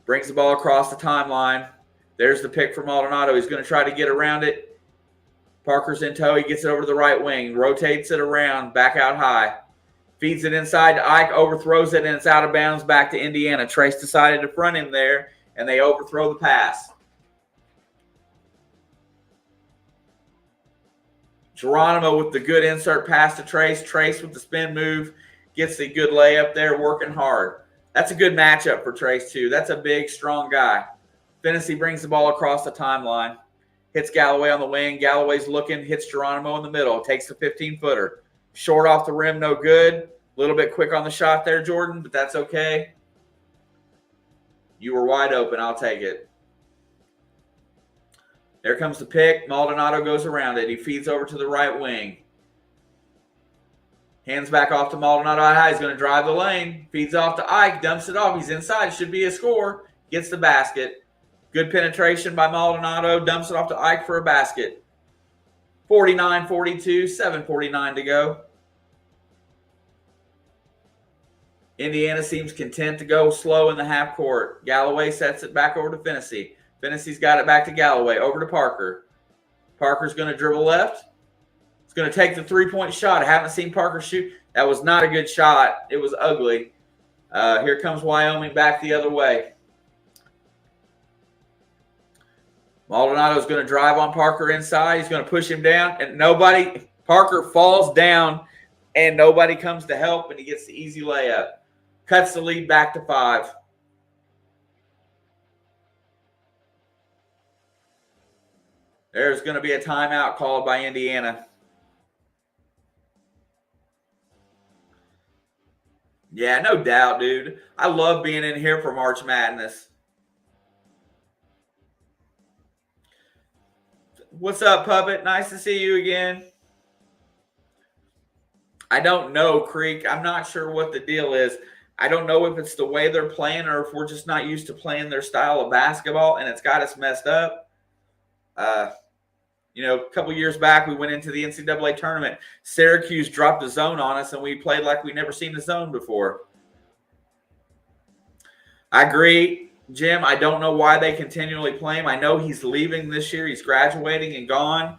Brings the ball across the timeline. There's the pick from Maldonado. He's going to try to get around it. Parker's in tow. He gets it over to the right wing. Rotates it around. Back out high. Feeds it inside to Ike. Overthrows it, and it's out of bounds back to Indiana. Trace decided to front him there, and they overthrow the pass. Geronimo with the good insert pass to Trace. Trace with the spin move. Gets the good layup there, working hard. That's a good matchup for Trace, too. That's a big, strong guy. Finney brings the ball across the timeline. Hits Galloway on the wing. Galloway's looking. Hits Geronimo in the middle. Takes the 15-footer. Short off the rim, no good. A little bit quick on the shot there, Jordan, but that's okay. You were wide open. I'll take it. There comes the pick. Maldonado goes around it. He feeds over to the right wing. Hands back off to Maldonado. He's going to drive the lane. Feeds off to Ike. Dumps it off. He's inside. Should be a score. Gets the basket. Good penetration by Maldonado. Dumps it off to Ike for a basket. 49-42. 7:49 to go. Indiana seems content to go slow in the half court. Galloway sets it back over to Finney. Finney's got it back to Galloway. Over to Parker. Parker's going to dribble left. He's going to take the three-point shot. I haven't seen Parker shoot. That was not a good shot. It was ugly. Here comes Wyoming back the other way. Maldonado's going to drive on Parker inside. He's going to push him down. And Parker falls down, and nobody comes to help, and he gets the easy layup. Cuts the lead back to 5. There's going to be a timeout called by Indiana. Yeah, no doubt, dude. I love being in here for March Madness. What's up, Puppet? Nice to see you again. I don't know, Creek. I'm not sure what the deal is. I don't know if it's the way they're playing or if we're just not used to playing their style of basketball and it's got us messed up. A couple years back, we went into the NCAA tournament. Syracuse dropped a zone on us, and we played like we'd never seen the zone before. I agree, Jim. I don't know why they continually play him. I know he's leaving this year. He's graduating and gone.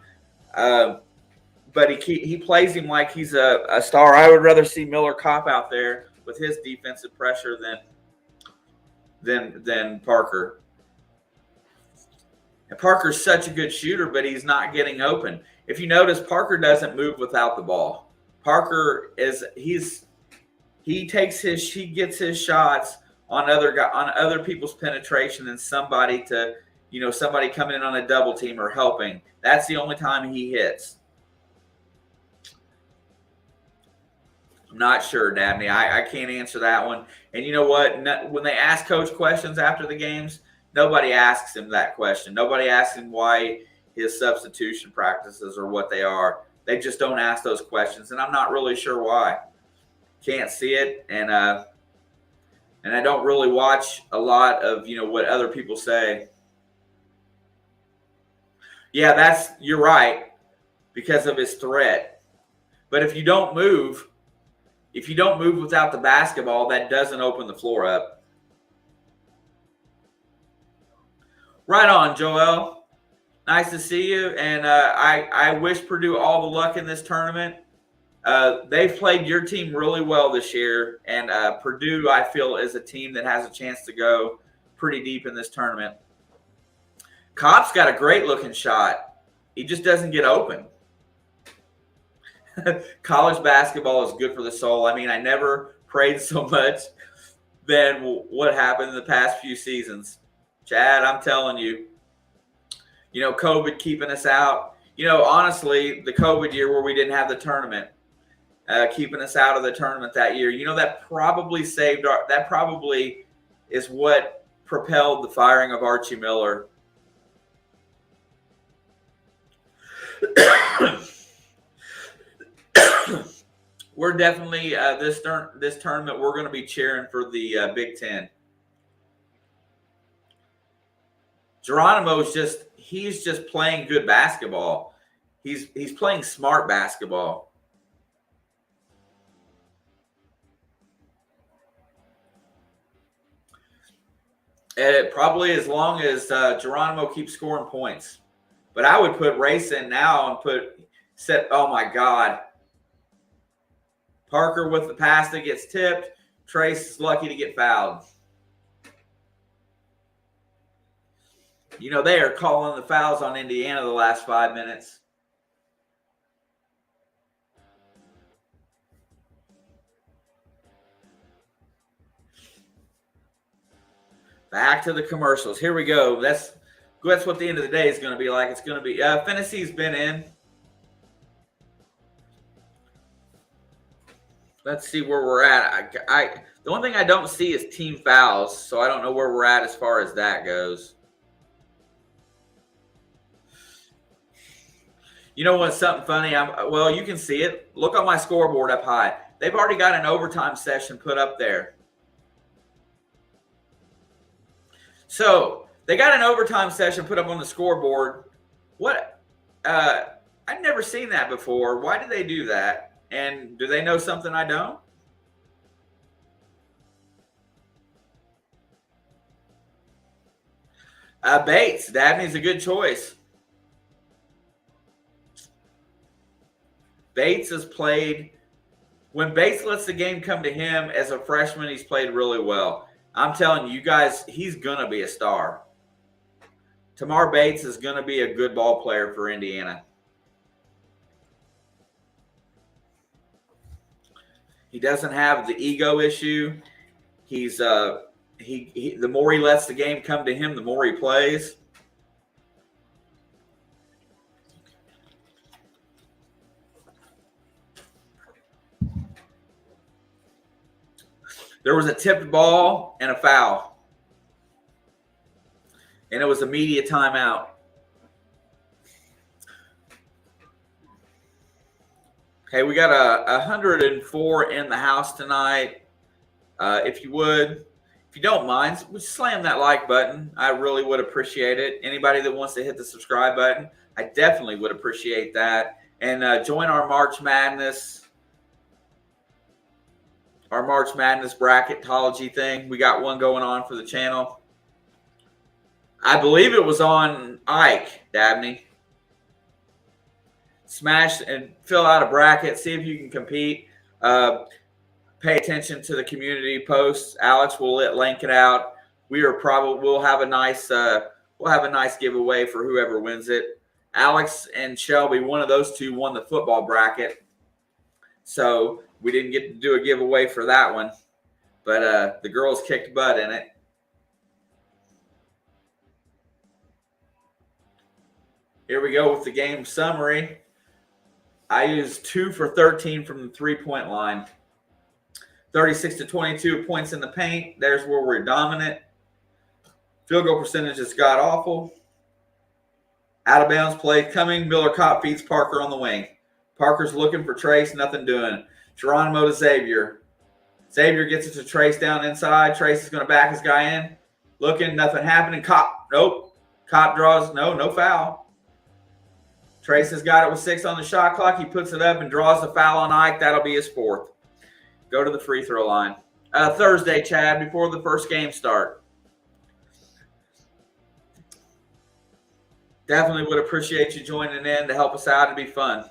But he plays him like he's a star. I would rather see Miller Kopp out there with his defensive pressure than Parker. And Parker's such a good shooter, but he's not getting open. If you notice, Parker doesn't move without the ball. Parker he gets his shots on other people's penetration and somebody coming in on a double team or helping. That's the only time he hits. I'm not sure, Dabney. I can't answer that one. And you know what? When they ask Coach questions after the games, nobody asks him that question. Nobody asks him why his substitution practices are what they are. They just don't ask those questions, and I'm not really sure why. Can't see it, and I don't really watch a lot of what other people say. Yeah, you're right because of his threat. But if you don't move without the basketball, that doesn't open the floor up. Right on, Joel. Nice to see you. And I wish Purdue all the luck in this tournament. They've played your team really well this year. And Purdue, I feel, is a team that has a chance to go pretty deep in this tournament. Kopp's got a great-looking shot. He just doesn't get open. College basketball is good for the soul. I mean, I never prayed so much than what happened in the past few seasons. Chad, I'm telling you, COVID keeping us out. Honestly, the COVID year where we didn't have the tournament, keeping us out of the tournament that year, that probably that probably is what propelled the firing of Archie Miller. We're definitely this tournament. We're going to be cheering for the Big Ten. Geronimo's he's just playing good basketball. He's playing smart basketball. And probably as long as Geronimo keeps scoring points. But I would put Race in now and oh my God. Parker with the pass that gets tipped. Trace is lucky to get fouled. They are calling the fouls on Indiana the last 5 minutes. Back to the commercials. Here we go. That's what the end of the day is going to be like. It's going to be Fennessy's been in. Let's see where we're at. The one thing I don't see is team fouls, so I don't know where we're at as far as that goes. You know what's something funny? You can see it. Look on my scoreboard up high. They've already got an overtime session put up there. So they got an overtime session put up on the scoreboard. What? I've never seen that before. Why do they do that? And do they know something I don't? Bates. Dabney's a good choice. Bates has played. When Bates lets the game come to him as a freshman, he's played really well. I'm telling you guys, he's going to be a star. Tamar Bates is going to be a good ball player for Indiana. He doesn't have the ego issue. He's the more he lets the game come to him, the more he plays. There was a tipped ball and a foul. And it was a media timeout. Hey, we got a 104 in the house tonight. If you don't mind, slam that like button. I really would appreciate it. Anybody that wants to hit the subscribe button, I definitely would appreciate that. And join our March Madness bracketology thing. We got one going on for the channel. I believe it was on Ike, Dabney. Smash and fill out a bracket. See if you can compete. Pay attention to the community posts. Alex will link it out. We'll have a nice giveaway for whoever wins it. Alex and Shelby, one of those two, won the football bracket, so we didn't get to do a giveaway for that one. But the girls kicked butt in it. Here we go with the game summary. I used 2 for 13 from the three-point line. 36-22 points in the paint. There's where we're dominant. Field goal percentage is god-awful. Out of bounds play coming. Miller Kopp feeds Parker on the wing. Parker's looking for Trace. Nothing doing. Geronimo to Xavier. Xavier gets it to Trace down inside. Trace is going to back his guy in. Looking. Nothing happening. Kopp. Nope. Kopp draws. No foul. Trace has got it with 6 on the shot clock. He puts it up and draws the foul on Ike. That'll be his 4th. Go to the free throw line. Thursday, Chad, before the first game start. Definitely would appreciate you joining in to help us out. It'd be fun.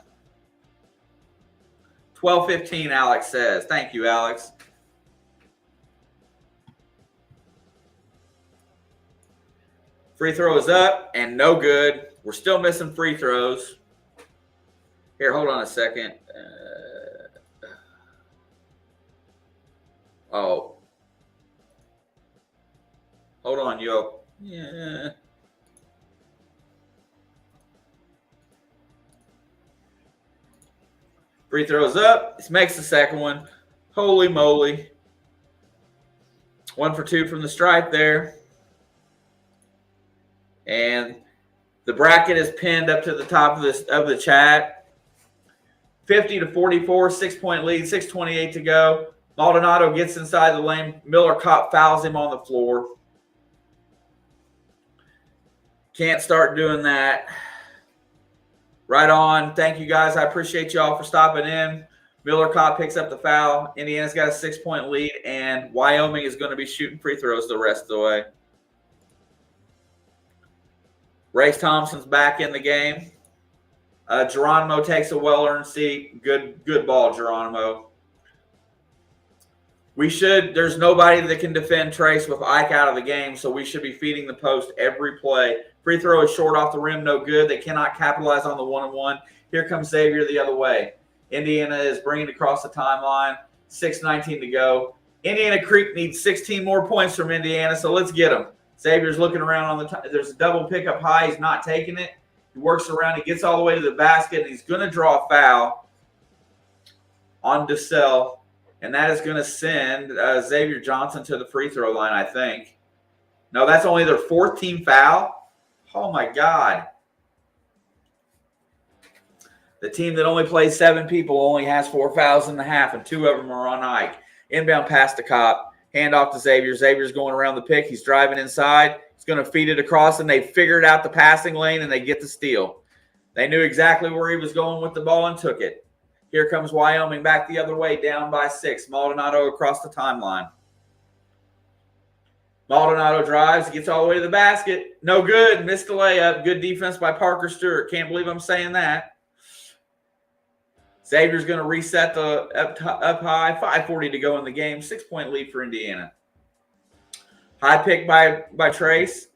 12:15, Alex says. Thank you, Alex. Free throw is up and no good. We're still missing free throws. Here, hold on a second. Hold on, yo. Yeah. Free throws up. This makes the second one. Holy moly. 1 for 2 from the stripe there. And the bracket is pinned up to the top of the chat. 50-44, 6-point lead, 6:28 to go. Maldonado gets inside the lane. Miller Kopp fouls him on the floor. Can't start doing that. Right on. Thank you, guys. I appreciate you all for stopping in. Miller Kopp picks up the foul. Indiana's got a 6-point lead, and Wyoming is going to be shooting free throws the rest of the way. Race Thompson's back in the game. Geronimo takes a well-earned seat. Good ball, Geronimo. There's nobody that can defend Trace with Ike out of the game, so we should be feeding the post every play. Free throw is short off the rim, no good. They cannot capitalize on the one-on-one. Here comes Xavier the other way. Indiana is bringing it across the timeline. 6:19 to go. Indiana Creek needs 16 more points from Indiana, so let's get them. Xavier's looking around on there's a double pickup high. He's not taking it. He works around. He gets all the way to the basket, and he's going to draw a foul on DeSalle, and that is going to send Xavier Johnson to the free throw line, I think. No, that's only their 4th team foul. Oh, my God. The team that only plays 7 people only has 4 fouls in the half, and 2 of them are on Ike. Inbound pass to Kopp. Hand off to Xavier. Xavier's going around the pick. He's driving inside. He's going to feed it across, and they figured out the passing lane, and they get the steal. They knew exactly where he was going with the ball and took it. Here comes Wyoming back the other way, down by 6. Maldonado across the timeline. Maldonado drives, gets all the way to the basket. No good. Missed the layup. Good defense by Parker Stewart. Can't believe I'm saying that. Xavier's going to reset the up high. 5:40 to go in the game. 6-point lead for Indiana. High pick by Trace.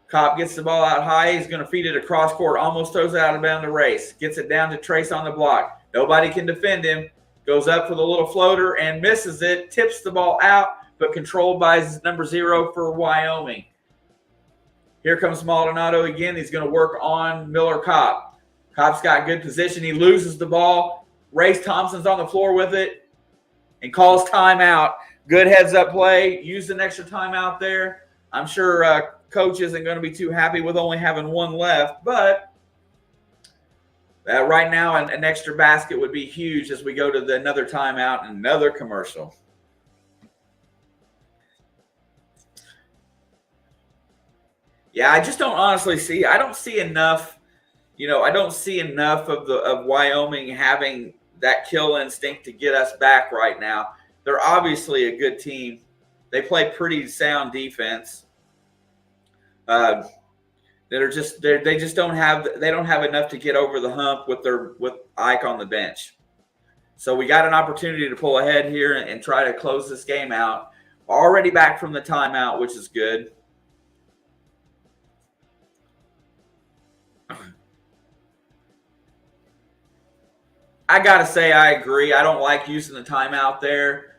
Kopp gets the ball out high. He's going to feed it across court. Almost throws it out of bounds to Race. Gets it down to Trace on the block. Nobody can defend him. Goes up for the little floater and misses it. Tips the ball out, but controlled by number 0 for Wyoming. Here comes Maldonado again. He's going to work on Miller Kopp. Kopp's got good position. He loses the ball. Race Thompson's on the floor with it and calls timeout. Good heads-up play. Used an extra timeout there. I'm sure coach isn't going to be too happy with only having one left, but right now an extra basket would be huge as we go to another timeout and another commercial. Yeah, I just don't honestly see. I don't see enough. I don't see enough of Wyoming having that kill instinct to get us back right now. They're obviously a good team. They play pretty sound defense. They just don't have enough to get over the hump with Ike on the bench. So we got an opportunity to pull ahead here and try to close this game out. Already back from the timeout, which is good. I got to say I agree. I don't like using the timeout there.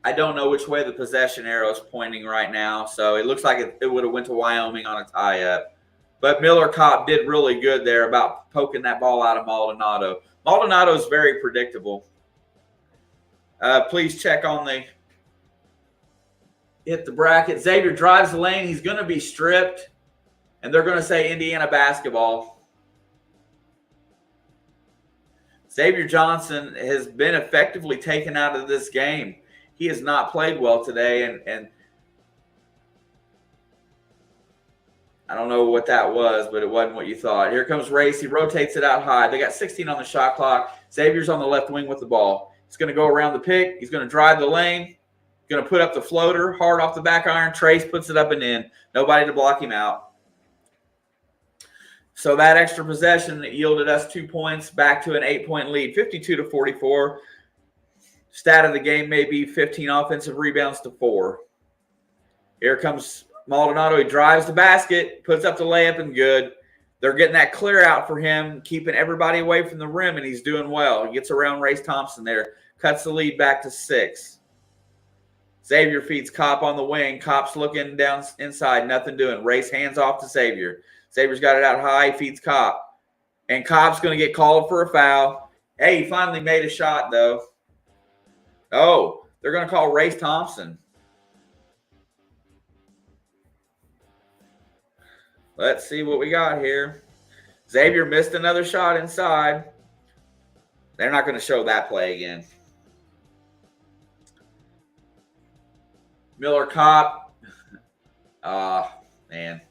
I don't know which way the possession arrow is pointing right now, so it looks like it would have went to Wyoming on a tie-up. But Miller Kopp did really good there about poking that ball out of Maldonado. Maldonado is very predictable. Please check on hit the bracket. Xavier drives the lane. He's going to be stripped, and they're going to say Indiana basketball. Xavier Johnson has been effectively taken out of this game. He has not played well today, and I don't know what that was, but it wasn't what you thought. Here comes Race. He rotates it out high. They got 16 on the shot clock. Xavier's on the left wing with the ball. He's going to go around the pick. He's going to drive the lane. Going to put up the floater, hard off the back iron. Trace puts it up and in. Nobody to block him out. So that extra possession yielded us 2 points, back to an 8-point lead, 52-44. Stat of the game may be 15 offensive rebounds to 4. Here comes Maldonado. He drives the basket, puts up the layup, and good. They're getting that clear out for him, keeping everybody away from the rim, and he's doing well. He gets around Race Thompson there, cuts the lead back to 6. Xavier feeds Kopp on the wing. Kopp's looking down inside, nothing doing. Race hands off to Xavier. Xavier's got it out high, feeds Kopp. And Kopp's going to get called for a foul. Hey, he finally made a shot, though. Oh, they're going to call Race Thompson. Let's see what we got here. Xavier missed another shot inside. They're not going to show that play again. Miller Kopp. Man.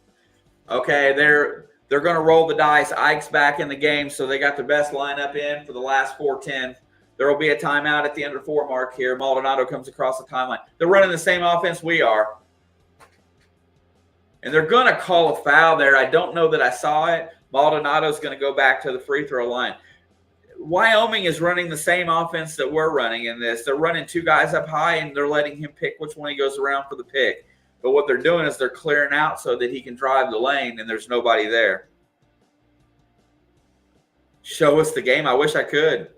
Okay, they're going to roll the dice. Ike's back in the game, so they got the best lineup in for the last 4:10. There will be a timeout at the under 4 mark here. Maldonado comes across the timeline. They're running the same offense we are. And they're going to call a foul there. I don't know that I saw it. Maldonado's going to go back to the free throw line. Wyoming is running the same offense that we're running in this. They're running 2 guys up high, and they're letting him pick which one he goes around for the pick. But what they're doing is they're clearing out so that he can drive the lane, and there's nobody there. Show us the game. I wish I could.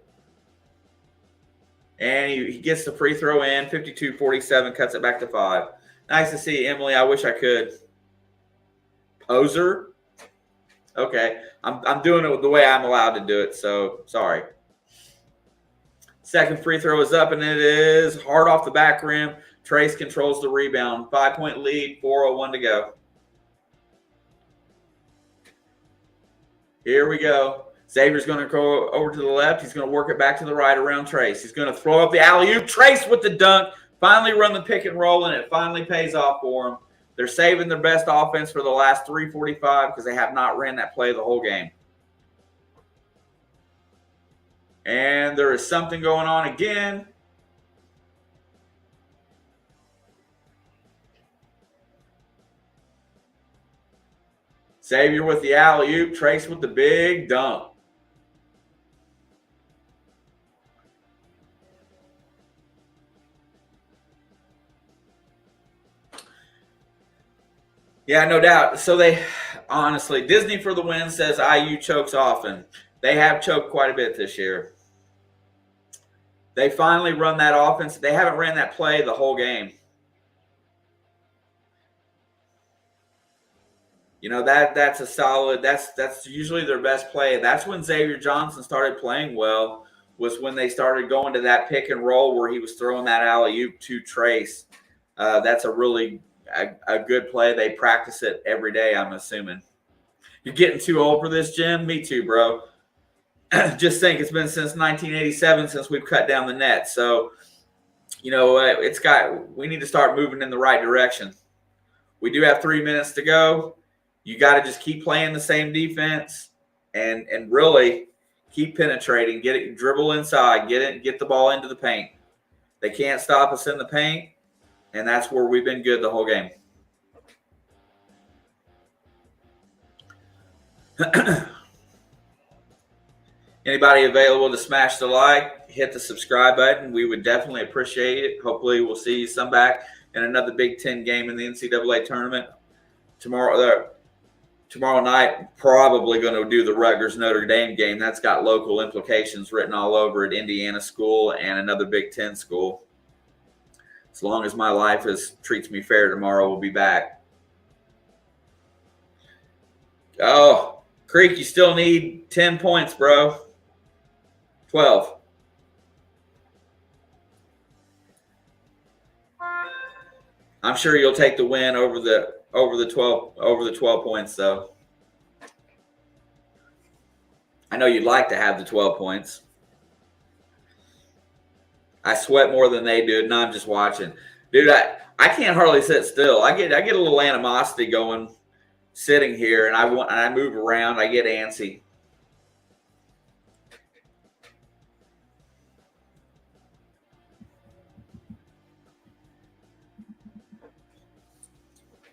And he gets the free throw in, 52-47, cuts it back to 5. Nice to see, Emily. I wish I could. Poser. Okay. I'm doing it the way I'm allowed to do it, so sorry. Second free throw is up, and it is hard off the back rim. Trace controls the rebound. 5-point lead, 4:01 to go. Here we go. Xavier's going to go over to the left. He's going to work it back to the right around Trace. He's going to throw up the alley-oop. Trace with the dunk. Finally run the pick and roll, and it finally pays off for him. They're saving their best offense for the last 3:45 because they have not ran that play the whole game. And there is something going on again. Xavier with the alley-oop. Trace with the big dunk. Yeah, no doubt. So honestly, Disney for the win says IU chokes often. They have choked quite a bit this year. They finally run that offense. They haven't ran that play the whole game. You know, that's usually their best play. That's when Xavier Johnson started playing well, was when they started going to that pick and roll where he was throwing that alley-oop to Trace. That's a really a good play. They practice it every day, I'm assuming. You're getting too old for this, Jim? Me too, bro. Just think it's been since 1987 since we've cut down the net. So, we need to start moving in the right direction. We do have 3 minutes to go. You got to just keep playing the same defense and really keep penetrating. Get it, dribble inside, get the ball into the paint. They can't stop us in the paint, and that's where we've been good the whole game. Anybody available to smash the like, hit the subscribe button. We would definitely appreciate it. Hopefully we'll see you some back in another Big Ten game in the NCAA tournament. Tomorrow night, probably going to do the Rutgers-Notre Dame game. That's got local implications written all over it. Indiana school and another Big Ten school. As long as my life treats me fair tomorrow, we'll be back. Oh, Creek, you still need 10 points, bro. 12. I'm sure you'll take the win over the 12 points, though. I know you'd like to have the 12 points. I sweat more than they do, and I'm just watching. Dude, I can't hardly sit still. I get a little animosity going sitting here, and I move around. I get antsy.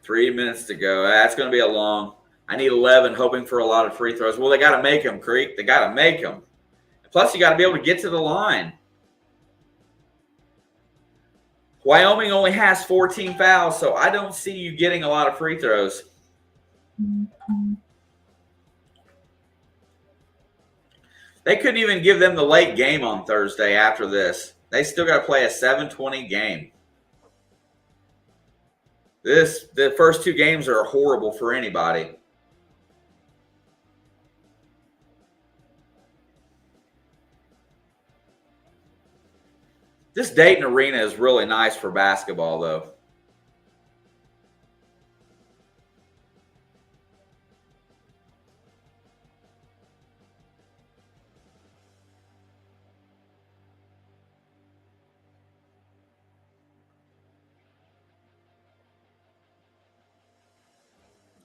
Three minutes to go. That's going to be a long. I need 11, hoping for a lot of free throws. Well, they got to make them, Creek. They got to make them. Plus, you got to be able to get to the line. Wyoming only has 14 fouls, so I don't see you getting a lot of free throws. They couldn't even give them the late game on Thursday after this. They still got to play a 7:20 game. The first two games are horrible for anybody. This Dayton arena is really nice for basketball, though.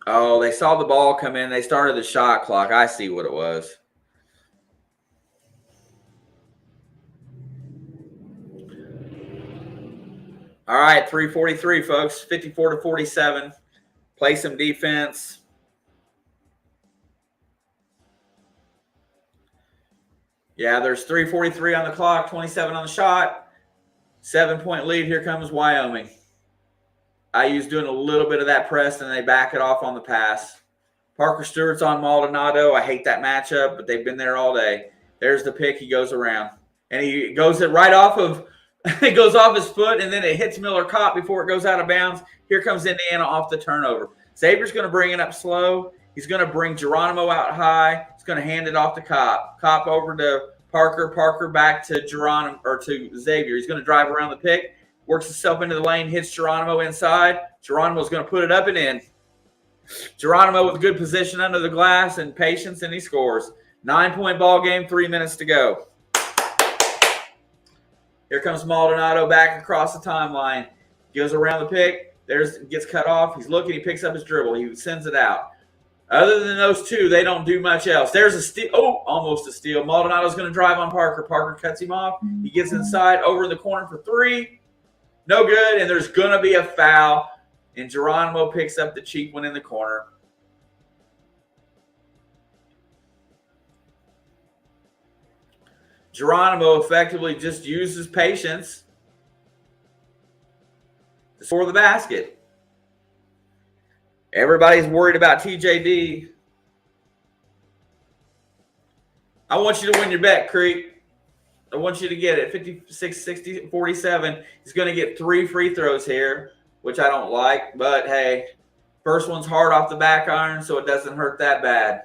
Oh, they saw the ball come in. They started the shot clock. I see what it was. All right, 3:43, folks. 54-47. Play some defense. Yeah, there's 3:43 on the clock, 27 on the shot. 7-point lead. Here comes Wyoming. IU's doing a little bit of that press, and they back it off on the pass. Parker Stewart's on Maldonado. I hate that matchup, but they've been there all day. There's the pick. He goes around. And he goes it right off of – it goes off his foot, and then it hits Miller Kopp before it goes out of bounds. Here comes Indiana off the turnover. Xavier's going to bring it up slow. He's going to bring Geronimo out high. He's going to hand it off to Kopp. Kopp over to Parker. Parker back to Geronimo or to Xavier. He's going to drive around the pick. Works himself into the lane, hits Geronimo inside. Geronimo's going to put it up and in. Geronimo with good position under the glass and patience, and he scores. 9-point ball game, 3 minutes to go. Here comes Maldonado back across the timeline. Goes around the pick. Gets cut off. He's looking. He picks up his dribble. He sends it out. Other than those two, they don't do much else. There's a steal. Oh, almost a steal. Maldonado's going to drive on Parker. Parker cuts him off. He gets inside over in the corner for three. No good, and there's going to be a foul. And Geronimo picks up the cheap one in the corner. Geronimo effectively just uses patience to score the basket. Everybody's worried about TJD. I want you to win your bet, Creek. I want you to get it. 56, 60, 47. He's going to get 3 free throws here, which I don't like. But, hey, first one's hard off the back iron, so it doesn't hurt that bad.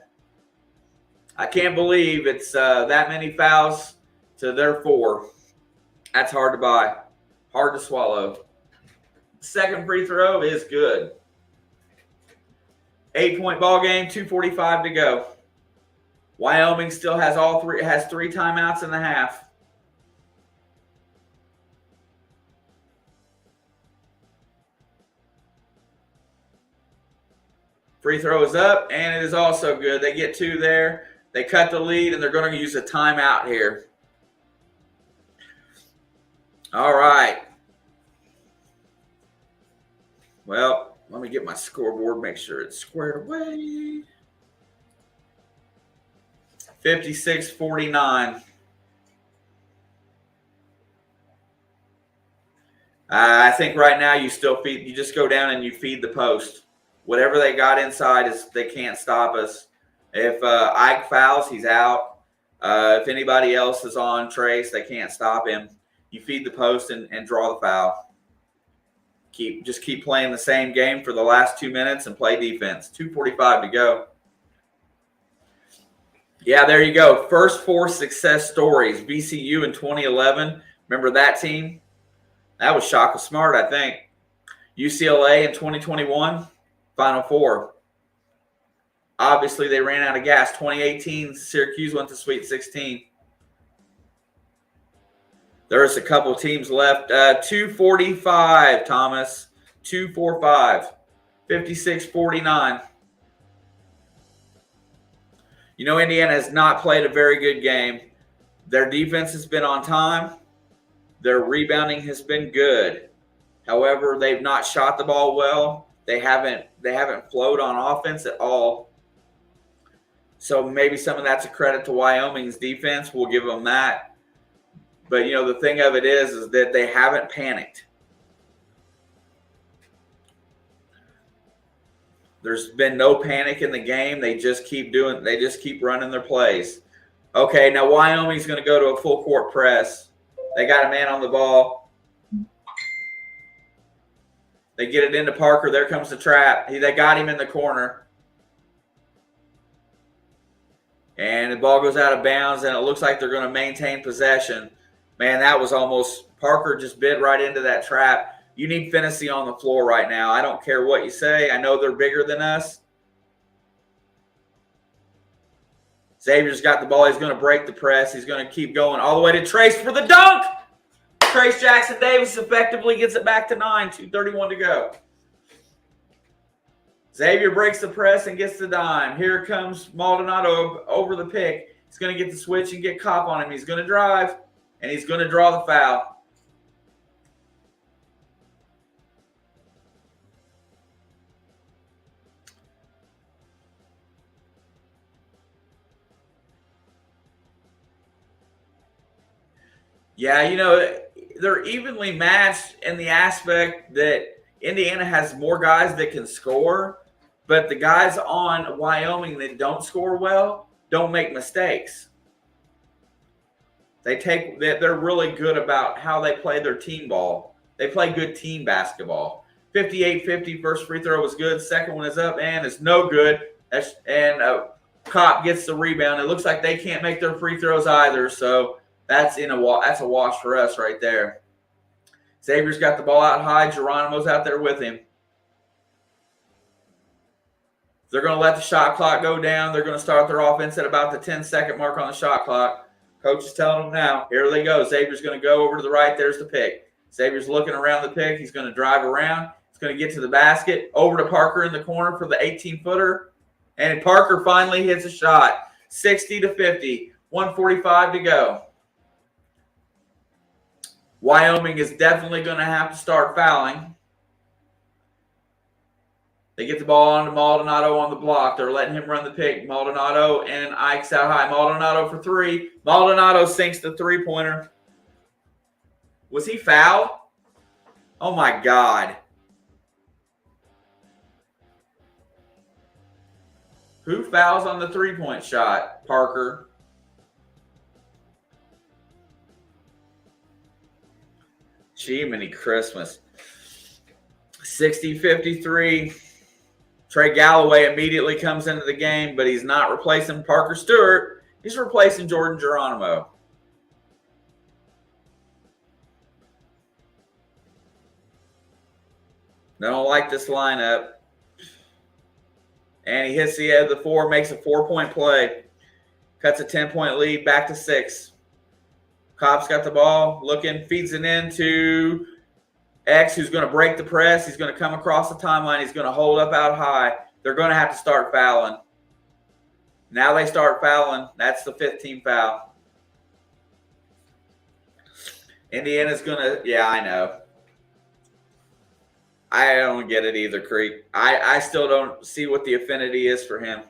I can't believe it's that many fouls to their 4. That's hard to buy. Hard to swallow. Second free throw is good. 8-point ball game, 2:45 to go. Wyoming still has three timeouts in the half. Free throw is up, and it is also good. They get 2 there. They cut the lead, and they're going to use a timeout here. All right. Well, let me get my scoreboard, make sure it's squared away. 56-49. I think right now you just go down and you feed the post. Whatever they got inside they can't stop us. If Ike fouls, he's out. If anybody else is on Trace, they can't stop him. You feed the post and draw the foul. Just keep playing the same game for the last 2 minutes and play defense. 2:45 to go. Yeah, there you go. First 4 success stories. VCU in 2011. Remember that team? That was Shaka Smart, I think. UCLA in 2021. Final 4. Obviously, they ran out of gas. 2018, Syracuse went to Sweet 16. There's a couple teams left. 2:45, Thomas. 2:45. 56-49. You know, Indiana has not played a very good game. Their defense has been on time. Their rebounding has been good. However, they've not shot the ball well. They haven't flowed on offense at all. So maybe some of that's a credit to Wyoming's defense. We'll give them that. But, you know, the thing of it is that they haven't panicked. There's been no panic in the game. They just keep running their plays. Okay, now Wyoming's going to go to a full court press. They got a man on the ball. They get it into Parker. There comes the trap. They got him in the corner. And the ball goes out of bounds, and it looks like they're going to maintain possession. Man, that was almost – Parker just bit right into that trap. You need Finney on the floor right now. I don't care what you say. I know they're bigger than us. Xavier's got the ball. He's going to break the press. He's going to keep going all the way to Trace for the dunk. Trace Jackson-Davis effectively gets it back to 9. 2:31 to go. Xavier breaks the press and gets the dime. Here comes Maldonado over the pick. He's going to get the switch and get Kopp on him. He's going to drive, and he's going to draw the foul. Yeah, you know, they're evenly matched in the aspect that Indiana has more guys that can score, but the guys on Wyoming that don't score well don't make mistakes. They're really good about how they play their team ball. They play good team basketball. 58-50, first free throw was good. Second one is up and it's no good. Kopp gets the rebound. It looks like they can't make their free throws either, so that's a wash for us right there. Xavier's got the ball out high. Geronimo's out there with him. They're going to let the shot clock go down. They're going to start their offense at about the 10-second mark on the shot clock. Coach is telling them now, here they go. Xavier's going to go over to the right. There's the pick. Xavier's looking around the pick. He's going to drive around. He's going to get to the basket. Over to Parker in the corner for the 18-footer. And Parker finally hits a shot. 60-50. 1:45 to go. Wyoming is definitely going to have to start fouling. They get the ball on to Maldonado on the block. They're letting him run the pick. Maldonado and Ike's out high. Maldonado for 3. Maldonado sinks the three-pointer. Was he fouled? Oh, my God. Who fouls on the three-point shot? Parker. Jiminy Christmas. 60-53. Trey Galloway immediately comes into the game, but he's not replacing Parker Stewart. He's replacing Jordan Geronimo. They don't like this lineup. And he hits the edge of the 4, makes a 4-point play. Cuts a 10-point lead back to 6. Cobb's got the ball, looking, feeds it into X, who's going to break the press. He's going to come across the timeline. He's going to hold up out high. They're going to have to start fouling. Now they start fouling. That's the 15th foul. Indiana's going to, yeah, I know. I don't get it either, Creek. I still don't see what the affinity is for him.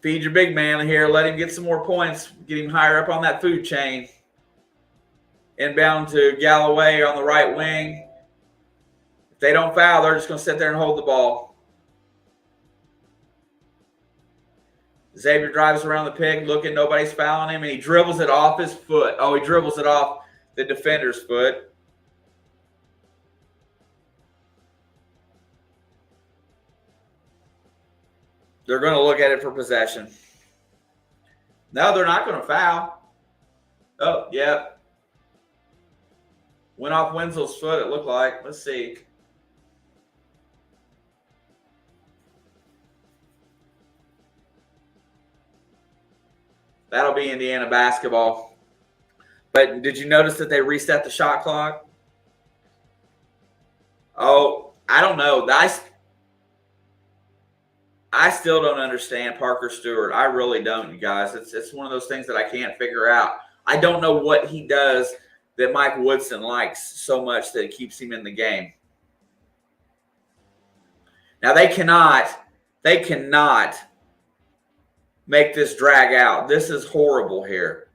Feed your big man here. Let him get some more points. Get him higher up on that food chain. Inbound to Galloway on the right wing. If they don't foul, they're just going to sit there and hold the ball. Xavier drives around the pick, looking. Nobody's fouling him, and he dribbles it off his foot. Oh, he dribbles it off the defender's foot. They're going to look at it for possession. No, they're not going to foul. Oh, yeah. Went off Winslow's foot, it looked like. Let's see. That'll be Indiana basketball. But did you notice that they reset the shot clock? Oh, I don't know. I still don't understand Parker Stewart. I really don't, you guys. It's one of those things that I can't figure out. I don't know what he does that Mike Woodson likes so much that it keeps him in the game. Now they cannot make this drag out. This is horrible here.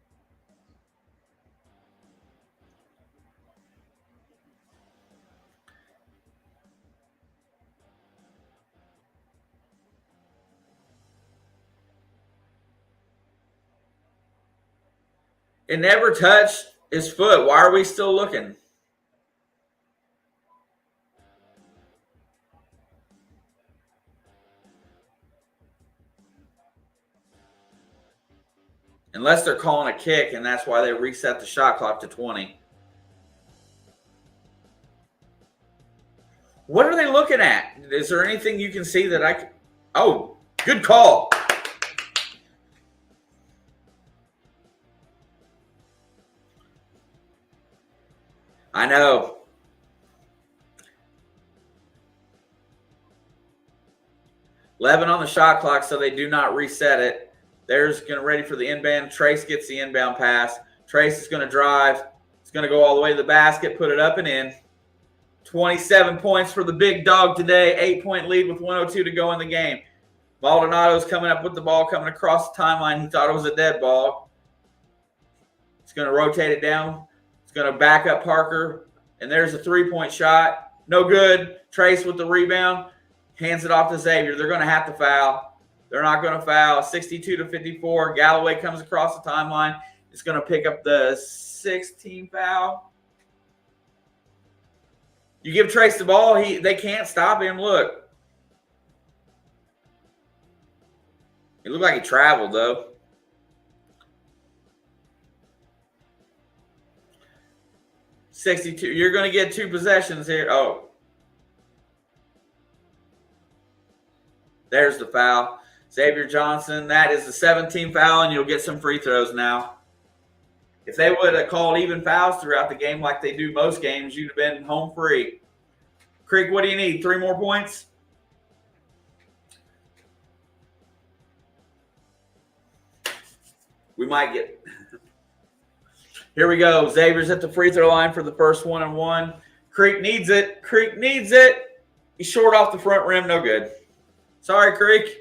It never touched his foot. Why are we still looking? Unless they're calling a kick, and that's why they reset the shot clock to 20. What are they looking at? Is there anything you can see that I can? Oh, good call. I know. $11 on the shot clock, so they do not reset it. There's getting ready for the inbound. Trace gets the inbound pass. Trace is going to drive. It's going to go all the way to the basket, put it up and in. 27 points for the big dog today. 8-point lead with 1:02 to go in the game. Maldonado's coming up with the ball, coming across the timeline. He thought it was a dead ball. He's going to rotate it down. It's going to back up Parker. And there's a 3-point shot. No good. Trace with the rebound. Hands it off to Xavier. They're going to have to foul. They're not going to foul. 62-54. Galloway comes across the timeline. It's going to pick up the 16th foul. You give Trace the ball, they can't stop him. Look. It looked like he traveled, though. $62. You're going to get 2 possessions here. Oh. There's the foul. Xavier Johnson, that is the 17th foul, and you'll get some free throws now. If they would have called even fouls throughout the game like they do most games, you'd have been home free. Creek, what do you need? 3 more points? We might get – here we go. Xavier's at the free throw line for the first 1-and-1. Creek needs it. Creek needs it. He's short off the front rim. No good. Sorry, Creek.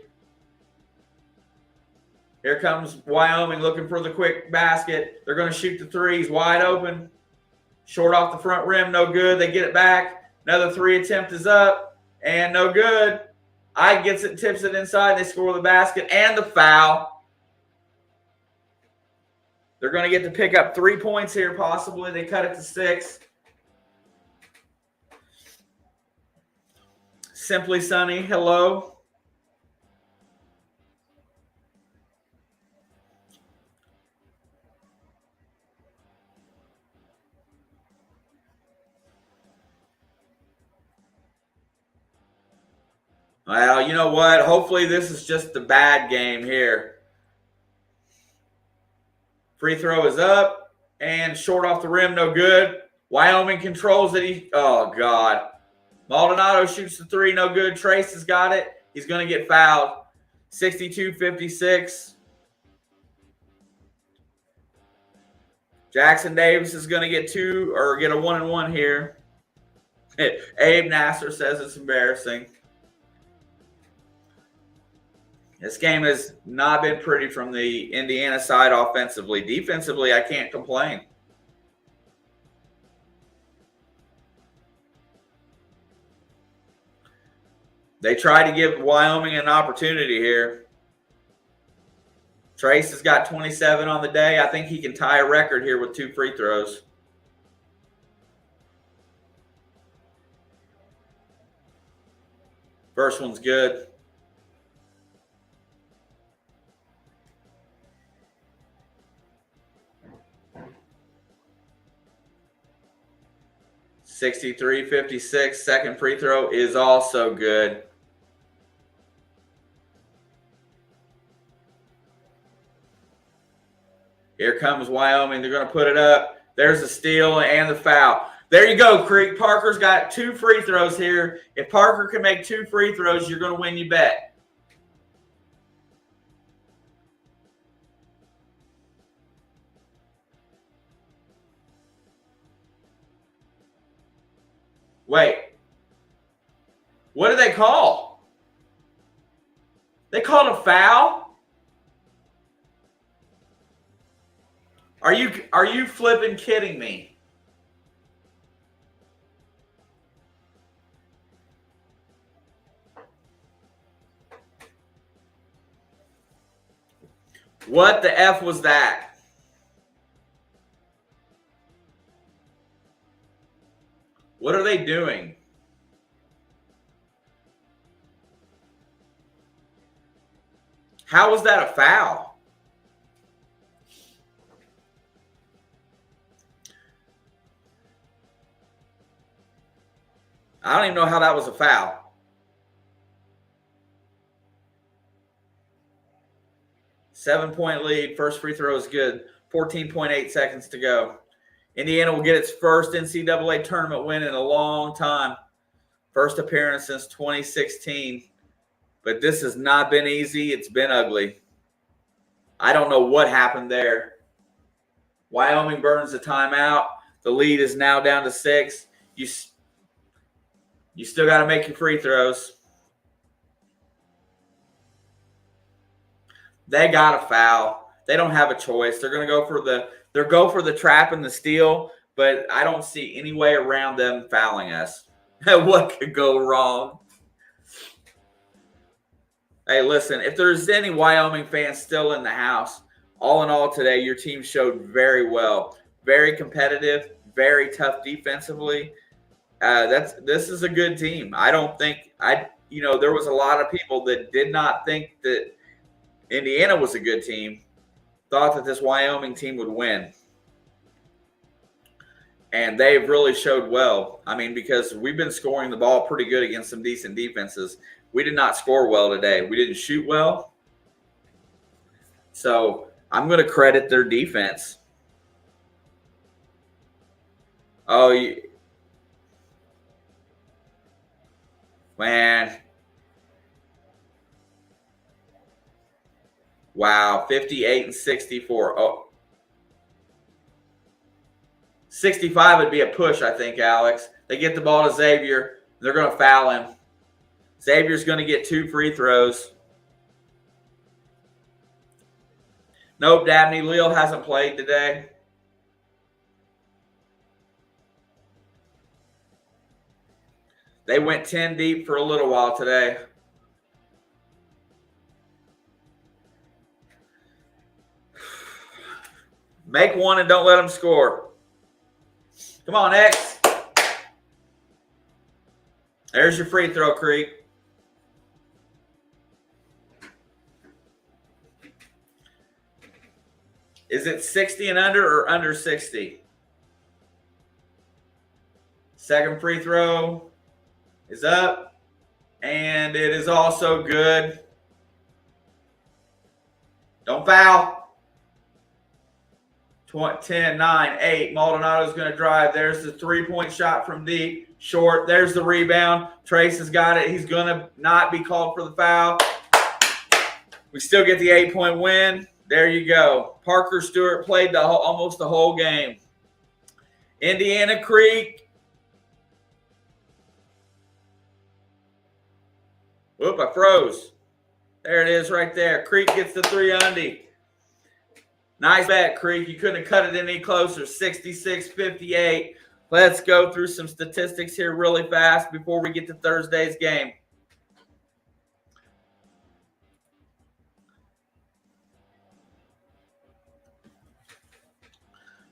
Here comes Wyoming looking for the quick basket. They're going to shoot the threes wide open. Short off the front rim, no good. They get it back. Another 3 attempt is up, and no good. Ike gets it, tips it inside. They score the basket and the foul. They're going to get to pick up 3 points here possibly. They cut it to 6. Simply Sunny, hello. Well, you know what? Hopefully this is just the bad game here. Free throw is up and short off the rim, no good. Wyoming controls it. Oh, God. Maldonado shoots the three, no good. Trace has got it. He's going to get fouled. 62-56. Jackson Davis is going to get get a 1-and-1 here. Abe Nasser says it's embarrassing. This game has not been pretty from the Indiana side offensively. Defensively, I can't complain. They try to give Wyoming an opportunity here. Trace has got 27 on the day. I think he can tie a record here with 2 free throws. First one's good. (63-56). Second free throw is also good. Here comes Wyoming. They're going to put it up. There's the steal and the foul. There you go, Creek. Parker's got 2 free throws here. If Parker can make 2 free throws, you're going to win, you bet. Wait. What did they call? They called a foul? Are you flipping kidding me? What the F was that? What are they doing? How was that a foul? I don't even know how that was a foul. 7-point lead. First free throw is good. 14.8 seconds to go. Indiana will get its first NCAA tournament win in a long time. First appearance since 2016. But this has not been easy. It's been ugly. I don't know what happened there. Wyoming burns the timeout. The lead is now down to 6. You still got to make your free throws. They got a foul. They don't have a choice. They're going to go for the trap and the steal, but I don't see any way around them fouling us. What could go wrong? Hey, listen, if there's any Wyoming fans still in the house, all in all today, your team showed very well. Very competitive, very tough defensively. This is a good team. I don't think there was a lot of people that did not think that Indiana was a good team, thought that this Wyoming team would win. And they've really showed well. I mean, because we've been scoring the ball pretty good against some decent defenses. We did not score well today. We didn't shoot well. So I'm going to credit their defense. Oh, man. Wow, 58-64. Oh, 65 would be a push, I think, Alex. They get the ball to Xavier. They're going to foul him. Xavier's going to get 2 free throws. Nope, Dabney Leal hasn't played today. They went 10 deep for a little while today. Make one and don't let them score. Come on, X. There's your free throw, Creek. Is it 60 and under or under 60? Second free throw is up. And it is also good. Don't foul. 10, 9, 8. Maldonado's going to drive. There's the three-point shot from deep. Short. There's the rebound. Trace has got it. He's going to not be called for the foul. We still get the 8-point win. There you go. Parker Stewart played almost the whole game. Indiana Creek. Whoop, I froze. There it is right there. Creek gets the 3-undy. Nice bet, Creek. You couldn't have cut it any closer. 66-58. Let's go through some statistics here really fast before we get to Thursday's game.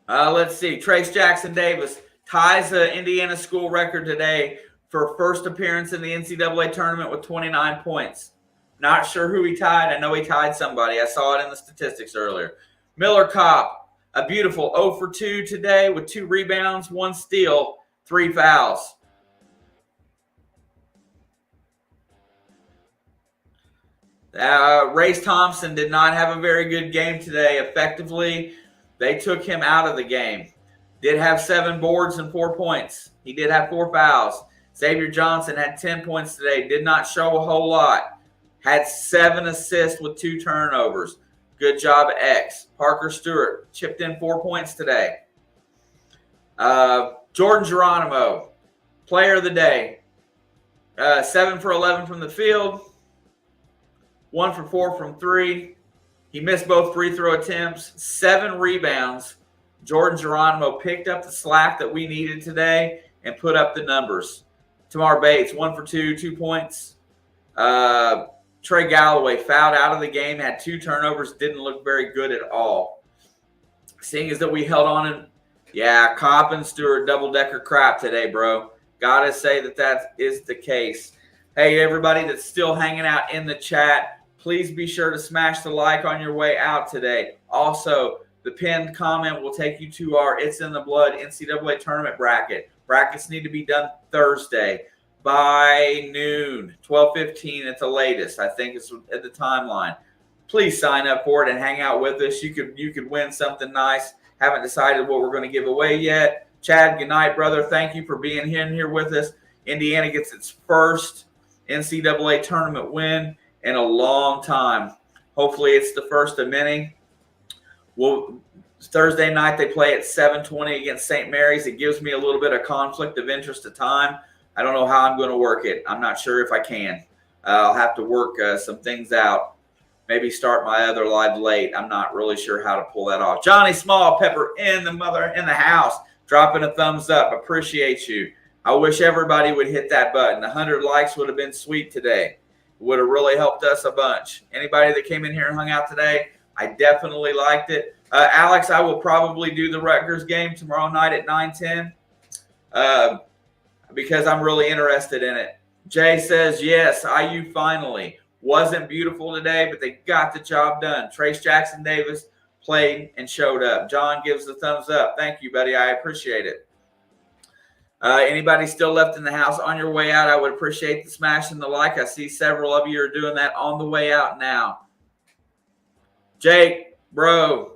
Let's see. Trace Jackson Davis ties the Indiana school record today for first appearance in the NCAA tournament with 29 points. Not sure who he tied. I know he tied somebody. I saw it in the statistics earlier. Miller Kopp, a beautiful 0 for 2 today with 2 rebounds, 1 steal, 3 fouls. Race Thompson did not have a very good game today. Effectively, they took him out of the game. Did have 7 boards and 4 points. He did have 4 fouls. Xavier Johnson had 10 points today. Did not show a whole lot. Had 7 assists with 2 turnovers. Good job, X. Parker Stewart chipped in 4 points today. Jordan Geronimo, player of the day. 7 for 11 from the field. 1 for 4 from 3. He missed both free throw attempts. 7 rebounds. Jordan Geronimo picked up the slack that we needed today and put up the numbers. Tamar Bates, 1 for 2, 2 points. Trey Galloway fouled out of the game, had 2 turnovers, didn't look very good at all. Seeing as that we held on and, Kopp and Stewart double-decker crap today, bro. Got to say that is the case. Hey, everybody that's still hanging out in the chat, please be sure to smash the like on your way out today. Also, the pinned comment will take you to our It's in the Blood NCAA tournament bracket. Brackets need to be done Thursday by noon, 12:15 at the latest. I think it's at the timeline. Please sign up for it and hang out with us. You could win something nice. Haven't decided what we're going to give away yet. Chad, good night, brother. Thank you for being here with us. Indiana gets its first NCAA tournament win in a long time. Hopefully it's the first of many. Thursday night they play at 7:20 against St. Mary's. It gives me a little bit of conflict of interest of time. I don't know how I'm going to work it. I'm not sure if I can. I'll have to work some things out. Maybe start my other live late. I'm not really sure how to pull that off. Johnny Small Pepper in the house, dropping a thumbs up. Appreciate you. I wish everybody would hit that button. 100 likes would have been sweet today. It would have really helped us a bunch. Anybody that came in here and hung out today, I definitely liked it. Alex, I will probably do the Rutgers game tomorrow night at 9:10 because I'm really interested in it. Jay says, yes, IU finally. Wasn't beautiful today, but they got the job done. Trace Jackson Davis played and showed up. John gives the thumbs up. Thank you, buddy. I appreciate it. Anybody still left in the house on your way out, I would appreciate the smash and the like. I see several of you are doing that on the way out now. Jake, bro,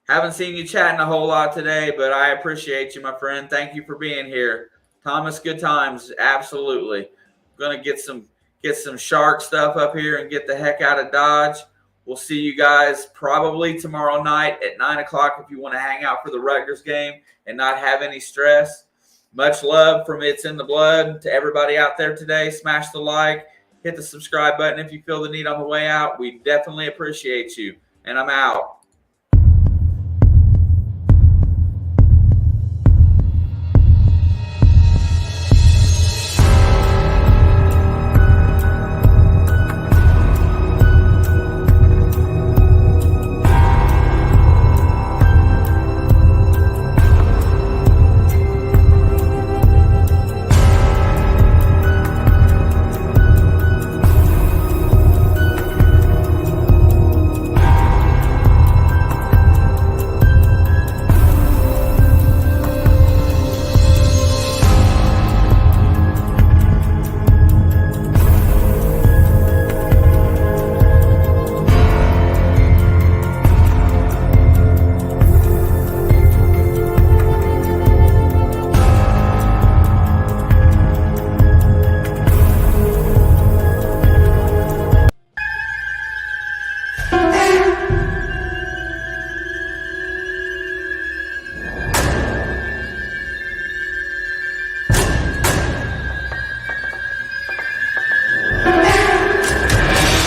haven't seen you chatting a whole lot today, but I appreciate you, my friend. Thank you for being here. Thomas, good times. Absolutely. Going to get some shark stuff up here and get the heck out of Dodge. We'll see you guys probably tomorrow night at 9 o'clock if you want to hang out for the Rutgers game and not have any stress. Much love from It's in the Blood to everybody out there today. Smash the like, hit the subscribe button if you feel the need on the way out. We definitely appreciate you. And I'm out.